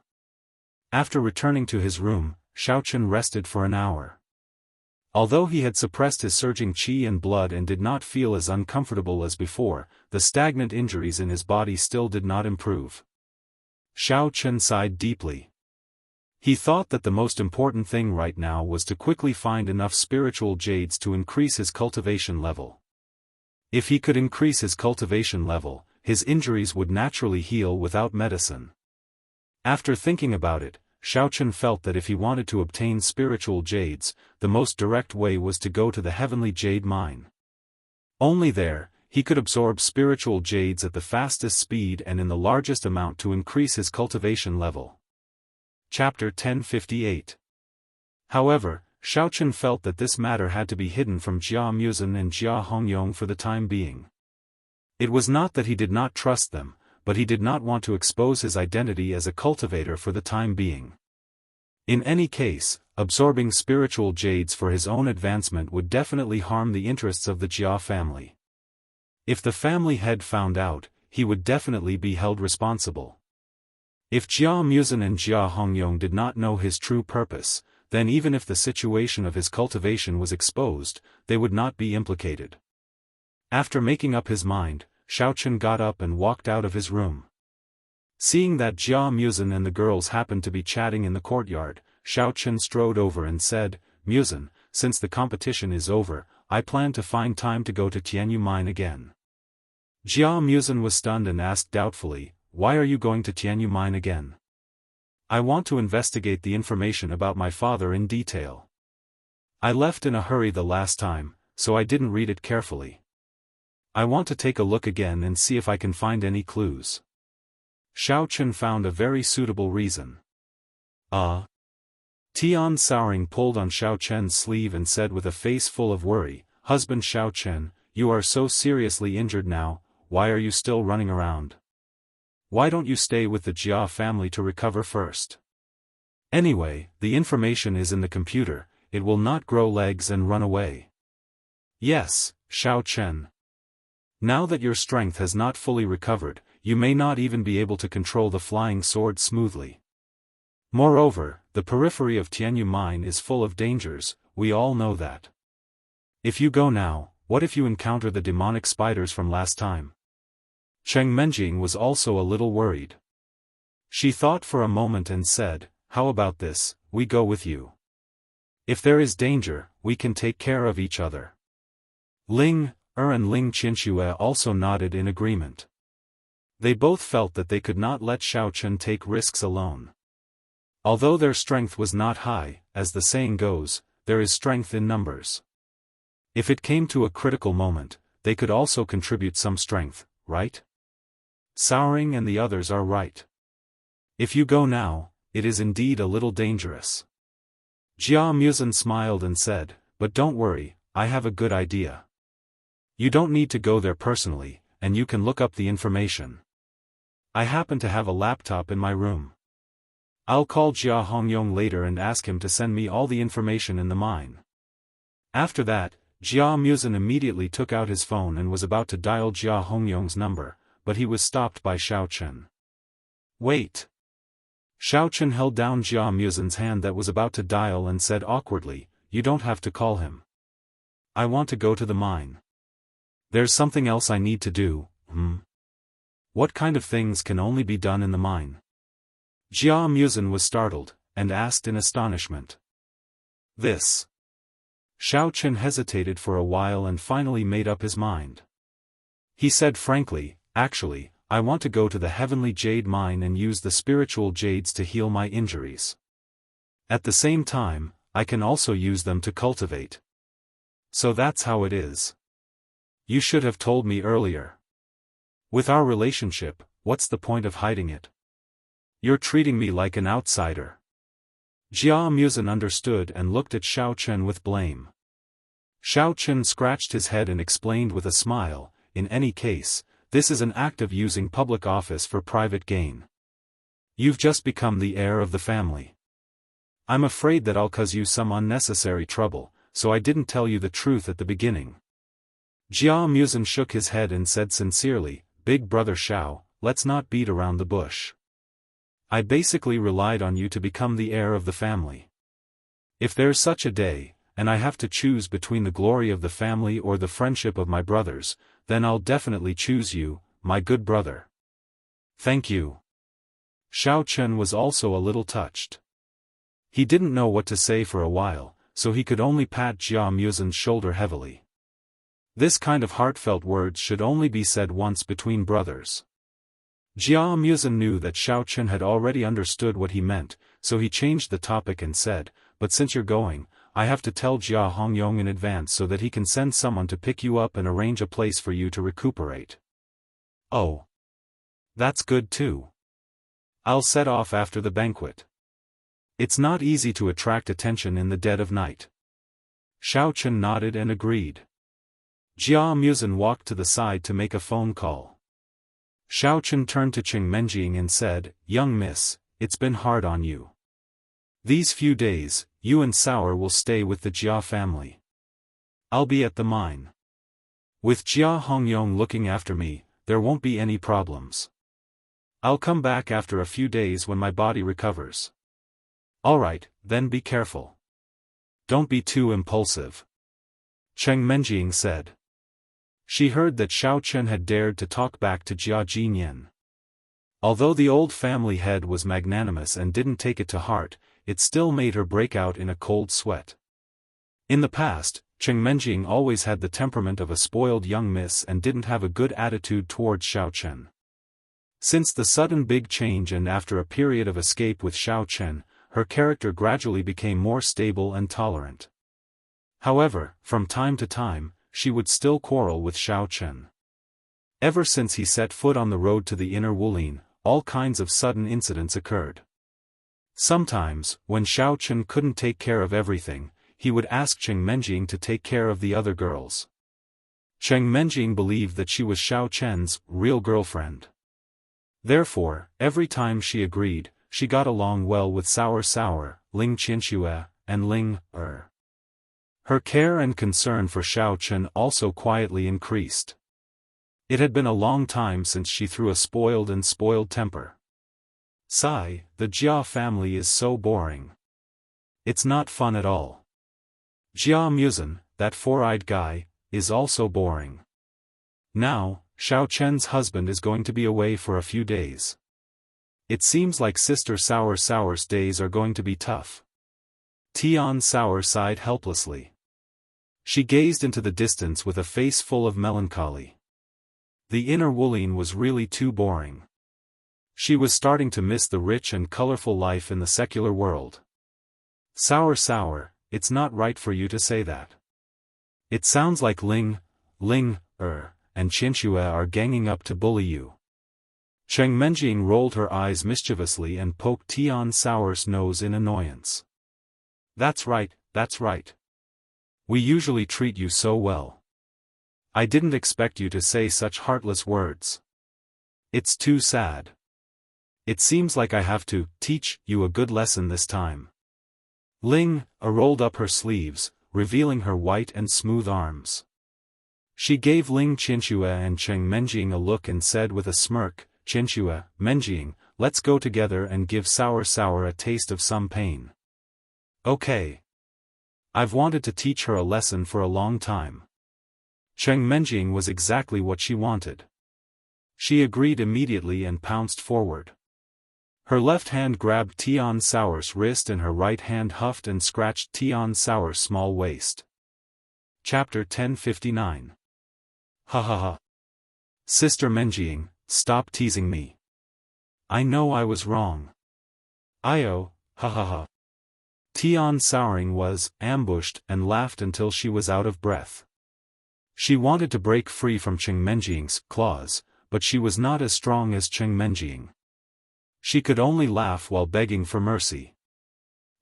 After returning to his room, Xiao Chen rested for an hour. Although he had suppressed his surging qi and blood and did not feel as uncomfortable as before, the stagnant injuries in his body still did not improve. Xiao Chen sighed deeply. He thought that the most important thing right now was to quickly find enough spiritual jades to increase his cultivation level. If he could increase his cultivation level, his injuries would naturally heal without medicine. After thinking about it, Xiao Chen felt that if he wanted to obtain spiritual jades, the most direct way was to go to the heavenly jade mine. Only there, he could absorb spiritual jades at the fastest speed and in the largest amount to increase his cultivation level. Chapter 1058. However, Xiao Chen felt that this matter had to be hidden from Jia Muzin and Jia Hongyong for the time being. It was not that he did not trust them, but he did not want to expose his identity as a cultivator for the time being. In any case, absorbing spiritual jades for his own advancement would definitely harm the interests of the Jia family. If the family head found out, he would definitely be held responsible. If Jia Muzin and Jia Hongyong did not know his true purpose, then even if the situation of his cultivation was exposed, they would not be implicated. After making up his mind, Xiao Chen got up and walked out of his room. Seeing that Jia Muzin and the girls happened to be chatting in the courtyard, Xiao Chen strode over and said, "Muzin, since the competition is over, I plan to find time to go to Tianyu Mine again." Jia Muzin was stunned and asked doubtfully, "Why are you going to Tianyu Mine again?" "I want to investigate the information about my father in detail. I left in a hurry the last time, so I didn't read it carefully. I want to take a look again and see if I can find any clues." Xiao Chen found a very suitable reason. Tian Souring pulled on Xiao Chen's sleeve and said with a face full of worry, "Husband Xiao Chen, you are so seriously injured now, why are you still running around? Why don't you stay with the Jia family to recover first? Anyway, the information is in the computer, it will not grow legs and run away." "Yes, Xiao Chen. Now that your strength has not fully recovered, you may not even be able to control the flying sword smoothly. Moreover, the periphery of Tianyu Mine is full of dangers, we all know that. If you go now, what if you encounter the demonic spiders from last time?" Cheng Menjing was also a little worried. She thought for a moment and said, "How about this, we go with you. If there is danger, we can take care of each other." Ling Er and Ling Qianxue also nodded in agreement. They both felt that they could not let Xiao Chen take risks alone. Although their strength was not high, as the saying goes, there is strength in numbers. If it came to a critical moment, they could also contribute some strength, right? Souring and the others are right. If you go now, it is indeed a little dangerous. Jia Muzin smiled and said, "But don't worry, I have a good idea. You don't need to go there personally, and you can look up the information. I happen to have a laptop in my room. I'll call Jia Hongyong later and ask him to send me all the information in the mine. After that, Jia Muzin immediately took out his phone and was about to dial Jia Hongyong's number, but he was stopped by Xiao Chen. Wait. Xiao Chen held down Jia Muzin's hand that was about to dial and said awkwardly, "You don't have to call him. I want to go to the mine. There's something else I need to do." What kind of things can only be done in the mine? Jia Muzin was startled, and asked in astonishment. This. Xiao Chen hesitated for a while and finally made up his mind. He said frankly, "Actually, I want to go to the heavenly jade mine and use the spiritual jades to heal my injuries. At the same time, I can also use them to cultivate. So that's how it is. You should have told me earlier. With our relationship, what's the point of hiding it? You're treating me like an outsider." Jia Muzin understood and looked at Xiao Chen with blame. Xiao Chen scratched his head and explained with a smile, "In any case, this is an act of using public office for private gain. You've just become the heir of the family. I'm afraid that I'll cause you some unnecessary trouble, so I didn't tell you the truth at the beginning." Jia Muzin shook his head and said sincerely, "Big brother Xiao, let's not beat around the bush. I basically relied on you to become the heir of the family. If there's such a day, and I have to choose between the glory of the family or the friendship of my brothers, then I'll definitely choose you, my good brother." "Thank you." Xiao Chen was also a little touched. He didn't know what to say for a while, so he could only pat Jia Muzin's shoulder heavily. This kind of heartfelt words should only be said once between brothers. Jia Muzin knew that Xiao Chen had already understood what he meant, so he changed the topic and said, "But since you're going, I have to tell Jia Hongyong in advance so that he can send someone to pick you up and arrange a place for you to recuperate." "Oh. That's good too. I'll set off after the banquet. It's not easy to attract attention in the dead of night." Xiao Chen nodded and agreed. Jia Muzin walked to the side to make a phone call. Xiao Chen turned to Cheng Menjing and said, "Young miss, it's been hard on you. These few days, you and Sour will stay with the Jia family. I'll be at the mine. With Jia Hongyong looking after me, there won't be any problems. I'll come back after a few days when my body recovers." "Alright, then be careful. Don't be too impulsive," Cheng Menjing said. She heard that Xiao Chen had dared to talk back to Jia Jinyan. Although the old family head was magnanimous and didn't take it to heart, it still made her break out in a cold sweat. In the past, Cheng Menjing always had the temperament of a spoiled young miss and didn't have a good attitude towards Xiao Chen. Since the sudden big change and after a period of escape with Xiao Chen, her character gradually became more stable and tolerant. However, from time to time, she would still quarrel with Xiao Chen. Ever since he set foot on the road to the inner Wulin, all kinds of sudden incidents occurred. Sometimes, when Xiao Chen couldn't take care of everything, he would ask Cheng Menjing to take care of the other girls. Cheng Menjing believed that she was Xiao Chen's real girlfriend. Therefore, every time she agreed, she got along well with Sour, Ling Qianxue, and Ling Er. Her care and concern for Xiao Chen also quietly increased. It had been a long time since she threw a spoiled temper. Sigh, the Jia family is so boring. It's not fun at all. Jia Muzin, that four-eyed guy, is also boring. Now, Xiao Chen's husband is going to be away for a few days. It seems like Sister Sour's days are going to be tough. Tian Sour sighed helplessly. She gazed into the distance with a face full of melancholy. The inner Wulin was really too boring. She was starting to miss the rich and colorful life in the secular world. Sour, it's not right for you to say that. It sounds like Ling Er, and Qianxue are ganging up to bully you. Cheng Menjing rolled her eyes mischievously and poked Tian Sour's nose in annoyance. That's right. We usually treat you so well. I didn't expect you to say such heartless words. It's too sad. It seems like I have to teach you a good lesson this time. Ling rolled up her sleeves, revealing her white and smooth arms. She gave Ling Qianxue and Cheng Menjing a look and said with a smirk, Qianxue, Menjing, let's go together and give Sour a taste of some pain. Okay. I've wanted to teach her a lesson for a long time. Cheng Menjing was exactly what she wanted. She agreed immediately and pounced forward. Her left hand grabbed Tian Sour's wrist and her right hand huffed and scratched Tian Sour's small waist. Chapter 1059. Ha ha ha. Sister Menjing, stop teasing me. I know I was wrong. Io, ha ha ha. Tian Souring was ambushed and laughed until she was out of breath. She wanted to break free from Cheng Menjing's claws, but she was not as strong as Cheng Menjing. She could only laugh while begging for mercy.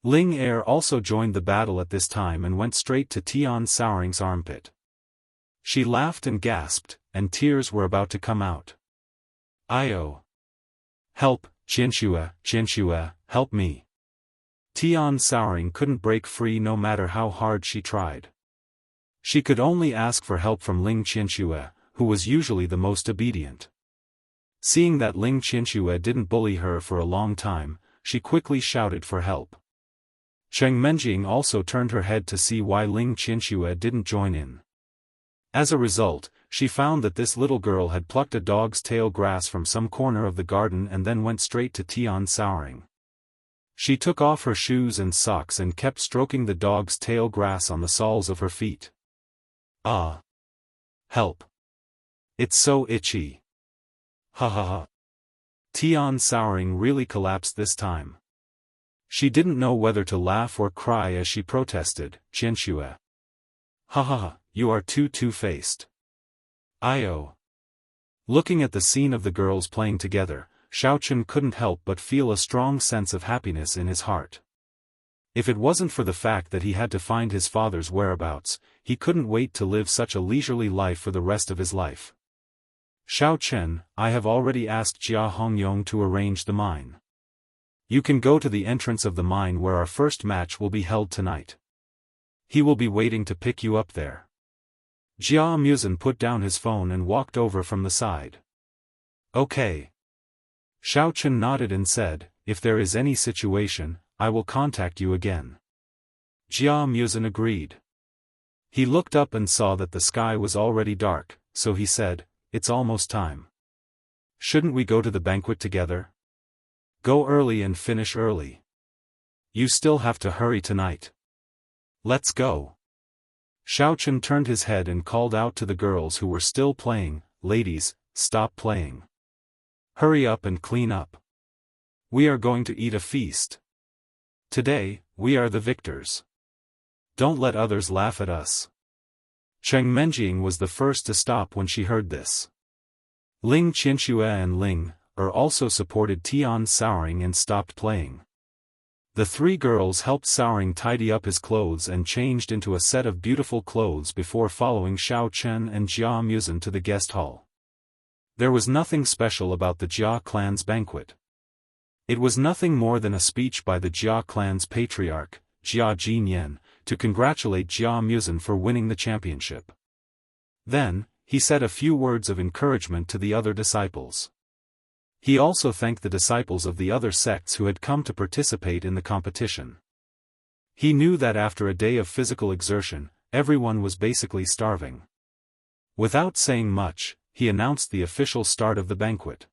Ling Er also joined the battle at this time and went straight to Tian Souring's armpit. She laughed and gasped, and tears were about to come out. Io. Help, Qianxue, help me. Tian Souring couldn't break free no matter how hard she tried. She could only ask for help from Ling Qianxue, who was usually the most obedient. Seeing that Ling Qianxue didn't bully her for a long time, she quickly shouted for help. Cheng Menjing also turned her head to see why Ling Qianxue didn't join in. As a result, she found that this little girl had plucked a dog's tail grass from some corner of the garden and then went straight to Tian Souring. She took off her shoes and socks and kept stroking the dog's tail grass on the soles of her feet. Ah! Help! It's so itchy! Ha ha ha! Tian Souring really collapsed this time. She didn't know whether to laugh or cry as she protested, Qianxue. Ha ha ha, you are too two-faced. Io. Looking at the scene of the girls playing together, Xiaochen couldn't help but feel a strong sense of happiness in his heart. If it wasn't for the fact that he had to find his father's whereabouts, he couldn't wait to live such a leisurely life for the rest of his life. Xiaochen, I have already asked Jia Hongyong to arrange the mine. You can go to the entrance of the mine where our first match will be held tonight. He will be waiting to pick you up there. Jia Musen put down his phone and walked over from the side. Okay. Xiaochen nodded and said, if there is any situation, I will contact you again. Jia Musen agreed. He looked up and saw that the sky was already dark, so he said, it's almost time. Shouldn't we go to the banquet together? Go early and finish early. You still have to hurry tonight. Let's go. Xiaochen turned his head and called out to the girls who were still playing, ladies, stop playing. Hurry up and clean up. We are going to eat a feast. Today, we are the victors. Don't let others laugh at us. Cheng Menjing was the first to stop when she heard this. Ling Qianxue and Ling also supported Tian Souring and stopped playing. The three girls helped Souring tidy up his clothes and changed into a set of beautiful clothes before following Xiaochen and Jia Musen to the guest hall. There was nothing special about the Jia clan's banquet. It was nothing more than a speech by the Jia clan's patriarch, Jia Jinyan, to congratulate Jia Musen for winning the championship. Then, he said a few words of encouragement to the other disciples. He also thanked the disciples of the other sects who had come to participate in the competition. He knew that after a day of physical exertion, everyone was basically starving. Without saying much, he announced the official start of the banquet.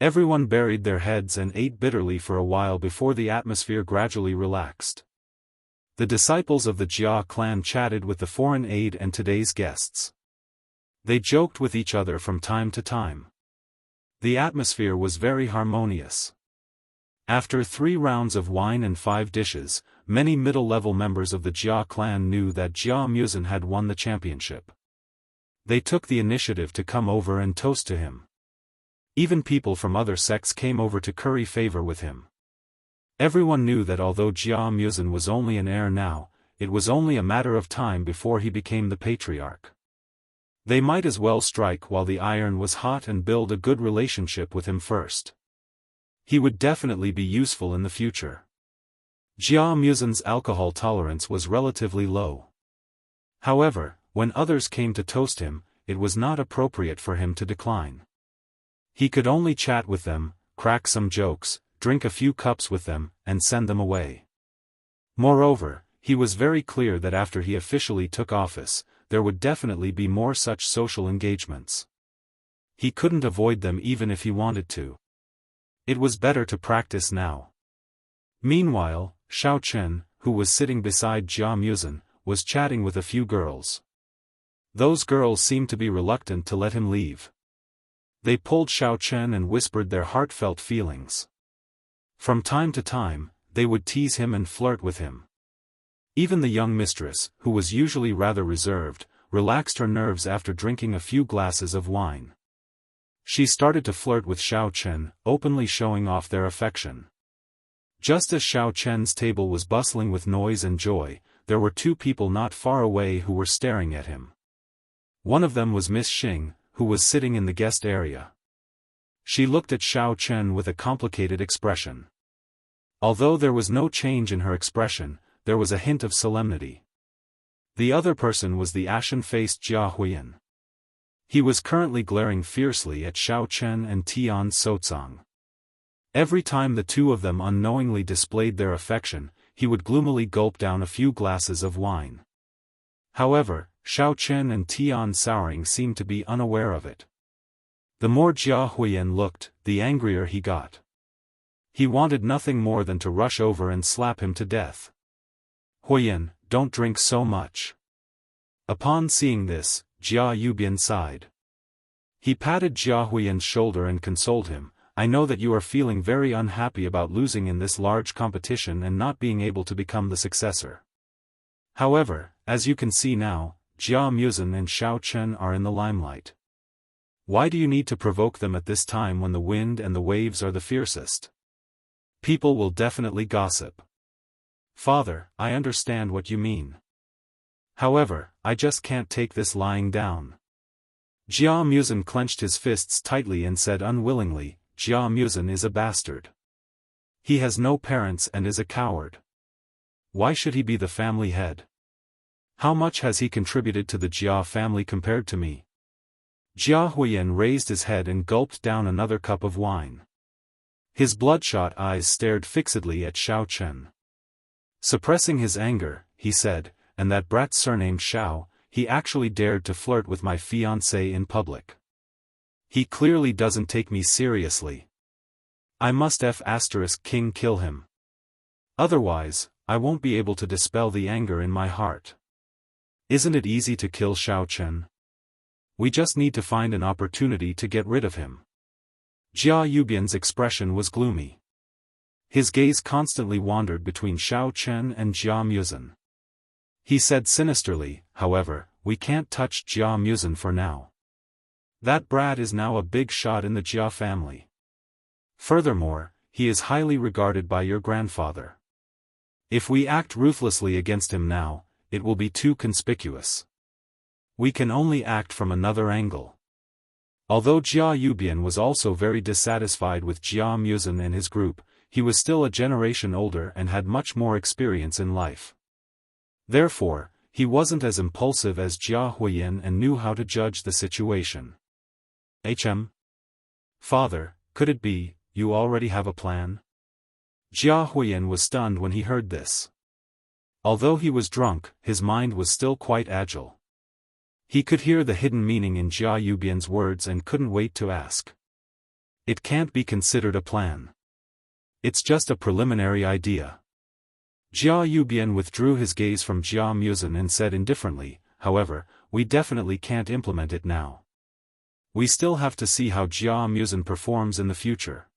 Everyone buried their heads and ate bitterly for a while before the atmosphere gradually relaxed. The disciples of the Jia clan chatted with the foreign aide and today's guests. They joked with each other from time to time. The atmosphere was very harmonious. After 3 rounds of wine and 5 dishes, many middle-level members of the Jia clan knew that Jia Musen had won the championship. They took the initiative to come over and toast to him. Even people from other sects came over to curry favor with him. Everyone knew that although Jia Musen was only an heir now, it was only a matter of time before he became the patriarch. They might as well strike while the iron was hot and build a good relationship with him first. He would definitely be useful in the future. Jia Muzin's alcohol tolerance was relatively low. However, when others came to toast him, it was not appropriate for him to decline. He could only chat with them, crack some jokes, drink a few cups with them, and send them away. Moreover, he was very clear that after he officially took office, there would definitely be more such social engagements. He couldn't avoid them even if he wanted to. It was better to practice now. Meanwhile, Xiao Chen, who was sitting beside Jia Muzin, was chatting with a few girls. Those girls seemed to be reluctant to let him leave. They pulled Xiao Chen and whispered their heartfelt feelings. From time to time, they would tease him and flirt with him. Even the young mistress, who was usually rather reserved, relaxed her nerves after drinking a few glasses of wine. She started to flirt with Xiao Chen, openly showing off their affection. Just as Xiao Chen's table was bustling with noise and joy, there were two people not far away who were staring at him. One of them was Miss Xing, who was sitting in the guest area. She looked at Xiao Chen with a complicated expression. Although there was no change in her expression, there was a hint of solemnity. The other person was the ashen-faced Jia Huiyan. He was currently glaring fiercely at Xiao Chen and Tian Sotsang. Every time the two of them unknowingly displayed their affection, he would gloomily gulp down a few glasses of wine. However, Xiao Chen and Tian Souring seemed to be unaware of it. The more Jia Huiyan looked, the angrier he got. He wanted nothing more than to rush over and slap him to death. Huiyan, don't drink so much. Upon seeing this, Jia Yubian sighed. He patted Jia Huiyan's shoulder and consoled him. I know that you are feeling very unhappy about losing in this large competition and not being able to become the successor. However, as you can see now, Jia Muzin and Xiao Chen are in the limelight. Why do you need to provoke them at this time when the wind and the waves are the fiercest? People will definitely gossip. Father, I understand what you mean. However, I just can't take this lying down. Jia Muzin clenched his fists tightly and said unwillingly, Jia Muzin is a bastard. He has no parents and is a coward. Why should he be the family head? How much has he contributed to the Jia family compared to me? Jia Huiyan raised his head and gulped down another cup of wine. His bloodshot eyes stared fixedly at Xiao Chen. Suppressing his anger, he said, and that brat surnamed Xiao, he actually dared to flirt with my fiancée in public. He clearly doesn't take me seriously. I must King kill him. Otherwise, I won't be able to dispel the anger in my heart. Isn't it easy to kill Xiao Chen? We just need to find an opportunity to get rid of him. Jia Yubian's expression was gloomy. His gaze constantly wandered between Xiao Chen and Jia Muzin. He said sinisterly, however, we can't touch Jia Muzin for now. That brat is now a big shot in the Jia family. Furthermore, he is highly regarded by your grandfather. If we act ruthlessly against him now, it will be too conspicuous. We can only act from another angle. Although Jia Yubian was also very dissatisfied with Jia Muzin and his group, he was still a generation older and had much more experience in life. Therefore, he wasn't as impulsive as Jia Huiyan and knew how to judge the situation. Father, could it be, you already have a plan? Jia Huiyan was stunned when he heard this. Although he was drunk, his mind was still quite agile. He could hear the hidden meaning in Jia Yubian's words and couldn't wait to ask. It can't be considered a plan. It's just a preliminary idea. Jia Yubian withdrew his gaze from Jia Muzin and said indifferently, however, we definitely can't implement it now. We still have to see how Jia Muzin performs in the future.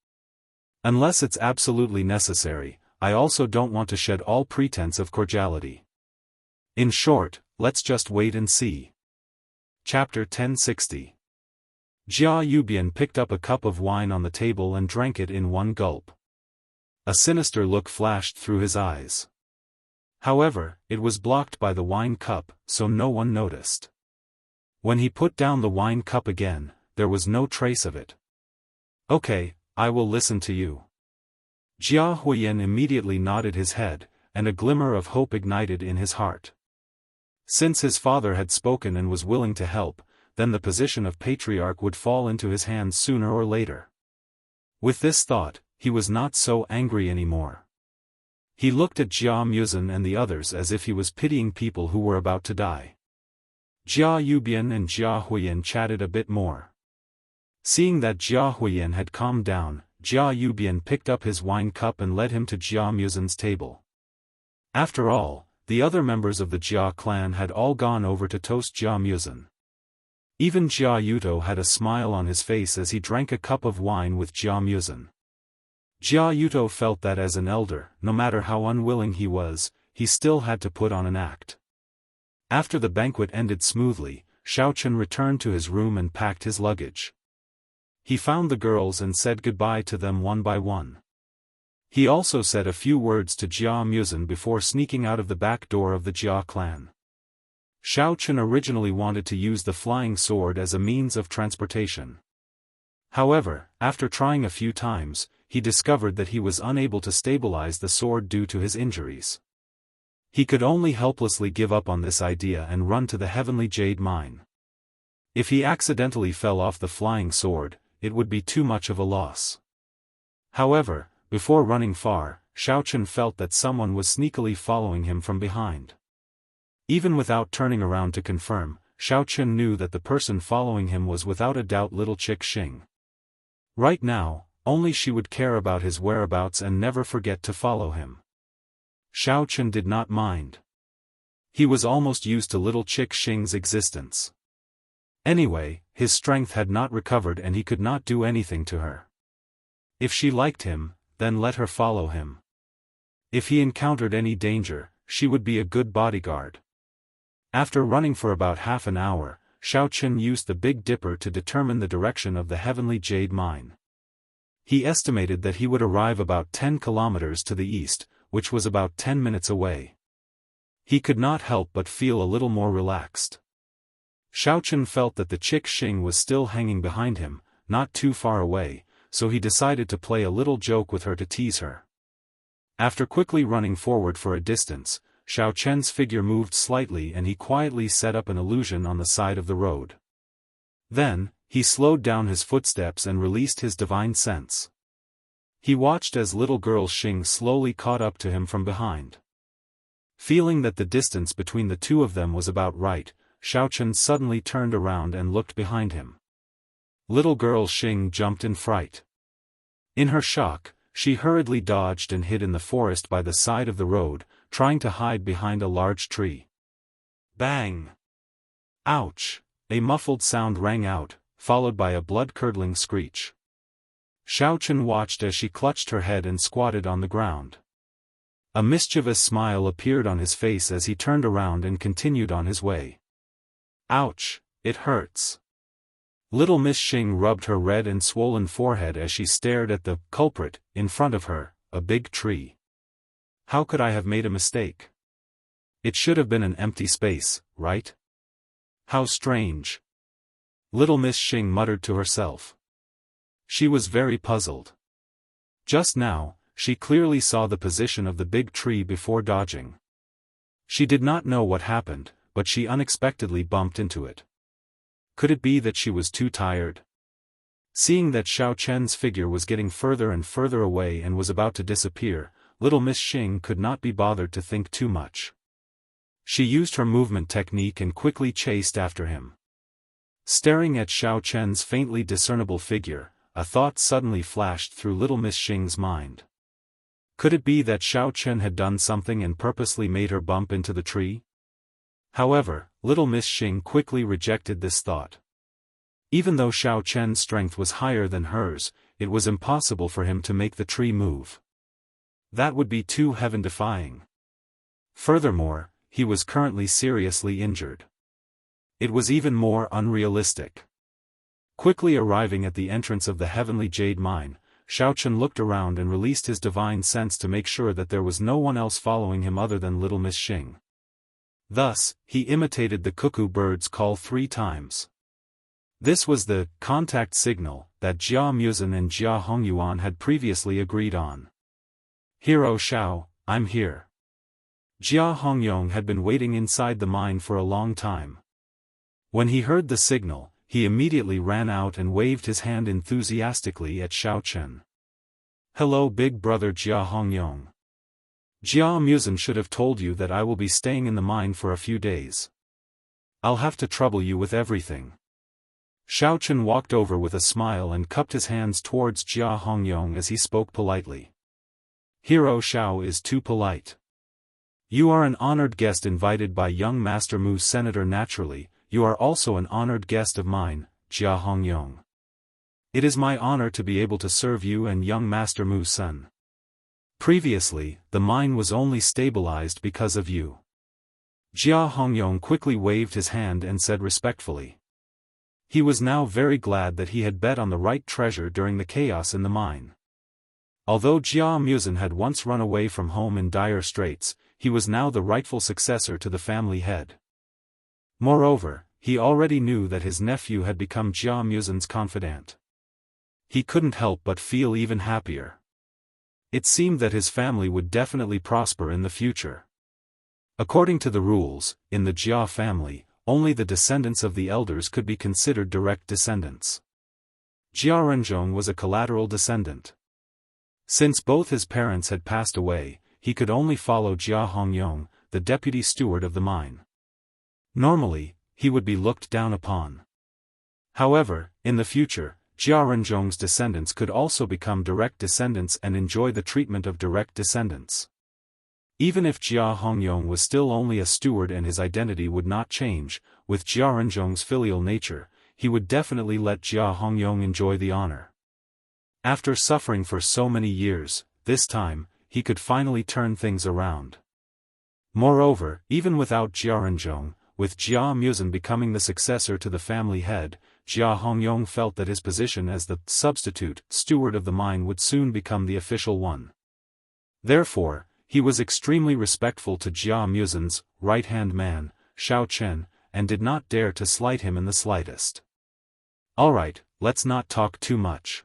Unless it's absolutely necessary, I also don't want to shed all pretense of cordiality. In short, let's just wait and see. Chapter 1060. Jia Yubian picked up a cup of wine on the table and drank it in one gulp. A sinister look flashed through his eyes. However, it was blocked by the wine cup, so no one noticed. When he put down the wine cup again, there was no trace of it. Okay, I will listen to you. Jia Huiyan immediately nodded his head, and a glimmer of hope ignited in his heart. Since his father had spoken and was willing to help, then the position of patriarch would fall into his hands sooner or later. With this thought, he was not so angry anymore. He looked at Jia Muzhen and the others as if he was pitying people who were about to die. Jia Yubian and Jia Huiyan chatted a bit more. Seeing that Jia Huiyan had calmed down, Jia Yubian picked up his wine cup and led him to Jia Muzhen's table. After all, the other members of the Jia clan had all gone over to toast Jia Muzhen. Even Jia Yuto had a smile on his face as he drank a cup of wine with Jia Muzhen. Jia Yuto felt that as an elder, no matter how unwilling he was, he still had to put on an act. After the banquet ended smoothly, Xiaochen returned to his room and packed his luggage. He found the girls and said goodbye to them one by one. He also said a few words to Jia Muzhen before sneaking out of the back door of the Jia clan. Xiaochen originally wanted to use the flying sword as a means of transportation. However, after trying a few times, he discovered that he was unable to stabilize the sword due to his injuries. He could only helplessly give up on this idea and run to the heavenly jade mine. If he accidentally fell off the flying sword, it would be too much of a loss. However, before running far, Xiaochen felt that someone was sneakily following him from behind. Even without turning around to confirm, Xiaochen knew that the person following him was without a doubt little Chick Xing. Right now, only she would care about his whereabouts and never forget to follow him. Xiaochen did not mind. He was almost used to little Chick Xing's existence. Anyway, his strength had not recovered and he could not do anything to her. If she liked him, then let her follow him. If he encountered any danger, she would be a good bodyguard. After running for about half an hour, Xiaochen used the Big Dipper to determine the direction of the heavenly jade mine. He estimated that he would arrive about 10 kilometers to the east, which was about 10 minutes away. He could not help but feel a little more relaxed. Xiaochen felt that the Chick Xing was still hanging behind him, not too far away, so he decided to play a little joke with her to tease her. After quickly running forward for a distance, Xiaochen's figure moved slightly and he quietly set up an illusion on the side of the road. Then, he slowed down his footsteps and released his divine sense. He watched as little girl Xing slowly caught up to him from behind. Feeling that the distance between the two of them was about right, Xiaochen suddenly turned around and looked behind him. Little girl Xing jumped in fright. In her shock, she hurriedly dodged and hid in the forest by the side of the road, trying to hide behind a large tree. Bang! Ouch! A muffled sound rang out, followed by a blood-curdling screech. Xiaochen watched as she clutched her head and squatted on the ground. A mischievous smile appeared on his face as he turned around and continued on his way. Ouch! It hurts. Little Miss Xing rubbed her red and swollen forehead as she stared at the culprit in front of her, a big tree. How could I have made a mistake? It should have been an empty space, right? How strange. Little Miss Xing muttered to herself. She was very puzzled. Just now, she clearly saw the position of the big tree before dodging. She did not know what happened, but she unexpectedly bumped into it. Could it be that she was too tired? Seeing that Xiaochen's figure was getting further and further away and was about to disappear, little Miss Xing could not be bothered to think too much. She used her movement technique and quickly chased after him. Staring at Xiaochen's faintly discernible figure, a thought suddenly flashed through little Miss Xing's mind. Could it be that Xiaochen had done something and purposely made her bump into the tree? However, little Miss Xing quickly rejected this thought. Even though Xiaochen's strength was higher than hers, it was impossible for him to make the tree move. That would be too heaven-defying. Furthermore, he was currently seriously injured. It was even more unrealistic. Quickly arriving at the entrance of the heavenly jade mine, Xiaochen looked around and released his divine sense to make sure that there was no one else following him other than little Miss Xing. Thus, he imitated the cuckoo bird's call 3 times. This was the contact signal that Jia Muzhen and Jia Hongyuan had previously agreed on. Hero Xiao, I'm here. Jia Hongyong had been waiting inside the mine for a long time. When he heard the signal, he immediately ran out and waved his hand enthusiastically at Xiao Chen. Hello big brother Jia Hongyong. Jia Musen should have told you that I will be staying in the mine for a few days. I'll have to trouble you with everything. Xiao Chen walked over with a smile and cupped his hands towards Jia Hongyong as he spoke politely. Hero Xiao is too polite. You are an honored guest invited by young Master Mu Senator naturally, you are also an honored guest of mine, Jia Hongyong. It is my honor to be able to serve you and young Master Mu's son. Previously, the mine was only stabilized because of you. Jia Hongyong quickly waved his hand and said respectfully. He was now very glad that he had bet on the right treasure during the chaos in the mine. Although Jia Musen had once run away from home in dire straits, he was now the rightful successor to the family head. Moreover, he already knew that his nephew had become Jia Musen's confidant. He couldn't help but feel even happier. It seemed that his family would definitely prosper in the future. According to the rules, in the Jia family, only the descendants of the elders could be considered direct descendants. Jia Renzhong was a collateral descendant. Since both his parents had passed away, he could only follow Jia Hongyong, the deputy steward of the mine. Normally, he would be looked down upon. However, in the future, Jia Renzhong's descendants could also become direct descendants and enjoy the treatment of direct descendants. Even if Jia Hongyong was still only a steward and his identity would not change, with Jia Renzhong's filial nature, he would definitely let Jia Hongyong enjoy the honor. After suffering for so many years, this time, he could finally turn things around. Moreover, even without Jia Renzhong, with Jia Musen becoming the successor to the family head, Jia Hongyong felt that his position as the substitute steward of the mine would soon become the official one. Therefore, he was extremely respectful to Jia Musen's right-hand man, Xiao Chen, and did not dare to slight him in the slightest. Alright, let's not talk too much.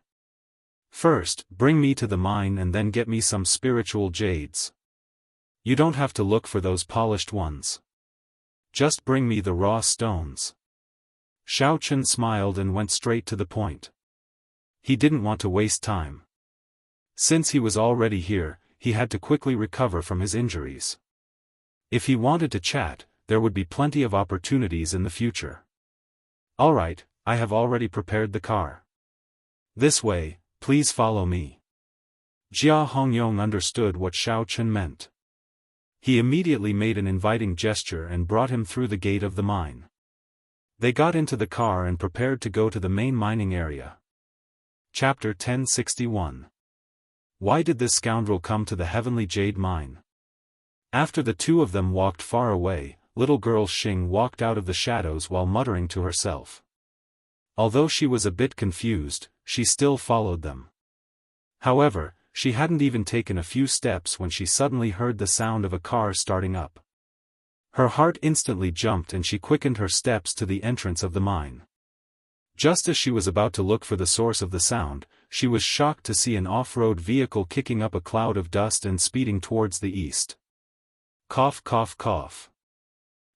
First, bring me to the mine and then get me some spiritual jades. You don't have to look for those polished ones. Just bring me the raw stones. Xiao Chen smiled and went straight to the point. He didn't want to waste time. Since he was already here, he had to quickly recover from his injuries. If he wanted to chat, there would be plenty of opportunities in the future. Alright, I have already prepared the car. This way, please follow me. Jia Hongyong understood what Xiao Chen meant. He immediately made an inviting gesture and brought him through the gate of the mine. They got into the car and prepared to go to the main mining area. Chapter 1061. Why did this scoundrel come to the Heavenly Jade Mine? After the two of them walked far away, little girl Xing walked out of the shadows while muttering to herself. Although she was a bit confused, she still followed them. However, she hadn't even taken a few steps when she suddenly heard the sound of a car starting up. Her heart instantly jumped and she quickened her steps to the entrance of the mine. Just as she was about to look for the source of the sound, she was shocked to see an off-road vehicle kicking up a cloud of dust and speeding towards the east. Cough cough cough.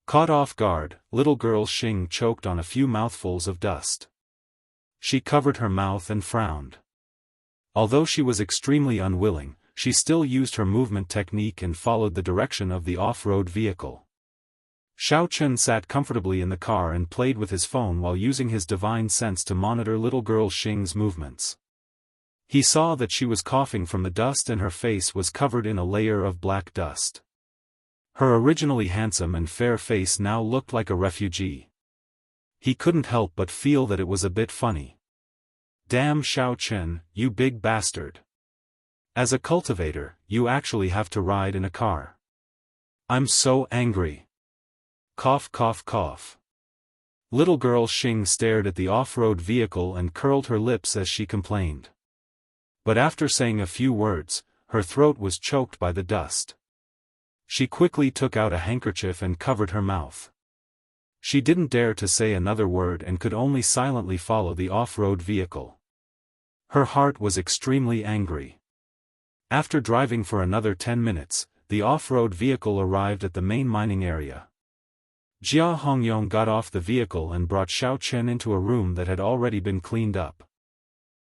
Caught off guard, little girl Xing choked on a few mouthfuls of dust. She covered her mouth and frowned. Although she was extremely unwilling, she still used her movement technique and followed the direction of the off-road vehicle. Xiao Chen sat comfortably in the car and played with his phone while using his divine sense to monitor little girl Xing's movements. He saw that she was coughing from the dust and her face was covered in a layer of black dust. Her originally handsome and fair face now looked like a refugee. He couldn't help but feel that it was a bit funny. Damn Xiao Chen, you big bastard. As a cultivator, you actually have to ride in a car. I'm so angry. Cough cough cough. Little girl Xing stared at the off-road vehicle and curled her lips as she complained. But after saying a few words, her throat was choked by the dust. She quickly took out a handkerchief and covered her mouth. She didn't dare to say another word and could only silently follow the off-road vehicle. Her heart was extremely angry. After driving for another 10 minutes, the off-road vehicle arrived at the main mining area. Jia Hongyong got off the vehicle and brought Xiao Chen into a room that had already been cleaned up.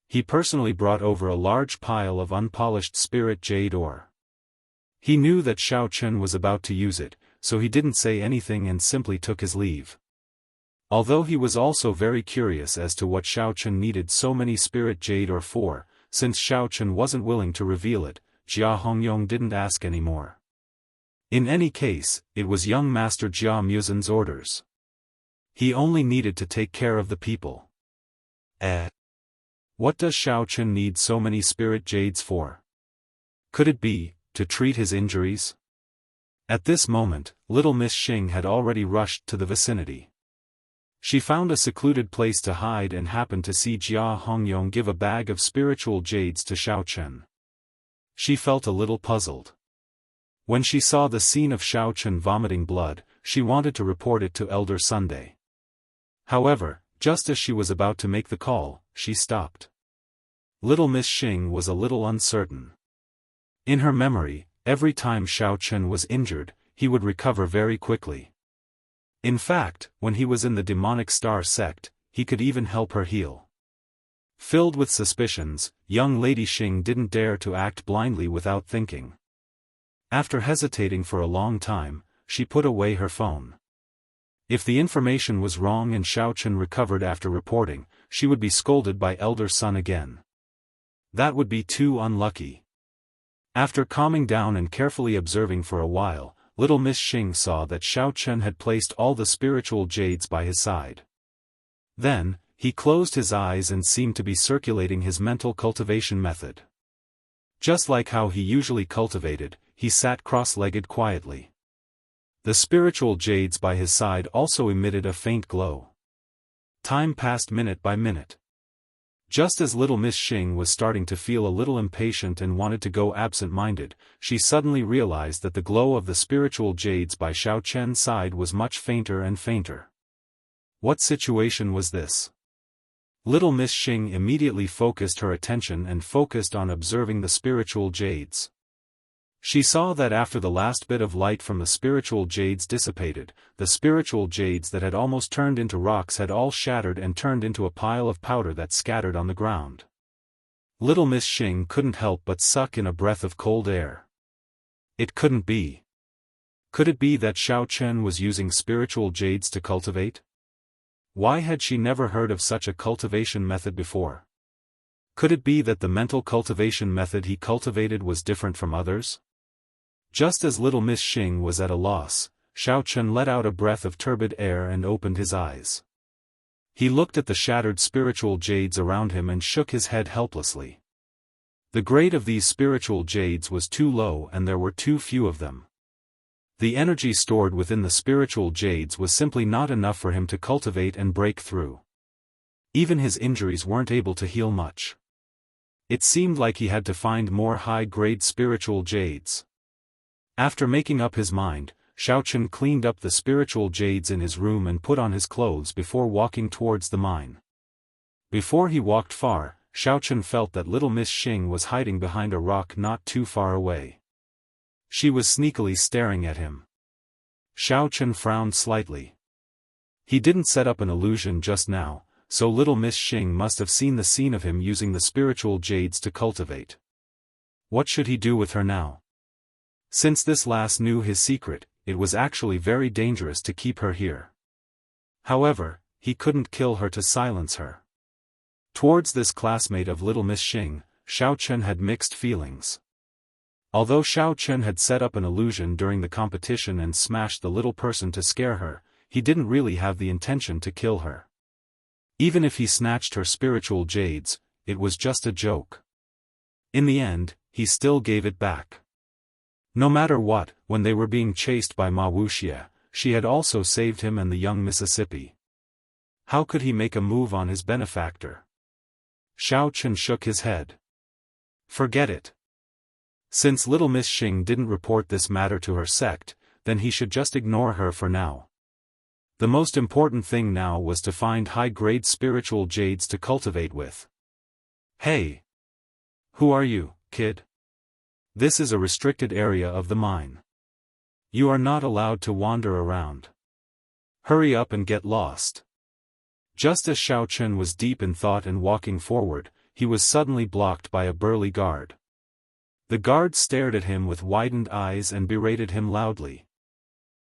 He personally brought over a large pile of unpolished spirit jade ore. He knew that Xiao Chen was about to use it, so he didn't say anything and simply took his leave. Although he was also very curious as to what Xiao Chen needed so many spirit jade ore for, since Xiao Chen wasn't willing to reveal it, Jia Hongyong didn't ask anymore. In any case, it was young Master Jia Muzin's orders. He only needed to take care of the people. What does Xiao Chen need so many spirit jades for? Could it be, to treat his injuries? At this moment, little Miss Xing had already rushed to the vicinity. She found a secluded place to hide and happened to see Jia Hongyong give a bag of spiritual jades to Xiao Chen. She felt a little puzzled. When she saw the scene of Xiao Chen vomiting blood, she wanted to report it to Elder Sunday. However, just as she was about to make the call, she stopped. Little Miss Xing was a little uncertain. In her memory, every time Xiao Chen was injured, he would recover very quickly. In fact, when he was in the demonic star sect, he could even help her heal. Filled with suspicions, young Lady Xing didn't dare to act blindly without thinking. After hesitating for a long time, she put away her phone. If the information was wrong and Xiao Chen recovered after reporting, she would be scolded by Elder Sun again. That would be too unlucky. After calming down and carefully observing for a while, little Miss Xing saw that Xiao Chen had placed all the spiritual jades by his side. Then, he closed his eyes and seemed to be circulating his mental cultivation method. Just like how he usually cultivated, he sat cross-legged quietly. The spiritual jades by his side also emitted a faint glow. Time passed minute by minute. Just as little Miss Xing was starting to feel a little impatient and wanted to go absent-minded, she suddenly realized that the glow of the spiritual jades by Xiao Chen's side was much fainter and fainter. What situation was this? Little Miss Xing immediately focused her attention and focused on observing the spiritual jades. She saw that after the last bit of light from the spiritual jades dissipated, the spiritual jades that had almost turned into rocks had all shattered and turned into a pile of powder that scattered on the ground. Little Miss Xing couldn't help but suck in a breath of cold air. It couldn't be. Could it be that Xiao Chen was using spiritual jades to cultivate? Why had she never heard of such a cultivation method before? Could it be that the mental cultivation method he cultivated was different from others? Just as little Miss Xing was at a loss, Xiao Chen let out a breath of turbid air and opened his eyes. He looked at the shattered spiritual jades around him and shook his head helplessly. The grade of these spiritual jades was too low and there were too few of them. The energy stored within the spiritual jades was simply not enough for him to cultivate and break through. Even his injuries weren't able to heal much. It seemed like he had to find more high-grade spiritual jades. After making up his mind, Xiao Chen cleaned up the spiritual jades in his room and put on his clothes before walking towards the mine. Before he walked far, Xiao Chen felt that little Miss Xing was hiding behind a rock not too far away. She was sneakily staring at him. Xiao Chen frowned slightly. He didn't set up an illusion just now, so little Miss Xing must have seen the scene of him using the spiritual jades to cultivate. What should he do with her now? Since this lass knew his secret, it was actually very dangerous to keep her here. However, he couldn't kill her to silence her. Towards this classmate of little Miss Xing, Xiao Chen had mixed feelings. Although Xiao Chen had set up an illusion during the competition and smashed the little person to scare her, he didn't really have the intention to kill her. Even if he snatched her spiritual jades, it was just a joke. In the end, he still gave it back. No matter what, when they were being chased by Ma Wuxia, she had also saved him and the young Mississippi. How could he make a move on his benefactor? Xiao Chen shook his head. Forget it. Since little Miss Xing didn't report this matter to her sect, then he should just ignore her for now. The most important thing now was to find high-grade spiritual jades to cultivate with. Hey! Who are you, kid? This is a restricted area of the mine. You are not allowed to wander around. Hurry up and get lost. Just as Xiao Chen was deep in thought and walking forward, he was suddenly blocked by a burly guard. The guard stared at him with widened eyes and berated him loudly.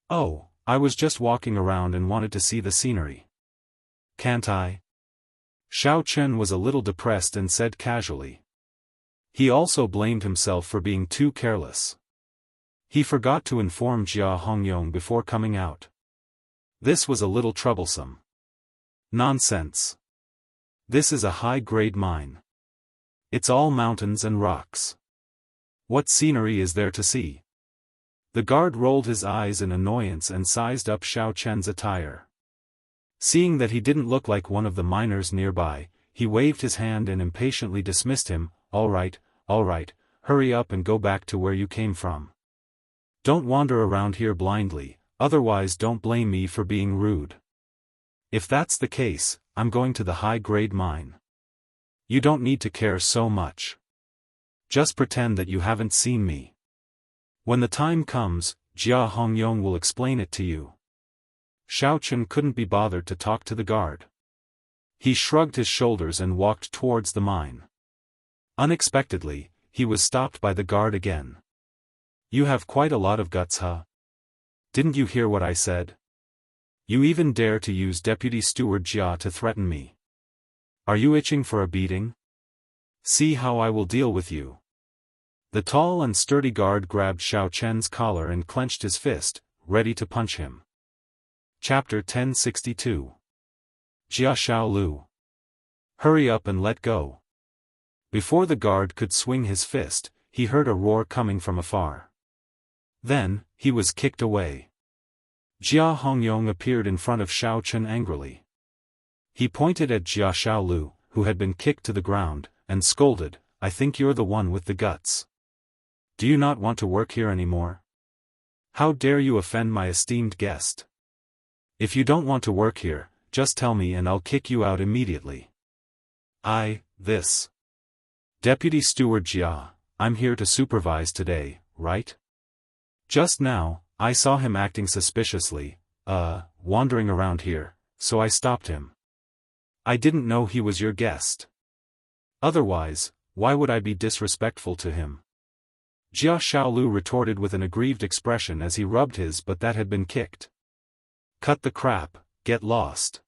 "Oh, I was just walking around and wanted to see the scenery. Can't I?" Xiao Chen was a little depressed and said casually. He also blamed himself for being too careless. He forgot to inform Jia Hongyong before coming out. This was a little troublesome. Nonsense. This is a high-grade mine. It's all mountains and rocks. What scenery is there to see? The guard rolled his eyes in annoyance and sized up Xiao Chen's attire. Seeing that he didn't look like one of the miners nearby, he waved his hand and impatiently dismissed him. All right, hurry up and go back to where you came from. Don't wander around here blindly, otherwise don't blame me for being rude. If that's the case, I'm going to the high-grade mine. You don't need to care so much. Just pretend that you haven't seen me. When the time comes, Jia Hongyong will explain it to you." Xiao Chen couldn't be bothered to talk to the guard. He shrugged his shoulders and walked towards the mine. Unexpectedly, he was stopped by the guard again. "You have quite a lot of guts, huh? Didn't you hear what I said? You even dare to use Deputy Steward Jia to threaten me. Are you itching for a beating? See how I will deal with you." The tall and sturdy guard grabbed Xiao Chen's collar and clenched his fist, ready to punch him. Chapter 1062. Jia Xiaolu. Hurry up and let go. Before the guard could swing his fist, he heard a roar coming from afar. Then, he was kicked away. Jia Hongyong appeared in front of Xiao Chen angrily. He pointed at Jia Xiaolu, who had been kicked to the ground, and scolded, "I think you're the one with the guts. Do you not want to work here anymore? How dare you offend my esteemed guest? If you don't want to work here, just tell me and I'll kick you out immediately." This. Deputy Steward Jia, I'm here to supervise today, right? Just now, I saw him acting suspiciously, wandering around here, so I stopped him. I didn't know he was your guest. Otherwise, why would I be disrespectful to him? Jia Xiaolu retorted with an aggrieved expression as he rubbed his butt that had been kicked. Cut the crap, get lost.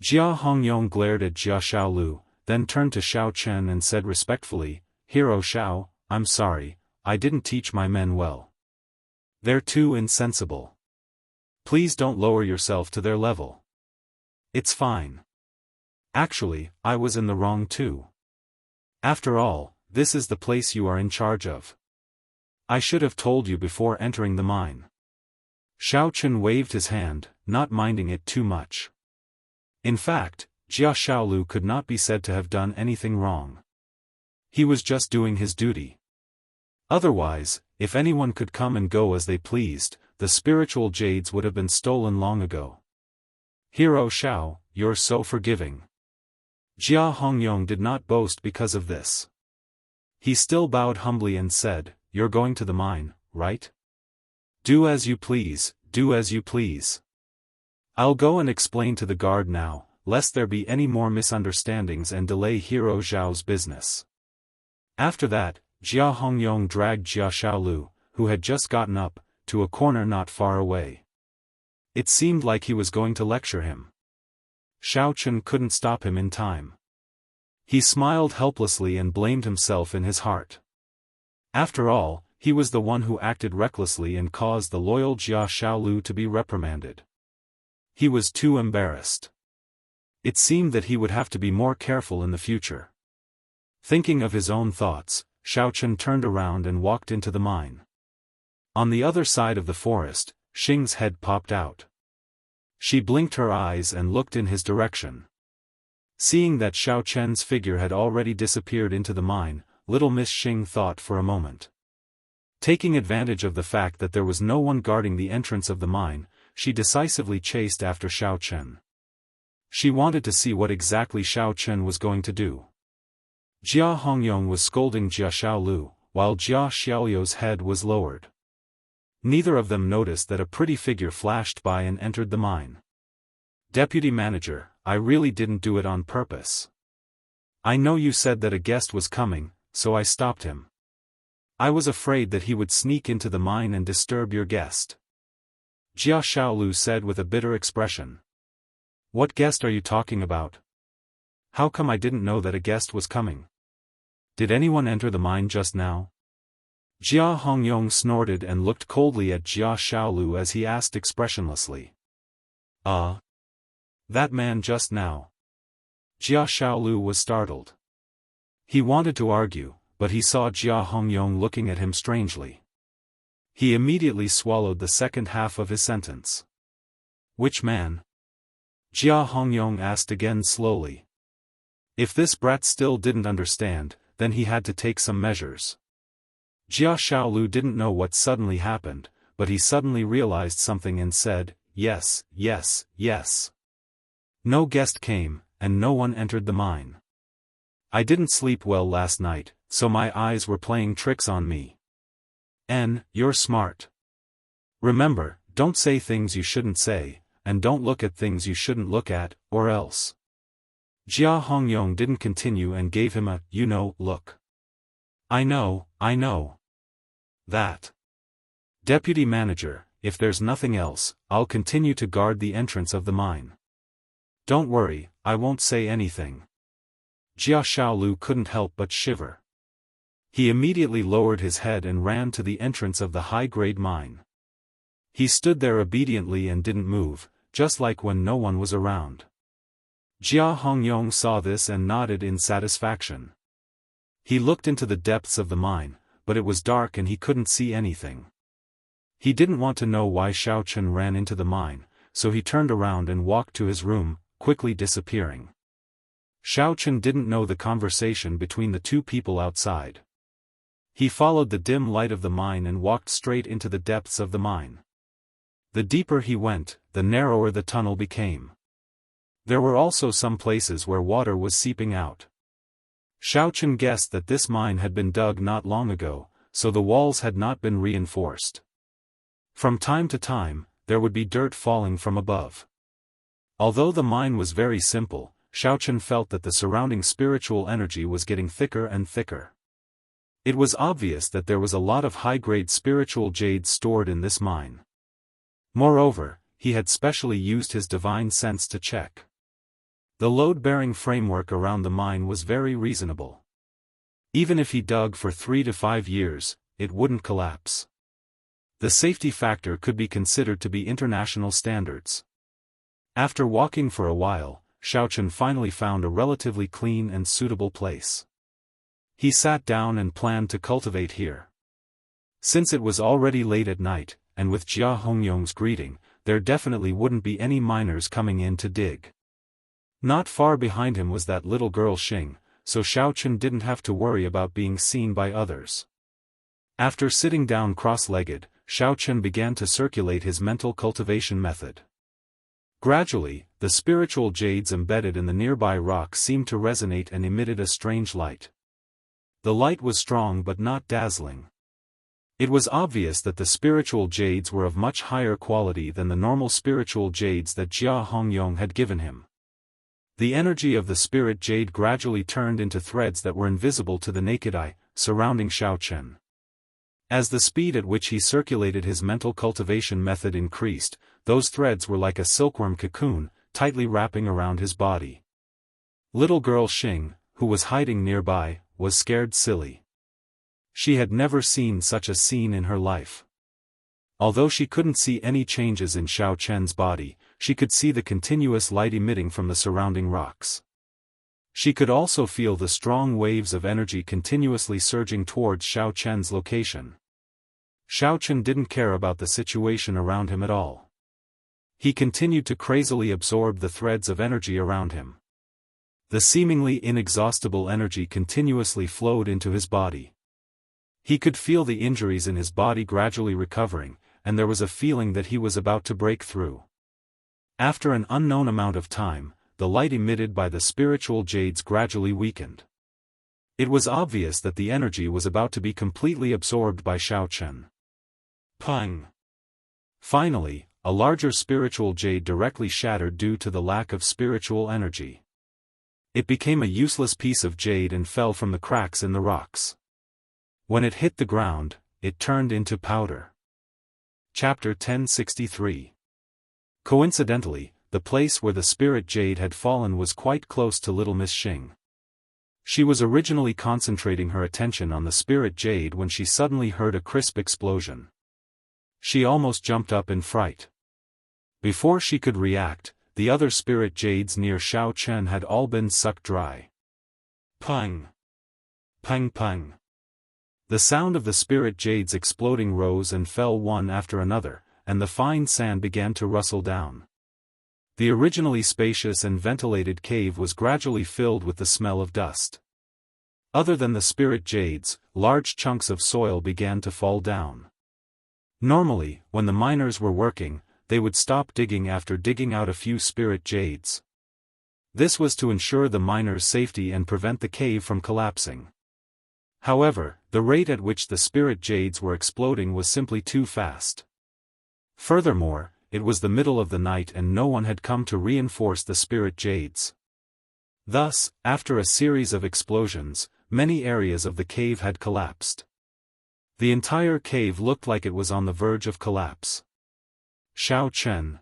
Jia Hongyong glared at Jia Xiaolu, then turned to Xiao Chen and said respectfully, "Hero Xiao, I'm sorry, I didn't teach my men well. They're too insensible. Please don't lower yourself to their level. It's fine. Actually, I was in the wrong too. After all, this is the place you are in charge of. I should have told you before entering the mine." Xiao Chen waved his hand, not minding it too much. In fact, Jia Xiaolu could not be said to have done anything wrong. He was just doing his duty. Otherwise, if anyone could come and go as they pleased, the spiritual jades would have been stolen long ago. Hero Xiao, you're so forgiving. Jia Hongyong did not boast because of this. He still bowed humbly and said, "You're going to the mine, right? Do as you please, do as you please. I'll go and explain to the guard now, lest there be any more misunderstandings and delay Hero Xiao's business." After that, Jia Hongyong dragged Jia Xiaolu, who had just gotten up, to a corner not far away. It seemed like he was going to lecture him. Xiao Chen couldn't stop him in time. He smiled helplessly and blamed himself in his heart. After all, he was the one who acted recklessly and caused the loyal Jia Xiaolu to be reprimanded. He was too embarrassed. It seemed that he would have to be more careful in the future. Thinking of his own thoughts, Xiao Chen turned around and walked into the mine. On the other side of the forest, Xing's head popped out. She blinked her eyes and looked in his direction. Seeing that Xiao Chen's figure had already disappeared into the mine, little Miss Xing thought for a moment. Taking advantage of the fact that there was no one guarding the entrance of the mine, she decisively chased after Xiao Chen. She wanted to see what exactly Xiao Chen was going to do. Jia Hongyong was scolding Jia Xiaolu, while Jia Xiaoyu's head was lowered. Neither of them noticed that a pretty figure flashed by and entered the mine. "Deputy Manager, I really didn't do it on purpose. I know you said that a guest was coming, so I stopped him. I was afraid that he would sneak into the mine and disturb your guest," Jia Xiaolu said with a bitter expression. "What guest are you talking about? How come I didn't know that a guest was coming? Did anyone enter the mine just now?" Jia Hongyong snorted and looked coldly at Jia Xiaolu as he asked expressionlessly. That man just now." Jia Xiaolu was startled. He wanted to argue, but he saw Jia Hongyong looking at him strangely. He immediately swallowed the second half of his sentence. "Which man?" Jia Hongyong asked again slowly. If this brat still didn't understand, then he had to take some measures. Jia Xiaolu didn't know what suddenly happened, but he suddenly realized something and said, "Yes, yes, yes. No guest came, and no one entered the mine. I didn't sleep well last night, so my eyes were playing tricks on me." You're smart. Remember, don't say things you shouldn't say, and don't look at things you shouldn't look at, or else. Jia Hongyong didn't continue and gave him a, look. I know. That. Deputy Manager, if there's nothing else, I'll continue to guard the entrance of the mine. Don't worry, I won't say anything. Jia Xiaolu couldn't help but shiver. He immediately lowered his head and ran to the entrance of the high-grade mine. He stood there obediently and didn't move, just like when no one was around. Jia Hongyong saw this and nodded in satisfaction. He looked into the depths of the mine, but it was dark and he couldn't see anything. He didn't want to know why Xiao Chen ran into the mine, so he turned around and walked to his room, quickly disappearing. Xiao Chen didn't know the conversation between the two people outside. He followed the dim light of the mine and walked straight into the depths of the mine. The deeper he went, the narrower the tunnel became. There were also some places where water was seeping out. Xiao Chen guessed that this mine had been dug not long ago, so the walls had not been reinforced. From time to time, there would be dirt falling from above. Although the mine was very simple, Xiao Chen felt that the surrounding spiritual energy was getting thicker and thicker. It was obvious that there was a lot of high-grade spiritual jade stored in this mine. Moreover, he had specially used his divine sense to check. The load-bearing framework around the mine was very reasonable. Even if he dug for 3 to 5 years, it wouldn't collapse. The safety factor could be considered to be international standards. After walking for a while, Xiao Chen finally found a relatively clean and suitable place. He sat down and planned to cultivate here. Since it was already late at night, and with Jia Hongyong's greeting, there definitely wouldn't be any miners coming in to dig. Not far behind him was that little girl Xing, so Xiao Chen didn't have to worry about being seen by others. After sitting down cross-legged, Xiao Chen began to circulate his mental cultivation method. Gradually, the spiritual jades embedded in the nearby rock seemed to resonate and emitted a strange light. The light was strong but not dazzling. It was obvious that the spiritual jades were of much higher quality than the normal spiritual jades that Jia Hongyong had given him. The energy of the spirit jade gradually turned into threads that were invisible to the naked eye, surrounding Xiao Chen. As the speed at which he circulated his mental cultivation method increased, those threads were like a silkworm cocoon, tightly wrapping around his body. Little girl Xing, who was hiding nearby, was scared silly. She had never seen such a scene in her life. Although she couldn't see any changes in Xiao Chen's body, she could see the continuous light emitting from the surrounding rocks. She could also feel the strong waves of energy continuously surging towards Xiao Chen's location. Xiao Chen didn't care about the situation around him at all. He continued to crazily absorb the threads of energy around him. The seemingly inexhaustible energy continuously flowed into his body. He could feel the injuries in his body gradually recovering, and there was a feeling that he was about to break through. After an unknown amount of time, the light emitted by the spiritual jades gradually weakened. It was obvious that the energy was about to be completely absorbed by Xiao Chen. Pang! Finally, a larger spiritual jade directly shattered due to the lack of spiritual energy. It became a useless piece of jade and fell from the cracks in the rocks. When it hit the ground, it turned into powder. Chapter 1063. Coincidentally, the place where the spirit jade had fallen was quite close to little Miss Xing. She was originally concentrating her attention on the spirit jade when she suddenly heard a crisp explosion. She almost jumped up in fright. Before she could react, the other spirit jades near Xiao Chen had all been sucked dry. Pang! Pang pang! The sound of the spirit jades exploding rose and fell one after another, and the fine sand began to rustle down. The originally spacious and ventilated cave was gradually filled with the smell of dust. Other than the spirit jades, large chunks of soil began to fall down. Normally, when the miners were working, they would stop digging after digging out a few spirit jades. This was to ensure the miners' safety and prevent the cave from collapsing. However, the rate at which the spirit jades were exploding was simply too fast. Furthermore, it was the middle of the night and no one had come to reinforce the spirit jades. Thus, after a series of explosions, many areas of the cave had collapsed. The entire cave looked like it was on the verge of collapse. Xiao Chen.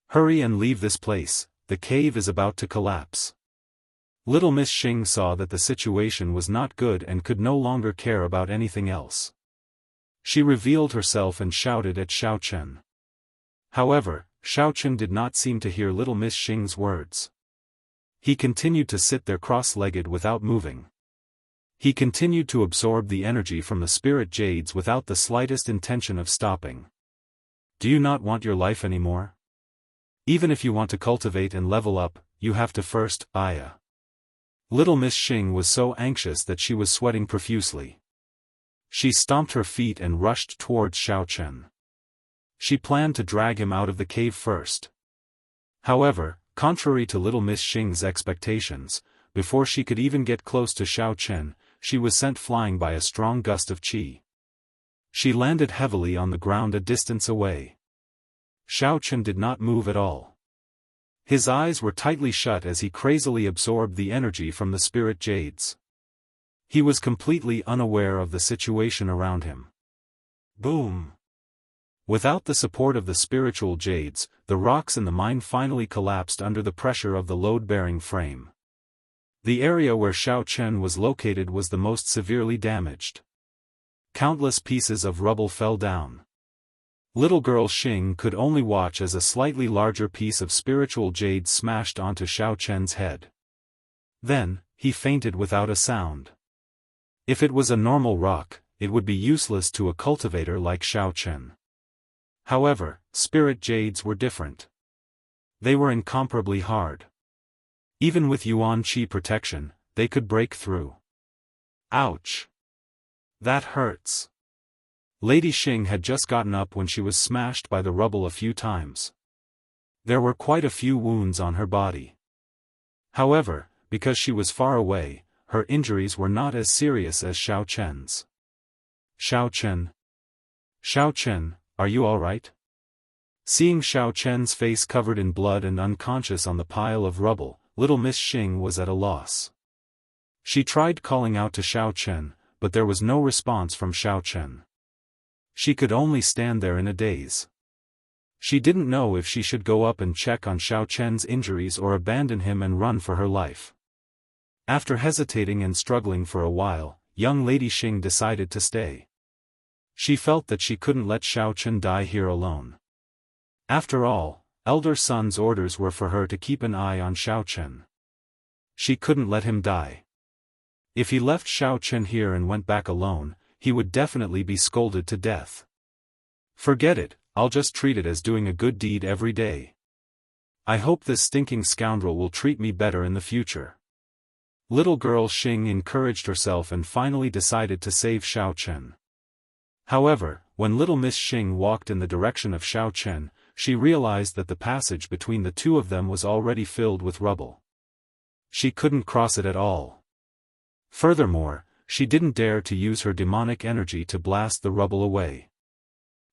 Hurry and leave this place, the cave is about to collapse. Little Miss Xing saw that the situation was not good and could no longer care about anything else. She revealed herself and shouted at Xiao Chen. However, Xiao Chen did not seem to hear little Miss Xing's words. He continued to sit there cross-legged without moving. He continued to absorb the energy from the spirit jades without the slightest intention of stopping. Do you not want your life anymore? Even if you want to cultivate and level up, you have to first, Aya. Little Miss Xing was so anxious that she was sweating profusely. She stomped her feet and rushed towards Xiao Chen. She planned to drag him out of the cave first. However, contrary to little Miss Xing's expectations, before she could even get close to Xiao Chen, she was sent flying by a strong gust of qi. She landed heavily on the ground a distance away. Xiao Chen did not move at all. His eyes were tightly shut as he crazily absorbed the energy from the spirit jades. He was completely unaware of the situation around him. Boom! Without the support of the spiritual jades, the rocks in the mine finally collapsed under the pressure of the load-bearing frame. The area where Xiao Chen was located was the most severely damaged. Countless pieces of rubble fell down. Little girl Xing could only watch as a slightly larger piece of spiritual jade smashed onto Xiao Chen's head. Then, he fainted without a sound. If it was a normal rock, it would be useless to a cultivator like Xiao Chen. However, spirit jades were different. They were incomparably hard. Even with Yuan Qi protection, they could break through. Ouch! That hurts. Lady Xing had just gotten up when she was smashed by the rubble a few times. There were quite a few wounds on her body. However, because she was far away, her injuries were not as serious as Xiao Chen's. Xiao Chen. Xiao Chen, are you all right? Seeing Xiao Chen's face covered in blood and unconscious on the pile of rubble, little Miss Xing was at a loss. She tried calling out to Xiao Chen, but there was no response from Xiao Chen. She could only stand there in a daze. She didn't know if she should go up and check on Xiao Chen's injuries or abandon him and run for her life. After hesitating and struggling for a while, young Lady Xing decided to stay. She felt that she couldn't let Xiao Chen die here alone. After all, elder son's orders were for her to keep an eye on Xiao Chen. She couldn't let him die. If he left Xiao Chen here and went back alone, he would definitely be scolded to death. Forget it, I'll just treat it as doing a good deed every day. I hope this stinking scoundrel will treat me better in the future. Little girl Xing encouraged herself and finally decided to save Xiao Chen. However, when little Miss Xing walked in the direction of Xiao Chen, she realized that the passage between the two of them was already filled with rubble. She couldn't cross it at all. Furthermore, she didn't dare to use her demonic energy to blast the rubble away.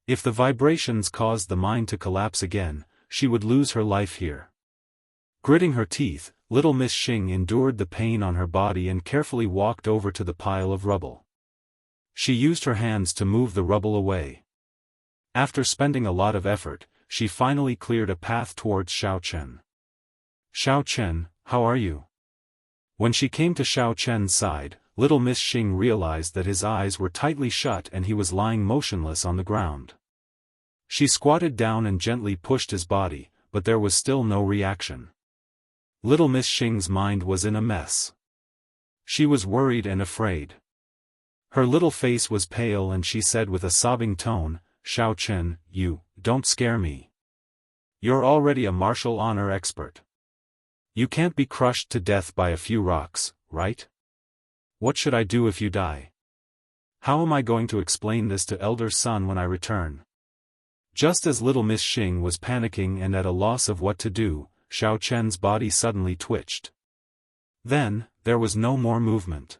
If the vibrations caused the mine to collapse again, she would lose her life here. Gritting her teeth, little Miss Xing endured the pain on her body and carefully walked over to the pile of rubble. She used her hands to move the rubble away. After spending a lot of effort, she finally cleared a path towards Xiao Chen. "Xiao Chen, how are you?" When she came to Xiao Chen's side, little Miss Xing realized that his eyes were tightly shut and he was lying motionless on the ground. She squatted down and gently pushed his body, but there was still no reaction. Little Miss Xing's mind was in a mess. She was worried and afraid. Her little face was pale and she said with a sobbing tone, "Xiao Chen, don't scare me. You're already a martial honor expert. You can't be crushed to death by a few rocks, right? What should I do if you die? How am I going to explain this to elder son when I return?" Just as little Miss Xing was panicking and at a loss of what to do, Xiao Chen's body suddenly twitched. Then, there was no more movement.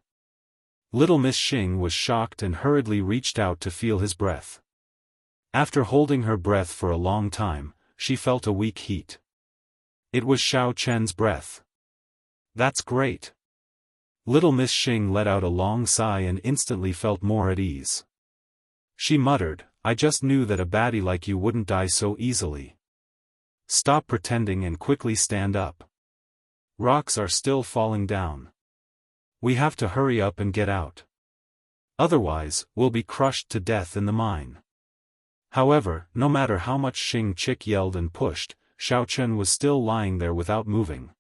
Little Miss Xing was shocked and hurriedly reached out to feel his breath. After holding her breath for a long time, she felt a weak heat. It was Xiao Chen's breath. "That's great." Little Miss Xing let out a long sigh and instantly felt more at ease. She muttered, "I just knew that a baddie like you wouldn't die so easily. Stop pretending and quickly stand up. Rocks are still falling down. We have to hurry up and get out. Otherwise, we'll be crushed to death in the mine." However, no matter how much Xing Chick yelled and pushed, Xiao Chen was still lying there without moving.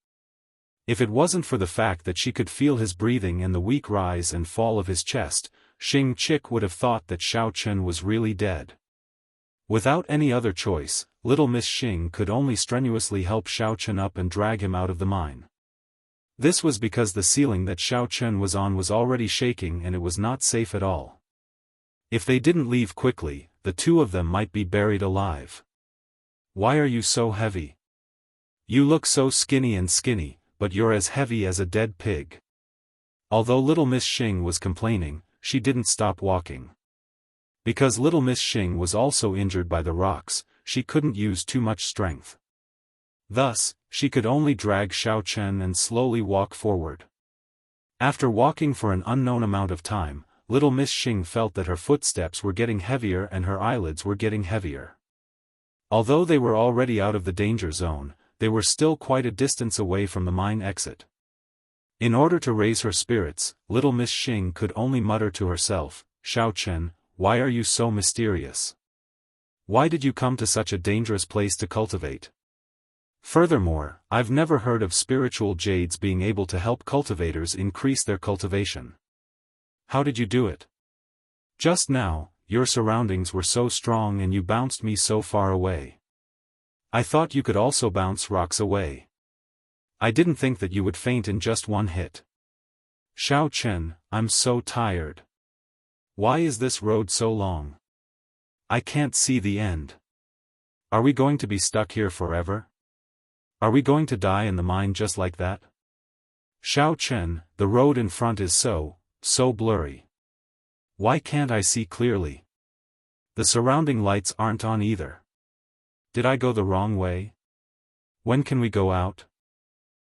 If it wasn't for the fact that she could feel his breathing and the weak rise and fall of his chest, Xing Chick would have thought that Xiao Chen was really dead. Without any other choice, little Miss Xing could only strenuously help Xiao Chen up and drag him out of the mine. This was because the ceiling that Xiao Chen was on was already shaking and it was not safe at all. If they didn't leave quickly, the two of them might be buried alive. "Why are you so heavy? You look so skinny, but you're as heavy as a dead pig." Although little Miss Xing was complaining, she didn't stop walking. Because little Miss Xing was also injured by the rocks, she couldn't use too much strength. Thus, she could only drag Xiao Chen and slowly walk forward. After walking for an unknown amount of time, little Miss Xing felt that her footsteps were getting heavier and her eyelids were getting heavier. Although they were already out of the danger zone, they were still quite a distance away from the mine exit. In order to raise her spirits, little Miss Xing could only mutter to herself, "Xiao Chen, why are you so mysterious? Why did you come to such a dangerous place to cultivate? Furthermore, I've never heard of spiritual jades being able to help cultivators increase their cultivation. How did you do it? Just now, your surroundings were so strong and you bounced me so far away. I thought you could also bounce rocks away. I didn't think that you would faint in just one hit. Xiao Chen, I'm so tired. Why is this road so long? I can't see the end. Are we going to be stuck here forever? Are we going to die in the mine just like that? Xiao Chen, the road in front is so blurry. Why can't I see clearly? The surrounding lights aren't on either. Did I go the wrong way? When can we go out?"